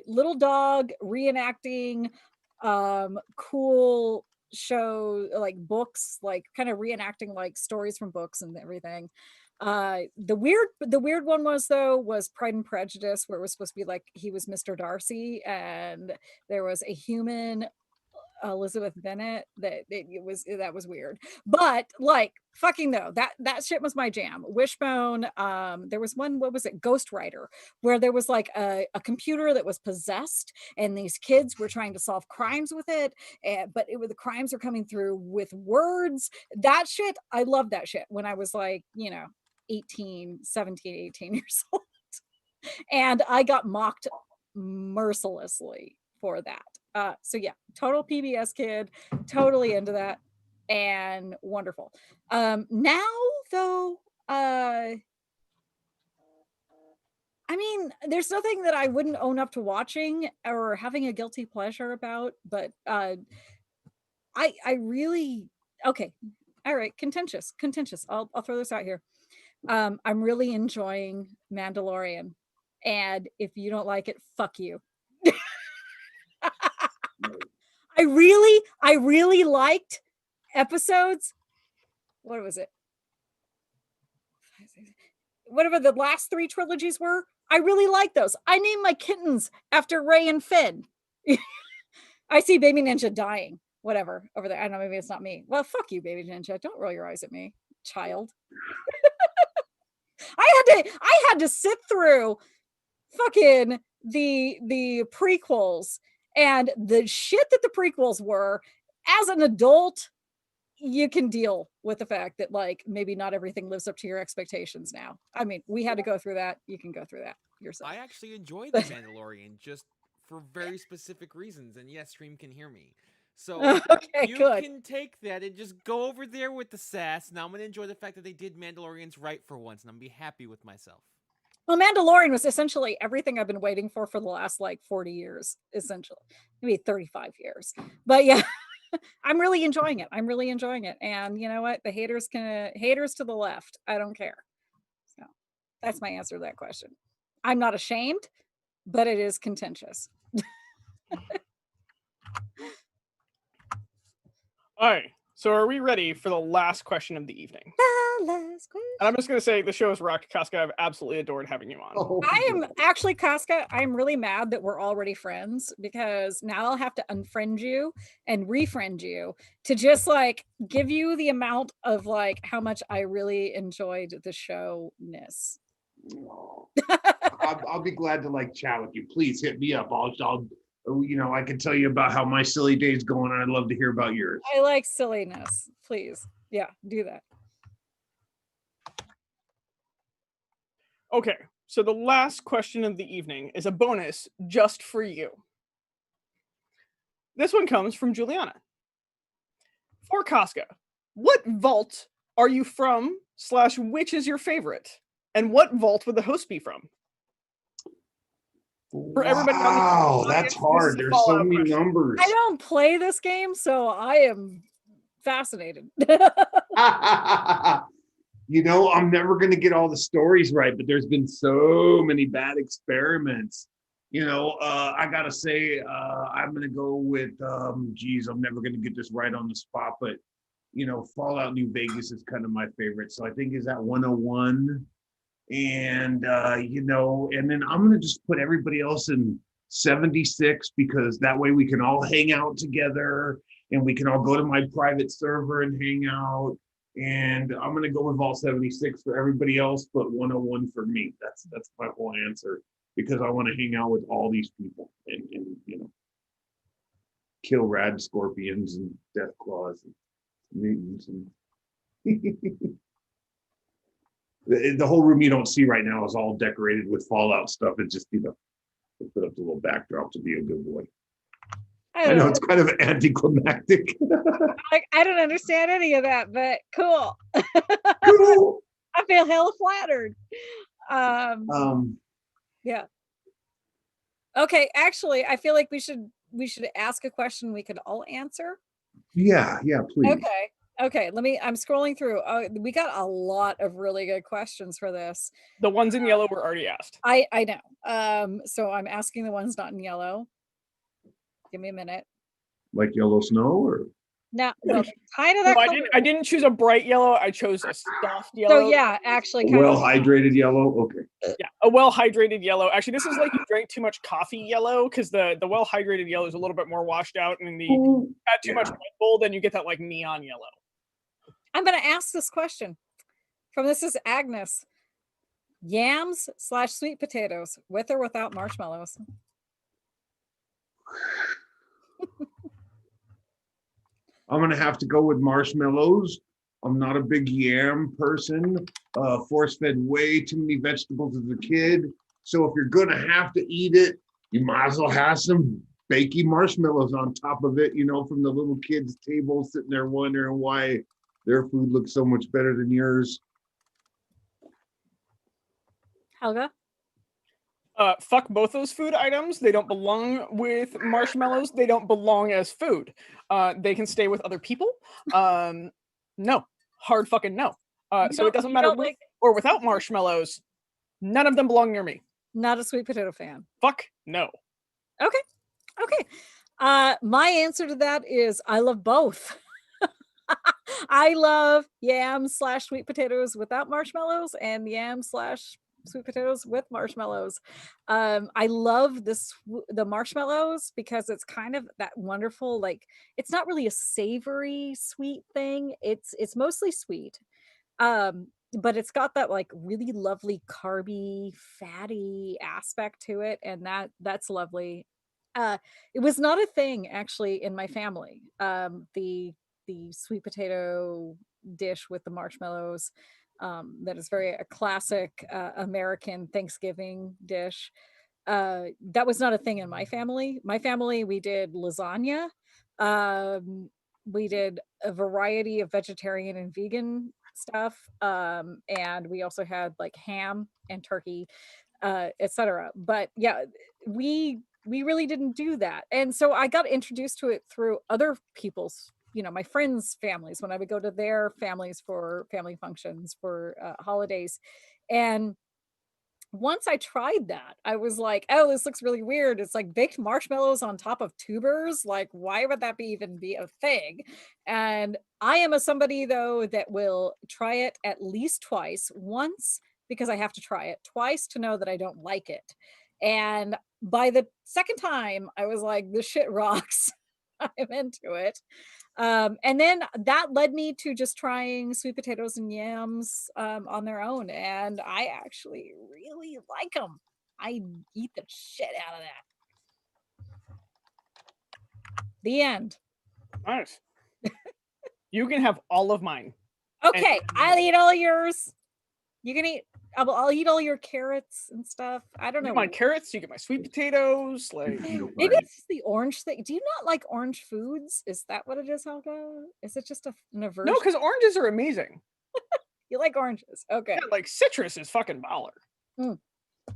Little dog reenacting cool show, like books, like kind of reenacting like stories from books and everything. The weird one was Pride and Prejudice, where it was supposed to be like he was Mr. Darcy and there was a human Elizabeth Bennet. That was weird, but like fucking no, that shit was my jam. Wishbone. There was one, what was it, Ghost Rider, where there was like a computer that was possessed and these kids were trying to solve crimes with it, but the crimes are coming through with words. That shit, I loved that shit when I was like 18 years old, and I got mocked mercilessly for that. So yeah, total PBS kid, totally into that, and wonderful. Now though, I mean, there's nothing that I wouldn't own up to watching or having a guilty pleasure about, but I really, okay, all right, contentious. I'll throw this out here. I'm really enjoying Mandalorian, and if you don't like it, fuck you. I really liked episodes what was it? Whatever the last 3 trilogies were, I really like those. I named my kittens after Ray and Finn. I see Baby Ninja dying. Whatever, over there. I don't know, maybe it's not me. Well, fuck you, Baby Ninja. Don't roll your eyes at me, child. I had to sit through fucking the prequels and the shit that the prequels were. As an adult, you can deal with the fact that like maybe not everything lives up to your expectations now. I mean, we had to go through that. You can go through that yourself. I actually enjoyed The Mandalorian just for very specific reasons, and yes, Stream can hear me. So Okay, you good. can take that and just go over there with the sass. Now I'm gonna enjoy the fact that they did Mandalorians right for once, and I'm gonna be happy with myself. Well, Mandalorian was essentially everything I've been waiting for the last like 40 years, essentially, maybe 35 years. But yeah, I'm really enjoying it. I'm really enjoying it. And you know what? The haters to the left. I don't care. So that's my answer to that question. I'm not ashamed, but it is contentious. All right. So are we ready for the last question of the evening? The last question. And I'm just going to say the show is rocked. Casca, I've absolutely adored having you on. Oh, I am actually, Casca, I'm really mad that we're already friends because now I'll have to unfriend you and refriend you to just like give you the amount of like how much I really enjoyed the showness. I'll be glad to like chat with you. Please hit me up. I'll I can tell you about how my silly day's going, and I'd love to hear about yours. I like silliness. Please. Yeah, do that. Okay. So the last question of the evening is a bonus just for you. This one comes from Juliana. For Casca, what vault are you from / which is your favorite? And what vault would the host be from? For everybody Wow, on the that's audience, this is hard. a There's so Fallout many question. numbers. I don't play this game, so I am fascinated. I'm never going to get all the stories right, but there's been so many bad experiments. I got to say, I'm going to go with, I'm never going to get this right on the spot, but, Fallout New Vegas is kind of my favorite. So I think is that 101. And, and then I'm going to just put everybody else in 76 because that way we can all hang out together and we can all go to my private server and hang out. And I'm going to go with Vault 76 for everybody else, but 101 for me. That's my whole answer because I want to hang out with all these people and kill rad scorpions and death claws and mutants and the whole room you don't see right now is all decorated with Fallout stuff. It's just, they put up the little backdrop to be a good boy. I know it's kind of anticlimactic. I don't understand any of that, but cool. Cool. I feel hella flattered. Yeah. Okay, actually, I feel like we should ask a question we could all answer. Yeah, please. Okay, I'm scrolling through. We got a lot of really good questions for this. The ones in yellow were already asked. I know. So I'm asking the ones not in yellow. Give me a minute. Like yellow snow or? No, kind of that color. I didn't choose a bright yellow. I chose a soft yellow. So yeah, actually, Well-hydrated yellow. Okay. Yeah, a well-hydrated yellow. Actually, this is like you drank too much coffee yellow because the well-hydrated yellow is a little bit more washed out, and you add too much Red Bull, then you get that like neon yellow. I'm going to ask this question. This is Agnes. Yams / sweet potatoes, with or without marshmallows? I'm going to have to go with marshmallows. I'm not a big yam person. Force-fed way too many vegetables as a kid. So if you're going to have to eat it, you might as well have some bakey marshmallows on top of it, from the little kids' table sitting there wondering why their food looks so much better than yours. Helga? Fuck both those food items. They don't belong with marshmallows. They don't belong as food. They can stay with other people. No. Hard fucking no. So it doesn't matter with or without marshmallows. None of them belong near me. Not a sweet potato fan. Fuck no. Okay. My answer to that is I love both. I love yams / sweet potatoes without marshmallows and yams / sweet potatoes with marshmallows. I love the marshmallows because it's kind of that wonderful, like, it's not really a savory sweet thing. It's mostly sweet. But it's got that like really lovely carby, fatty aspect to it, and that's lovely. Uh, it was not a thing actually in my family. The sweet potato dish with the marshmallows, that is very a classic American Thanksgiving dish. That was not a thing in my family. My family, we did lasagna. Um, we did a variety of vegetarian and vegan stuff. And we also had like ham and turkey, etc. But yeah, we really didn't do that. And so I got introduced to it through other people's, my friends' families when I would go to their families for family functions for holidays. And once I tried that, I was like, oh, this looks really weird. It's like baked marshmallows on top of tubers. Like, why would that even be a thing? And I am somebody though that will try it at least twice. Once because I have to try it, twice to know that I don't like it. And by the second time, I was like, this shit rocks. I'm into it. And then that led me to just trying sweet potatoes and yams on their own. And I actually really like them. I eat the shit out of that. The end. Nice. You can have all of mine. Okay, I'll eat all yours. You can eat. I'll eat all your carrots and stuff. I don't You know. get my carrots, you get my sweet potatoes. Like, Maybe it's the orange thing. Do you not like orange foods? Is that what it is, Helga? Is it just an aversion? no, because oranges are amazing. You like oranges. Okay. Yeah, like citrus is fucking baller. Mm.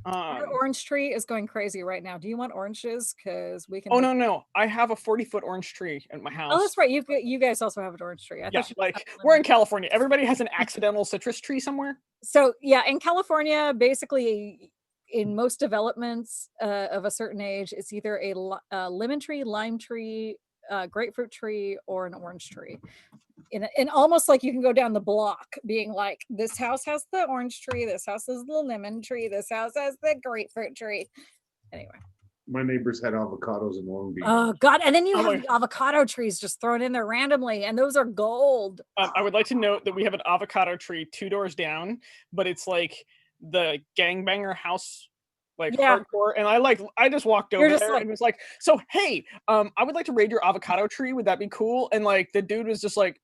Our orange tree is going crazy right now. Do you want oranges? Because we can. Oh no, I have a 40-foot orange tree at my house. Oh, that's right. You guys also have an orange tree. Yeah, like we're in California. Everybody has an accidental citrus tree somewhere. So yeah, in California, basically, in most developments of a certain age, it's either a lemon tree, lime tree, grapefruit tree, or an orange tree. And almost like you can go down the block being like, this house has the orange tree, this house has the lemon tree, this house has the grapefruit tree. Anyway. My neighbors had avocados in Long Beach. Oh God! And then you have the avocado trees just thrown in there randomly, and those are gold. I would like to note that we have an avocado tree 2 doors down, but it's like the gangbanger house, like hardcore. And I just walked over there and was like, so hey, I would like to raid your avocado tree. Would that be cool? And like the dude was just like,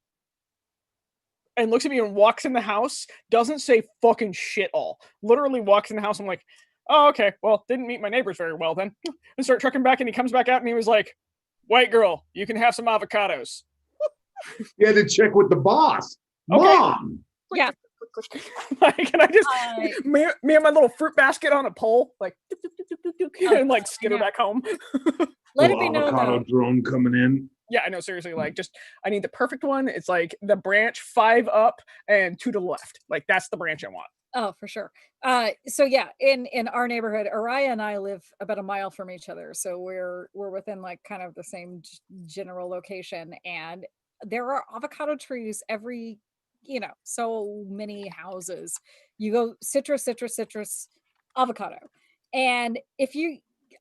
and looks at me and walks in the house, doesn't say fucking shit all. Literally walks in the house. I'm like, oh, okay, well, didn't meet my neighbors very well then. And start trucking back, and he comes back out and he was like, white girl, you can have some avocados. You had to check with the boss. Okay. Mom! Yeah. Like, and I just, me and my little fruit basket on a pole, like, and like skitter back home. Let it be known avocado drone coming in. Yeah, I know, seriously, like, just, I need the perfect one. It's like the branch 5 up and 2 to the left. Like, that's the branch I want. Oh, for sure. So yeah, in our neighborhood, Araya and I live about a mile from each other. So we're within like kind of the same general location. And there are avocado trees every, so many houses. You go citrus, avocado. And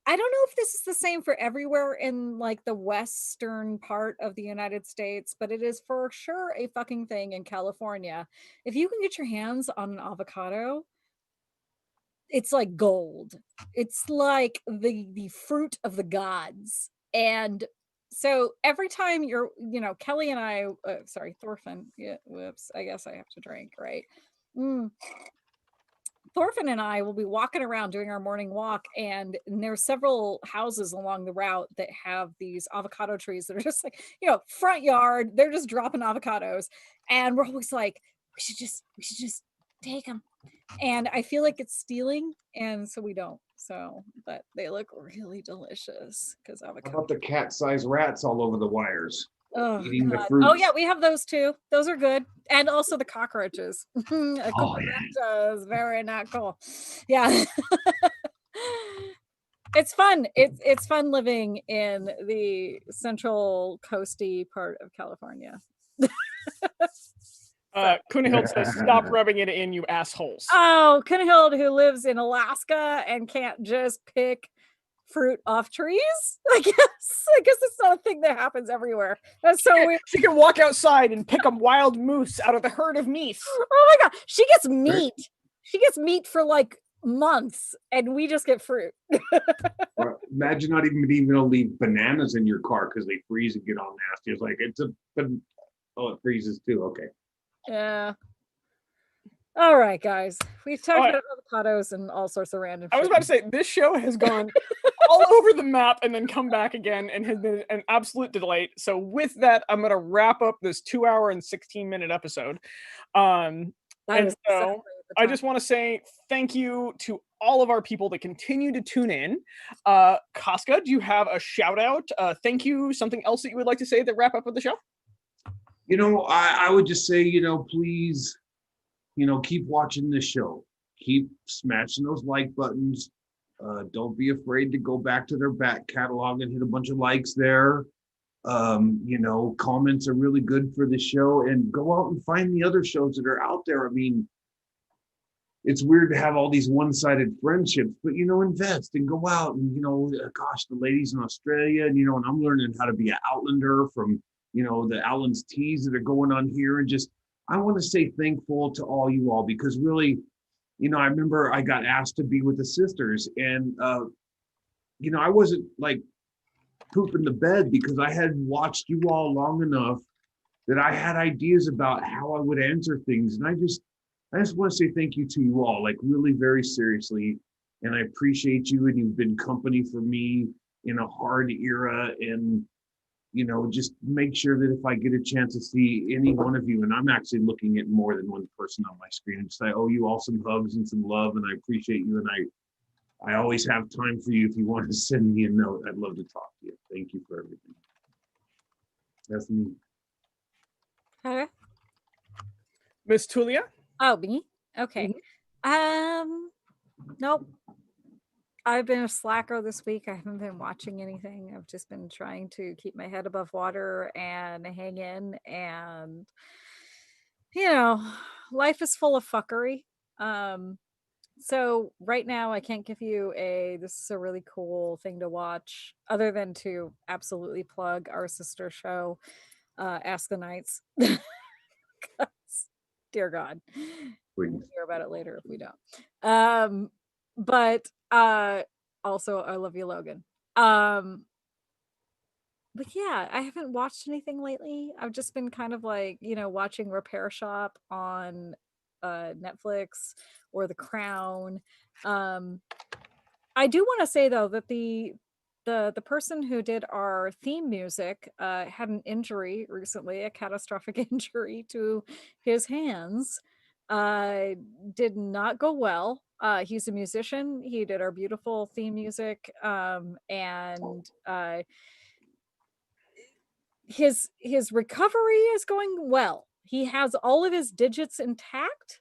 I don't know if this is the same for everywhere in like the western part of the United States, but it is for sure a fucking thing in California. If you can get your hands on an avocado, it's like gold. It's like the fruit of the gods. And so every time Kelly and I, Thorfinn, whoops, I guess I have to drink, right? Thorfinn and I will be walking around doing our morning walk, and there's several houses along the route that have these avocado trees that are just like, front yard. They're just dropping avocados, and we're always like, we should just take them. And I feel like it's stealing, and so we don't. So, but they look really delicious because avocado. How about the cat-sized rats all over the wires? Oh, eating the God. fruits. Oh yeah, we have those too. Those are good, and also the cockroaches. Is very not cool. Yeah, it's fun. It's fun living in the central coasty part of California. Kunahild says, "Stop rubbing it in, you assholes." Oh, Kunahild, who lives in Alaska and can't just pick fruit off trees. I guess it's not a thing that happens everywhere. That's so weird. She can walk outside and pick a wild moose out of the herd of meese. Oh my god, she gets meat. She gets meat for like months, and we just get fruit. Or imagine not even being able to leave bananas in your car because they freeze and get all nasty. It's like it freezes too. Okay. Yeah. All right, guys. We've talked All right. about avocados and all sorts of random I was shit. about to say, this show has gone all over the map and then come back again and has been an absolute delight. So with that, I'm going to wrap up this 2-hour and 16-minute episode. And so I just want to say thank you to all of our people that continue to tune in. Casca, do you have a shout out? Thank you. Something else that you would like to say that wrap up with the show? I would just say, please, keep watching this show. Keep smashing those like buttons. Don't be afraid to go back to their back catalog and hit a bunch of likes there. Comments are really good for the show, and go out and find the other shows that are out there. I mean, it's weird to have all these one-sided friendships, but invest and go out and gosh, the ladies in Australia, and and I'm learning how to be an Outlander from the Outlands teas that are going on here, and just I want to say thankful to all you all, because really, I remember I got asked to be with the sisters, and I wasn't like pooping the bed because I had watched you all long enough that I had ideas about how I would answer things, and I just want to say thank you to you all, like really very seriously, and I appreciate you, and you've been company for me in a hard era, and just make sure that if I get a chance to see any one of you, and I'm actually looking at more than one person on my screen, and just I owe you all some hugs and some love, and I appreciate you, and I always have time for you if you want to send me a note. I'd love to talk to you. Thank you for everything. That's me. Okay. Miss Tulia? Oh, me? Okay. Nope. I've been a slacker this week. I haven't been watching anything. I've just been trying to keep my head above water and hang in. And, life is full of fuckery. So right now I can't give you this is a really cool thing to watch, other than to absolutely plug our sister show, Ask the Knights. Dear God. We'll hear about it later if we don't. But also I love you, Logan. But yeah, I haven't watched anything lately. I've just been kind of like, watching Repair Shop on Netflix or The Crown. I do want to say though that the person who did our theme music had an injury recently, a catastrophic injury to his hands. Did not go well. He's a musician. He did our beautiful theme music, and his recovery is going well. He has all of his digits intact.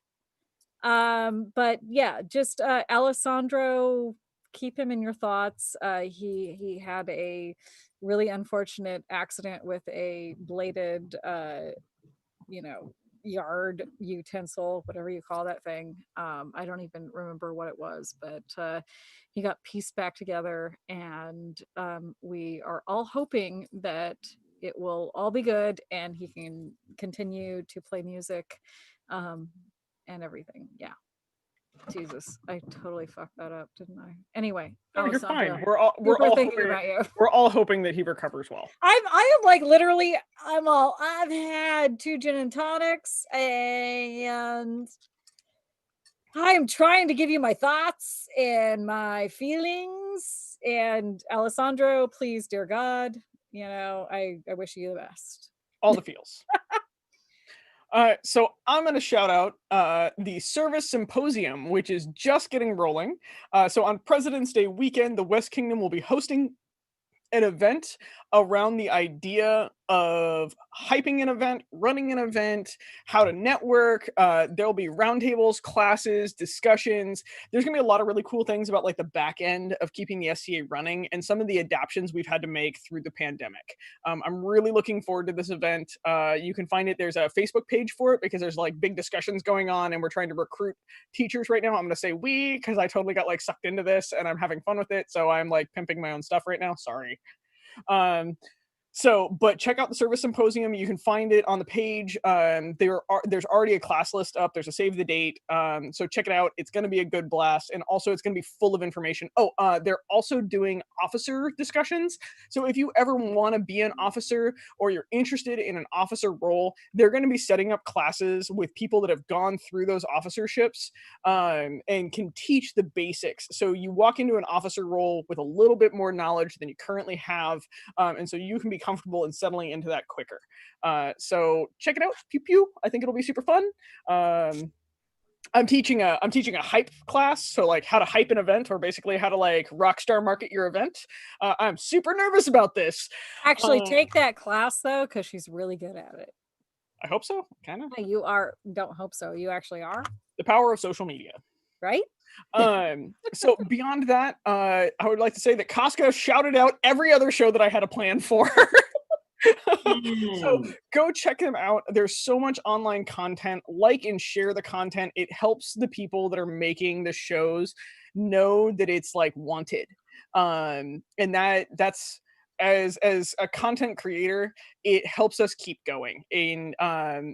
But yeah, just Alessandro, keep him in your thoughts. He had a really unfortunate accident with a bladed yard utensil, whatever you call that thing. I don't even remember what it was, but he got pieced back together, and we are all hoping that it will all be good and he can continue to play music and everything. Yeah. Jesus, I totally fucked that up, didn't I? Anyway, No, you're Alessandro, fine. We're all thinking hoping, about you. we're all hoping that he recovers well. I am like literally, I've had 2 gin and tonics, and I'm trying to give you my thoughts and my feelings. And Alessandro, please, dear God, I wish you the best. All the feels. So I'm going to shout out the Service Symposium, which is just getting rolling. So on President's Day weekend, the West Kingdom will be hosting an event around the idea of hyping an event, running an event, how to network. There'll be roundtables, classes, discussions. There's gonna be a lot of really cool things about like the back end of keeping the SCA running and some of the adaptations we've had to make through the pandemic. I'm really looking forward to this event. You can find it. There's a Facebook page for it because there's like big discussions going on and we're trying to recruit teachers right now. I'm gonna say we because I totally got like sucked into this and I'm having fun with it. So I'm like pimping my own stuff right now. Sorry. But check out the service symposium. You can find it on the page. There's already a class list up. There's a save the date. So check it out. It's going to be a good blast. And also it's going to be full of information. They're also doing officer discussions. So if you ever want to be an officer or you're interested in an officer role, they're going to be setting up classes with people that have gone through those officerships and can teach the basics. So you walk into an officer role with a little bit more knowledge than you currently have. And so you can be comfortable in settling into that quicker. So check it out. Pew pew. I think it'll be super fun. I'm teaching a hype class, so like how to hype an event, or basically how to like rockstar market your event. I'm super nervous about this. Actually, take that class though, because she's really good at it. I hope so. Kind of. You are. Don't hope so. You actually are. The power of social media. Right. So beyond that, I would like to say that Casca shouted out every other show that I had a plan for. So go check them out. There's so much online content. Like and share the content. It helps the people that are making the shows know that it's like wanted. And that's as a content creator, it helps us keep going. And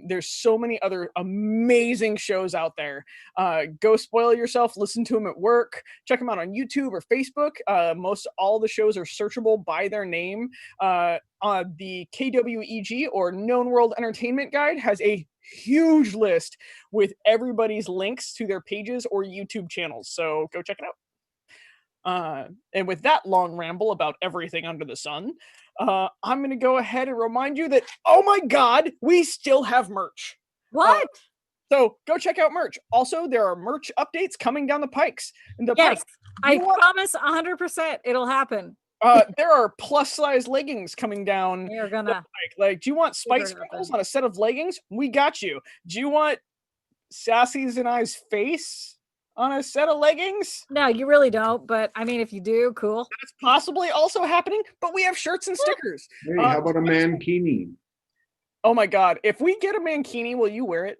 there's so many other amazing shows out there. Go spoil yourself, listen to them at work, check them out on YouTube or Facebook. Most all the shows are searchable by their name. The KWEG, or Known World Entertainment Guide, has a huge list with everybody's links to their pages or YouTube channels. So go check it out. And with that long ramble about everything under the sun, I'm going to go ahead and remind you that, oh my God, we still have merch. What? So go check out merch. Also, there are merch updates coming down the pikes. Yes, I promise 100% it'll happen. There are plus size leggings coming down. You're gonna pike. Like, do you want spike sprinkles on a set of leggings? We got you. Do you want Sassy's and I's face on a set of leggings? No, you really don't. But I mean, if you do, cool. That's possibly also happening. But we have shirts and stickers. Hey, how about a mankini? Oh my God! If we get a mankini, will you wear it?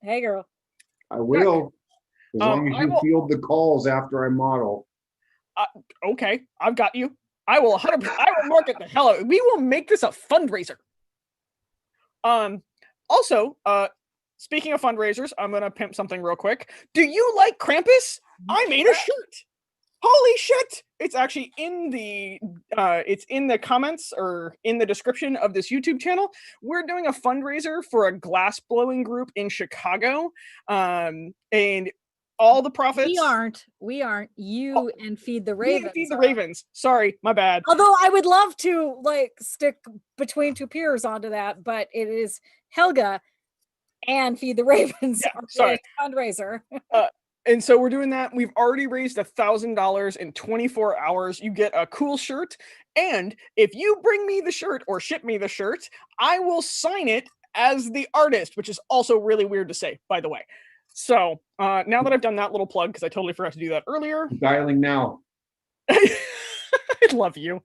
Hey, girl. I will. As long as you field the calls after I model. Okay, I've got you. I will 100%. I will market the hell out. We will make this a fundraiser. Also, speaking of fundraisers, I'm gonna pimp something real quick. Do you like Krampus? I made a shirt. Holy shit! It's actually in the comments or in the description of this YouTube channel. We're doing a fundraiser for a glass blowing group in Chicago, and all the profits. We aren't. You and Feed the Ravens. Feed the Ravens. Sorry, my bad. Although I would love to like stick Between Two Peers onto that, but it is Helga and Feed the Ravens. Yeah, sorry. Fundraiser. And so we're doing that. We've already raised $1,000 in 24 hours. You get a cool shirt. And if you bring me the shirt or ship me the shirt, I will sign it as the artist, which is also really weird to say, by the way. So now that I've done that little plug, because I totally forgot to do that earlier. Dialing now. I love you.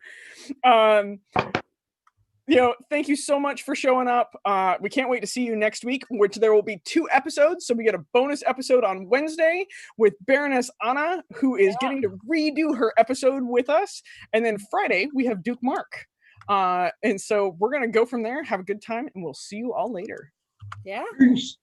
Thank you so much for showing up. We can't wait to see you next week, which there will be 2 episodes. So we get a bonus episode on Wednesday with Baroness Anna, who is getting to redo her episode with us. And then Friday, we have Duke Mark. And so we're going to go from there, have a good time, and we'll see you all later. Yeah. Peace.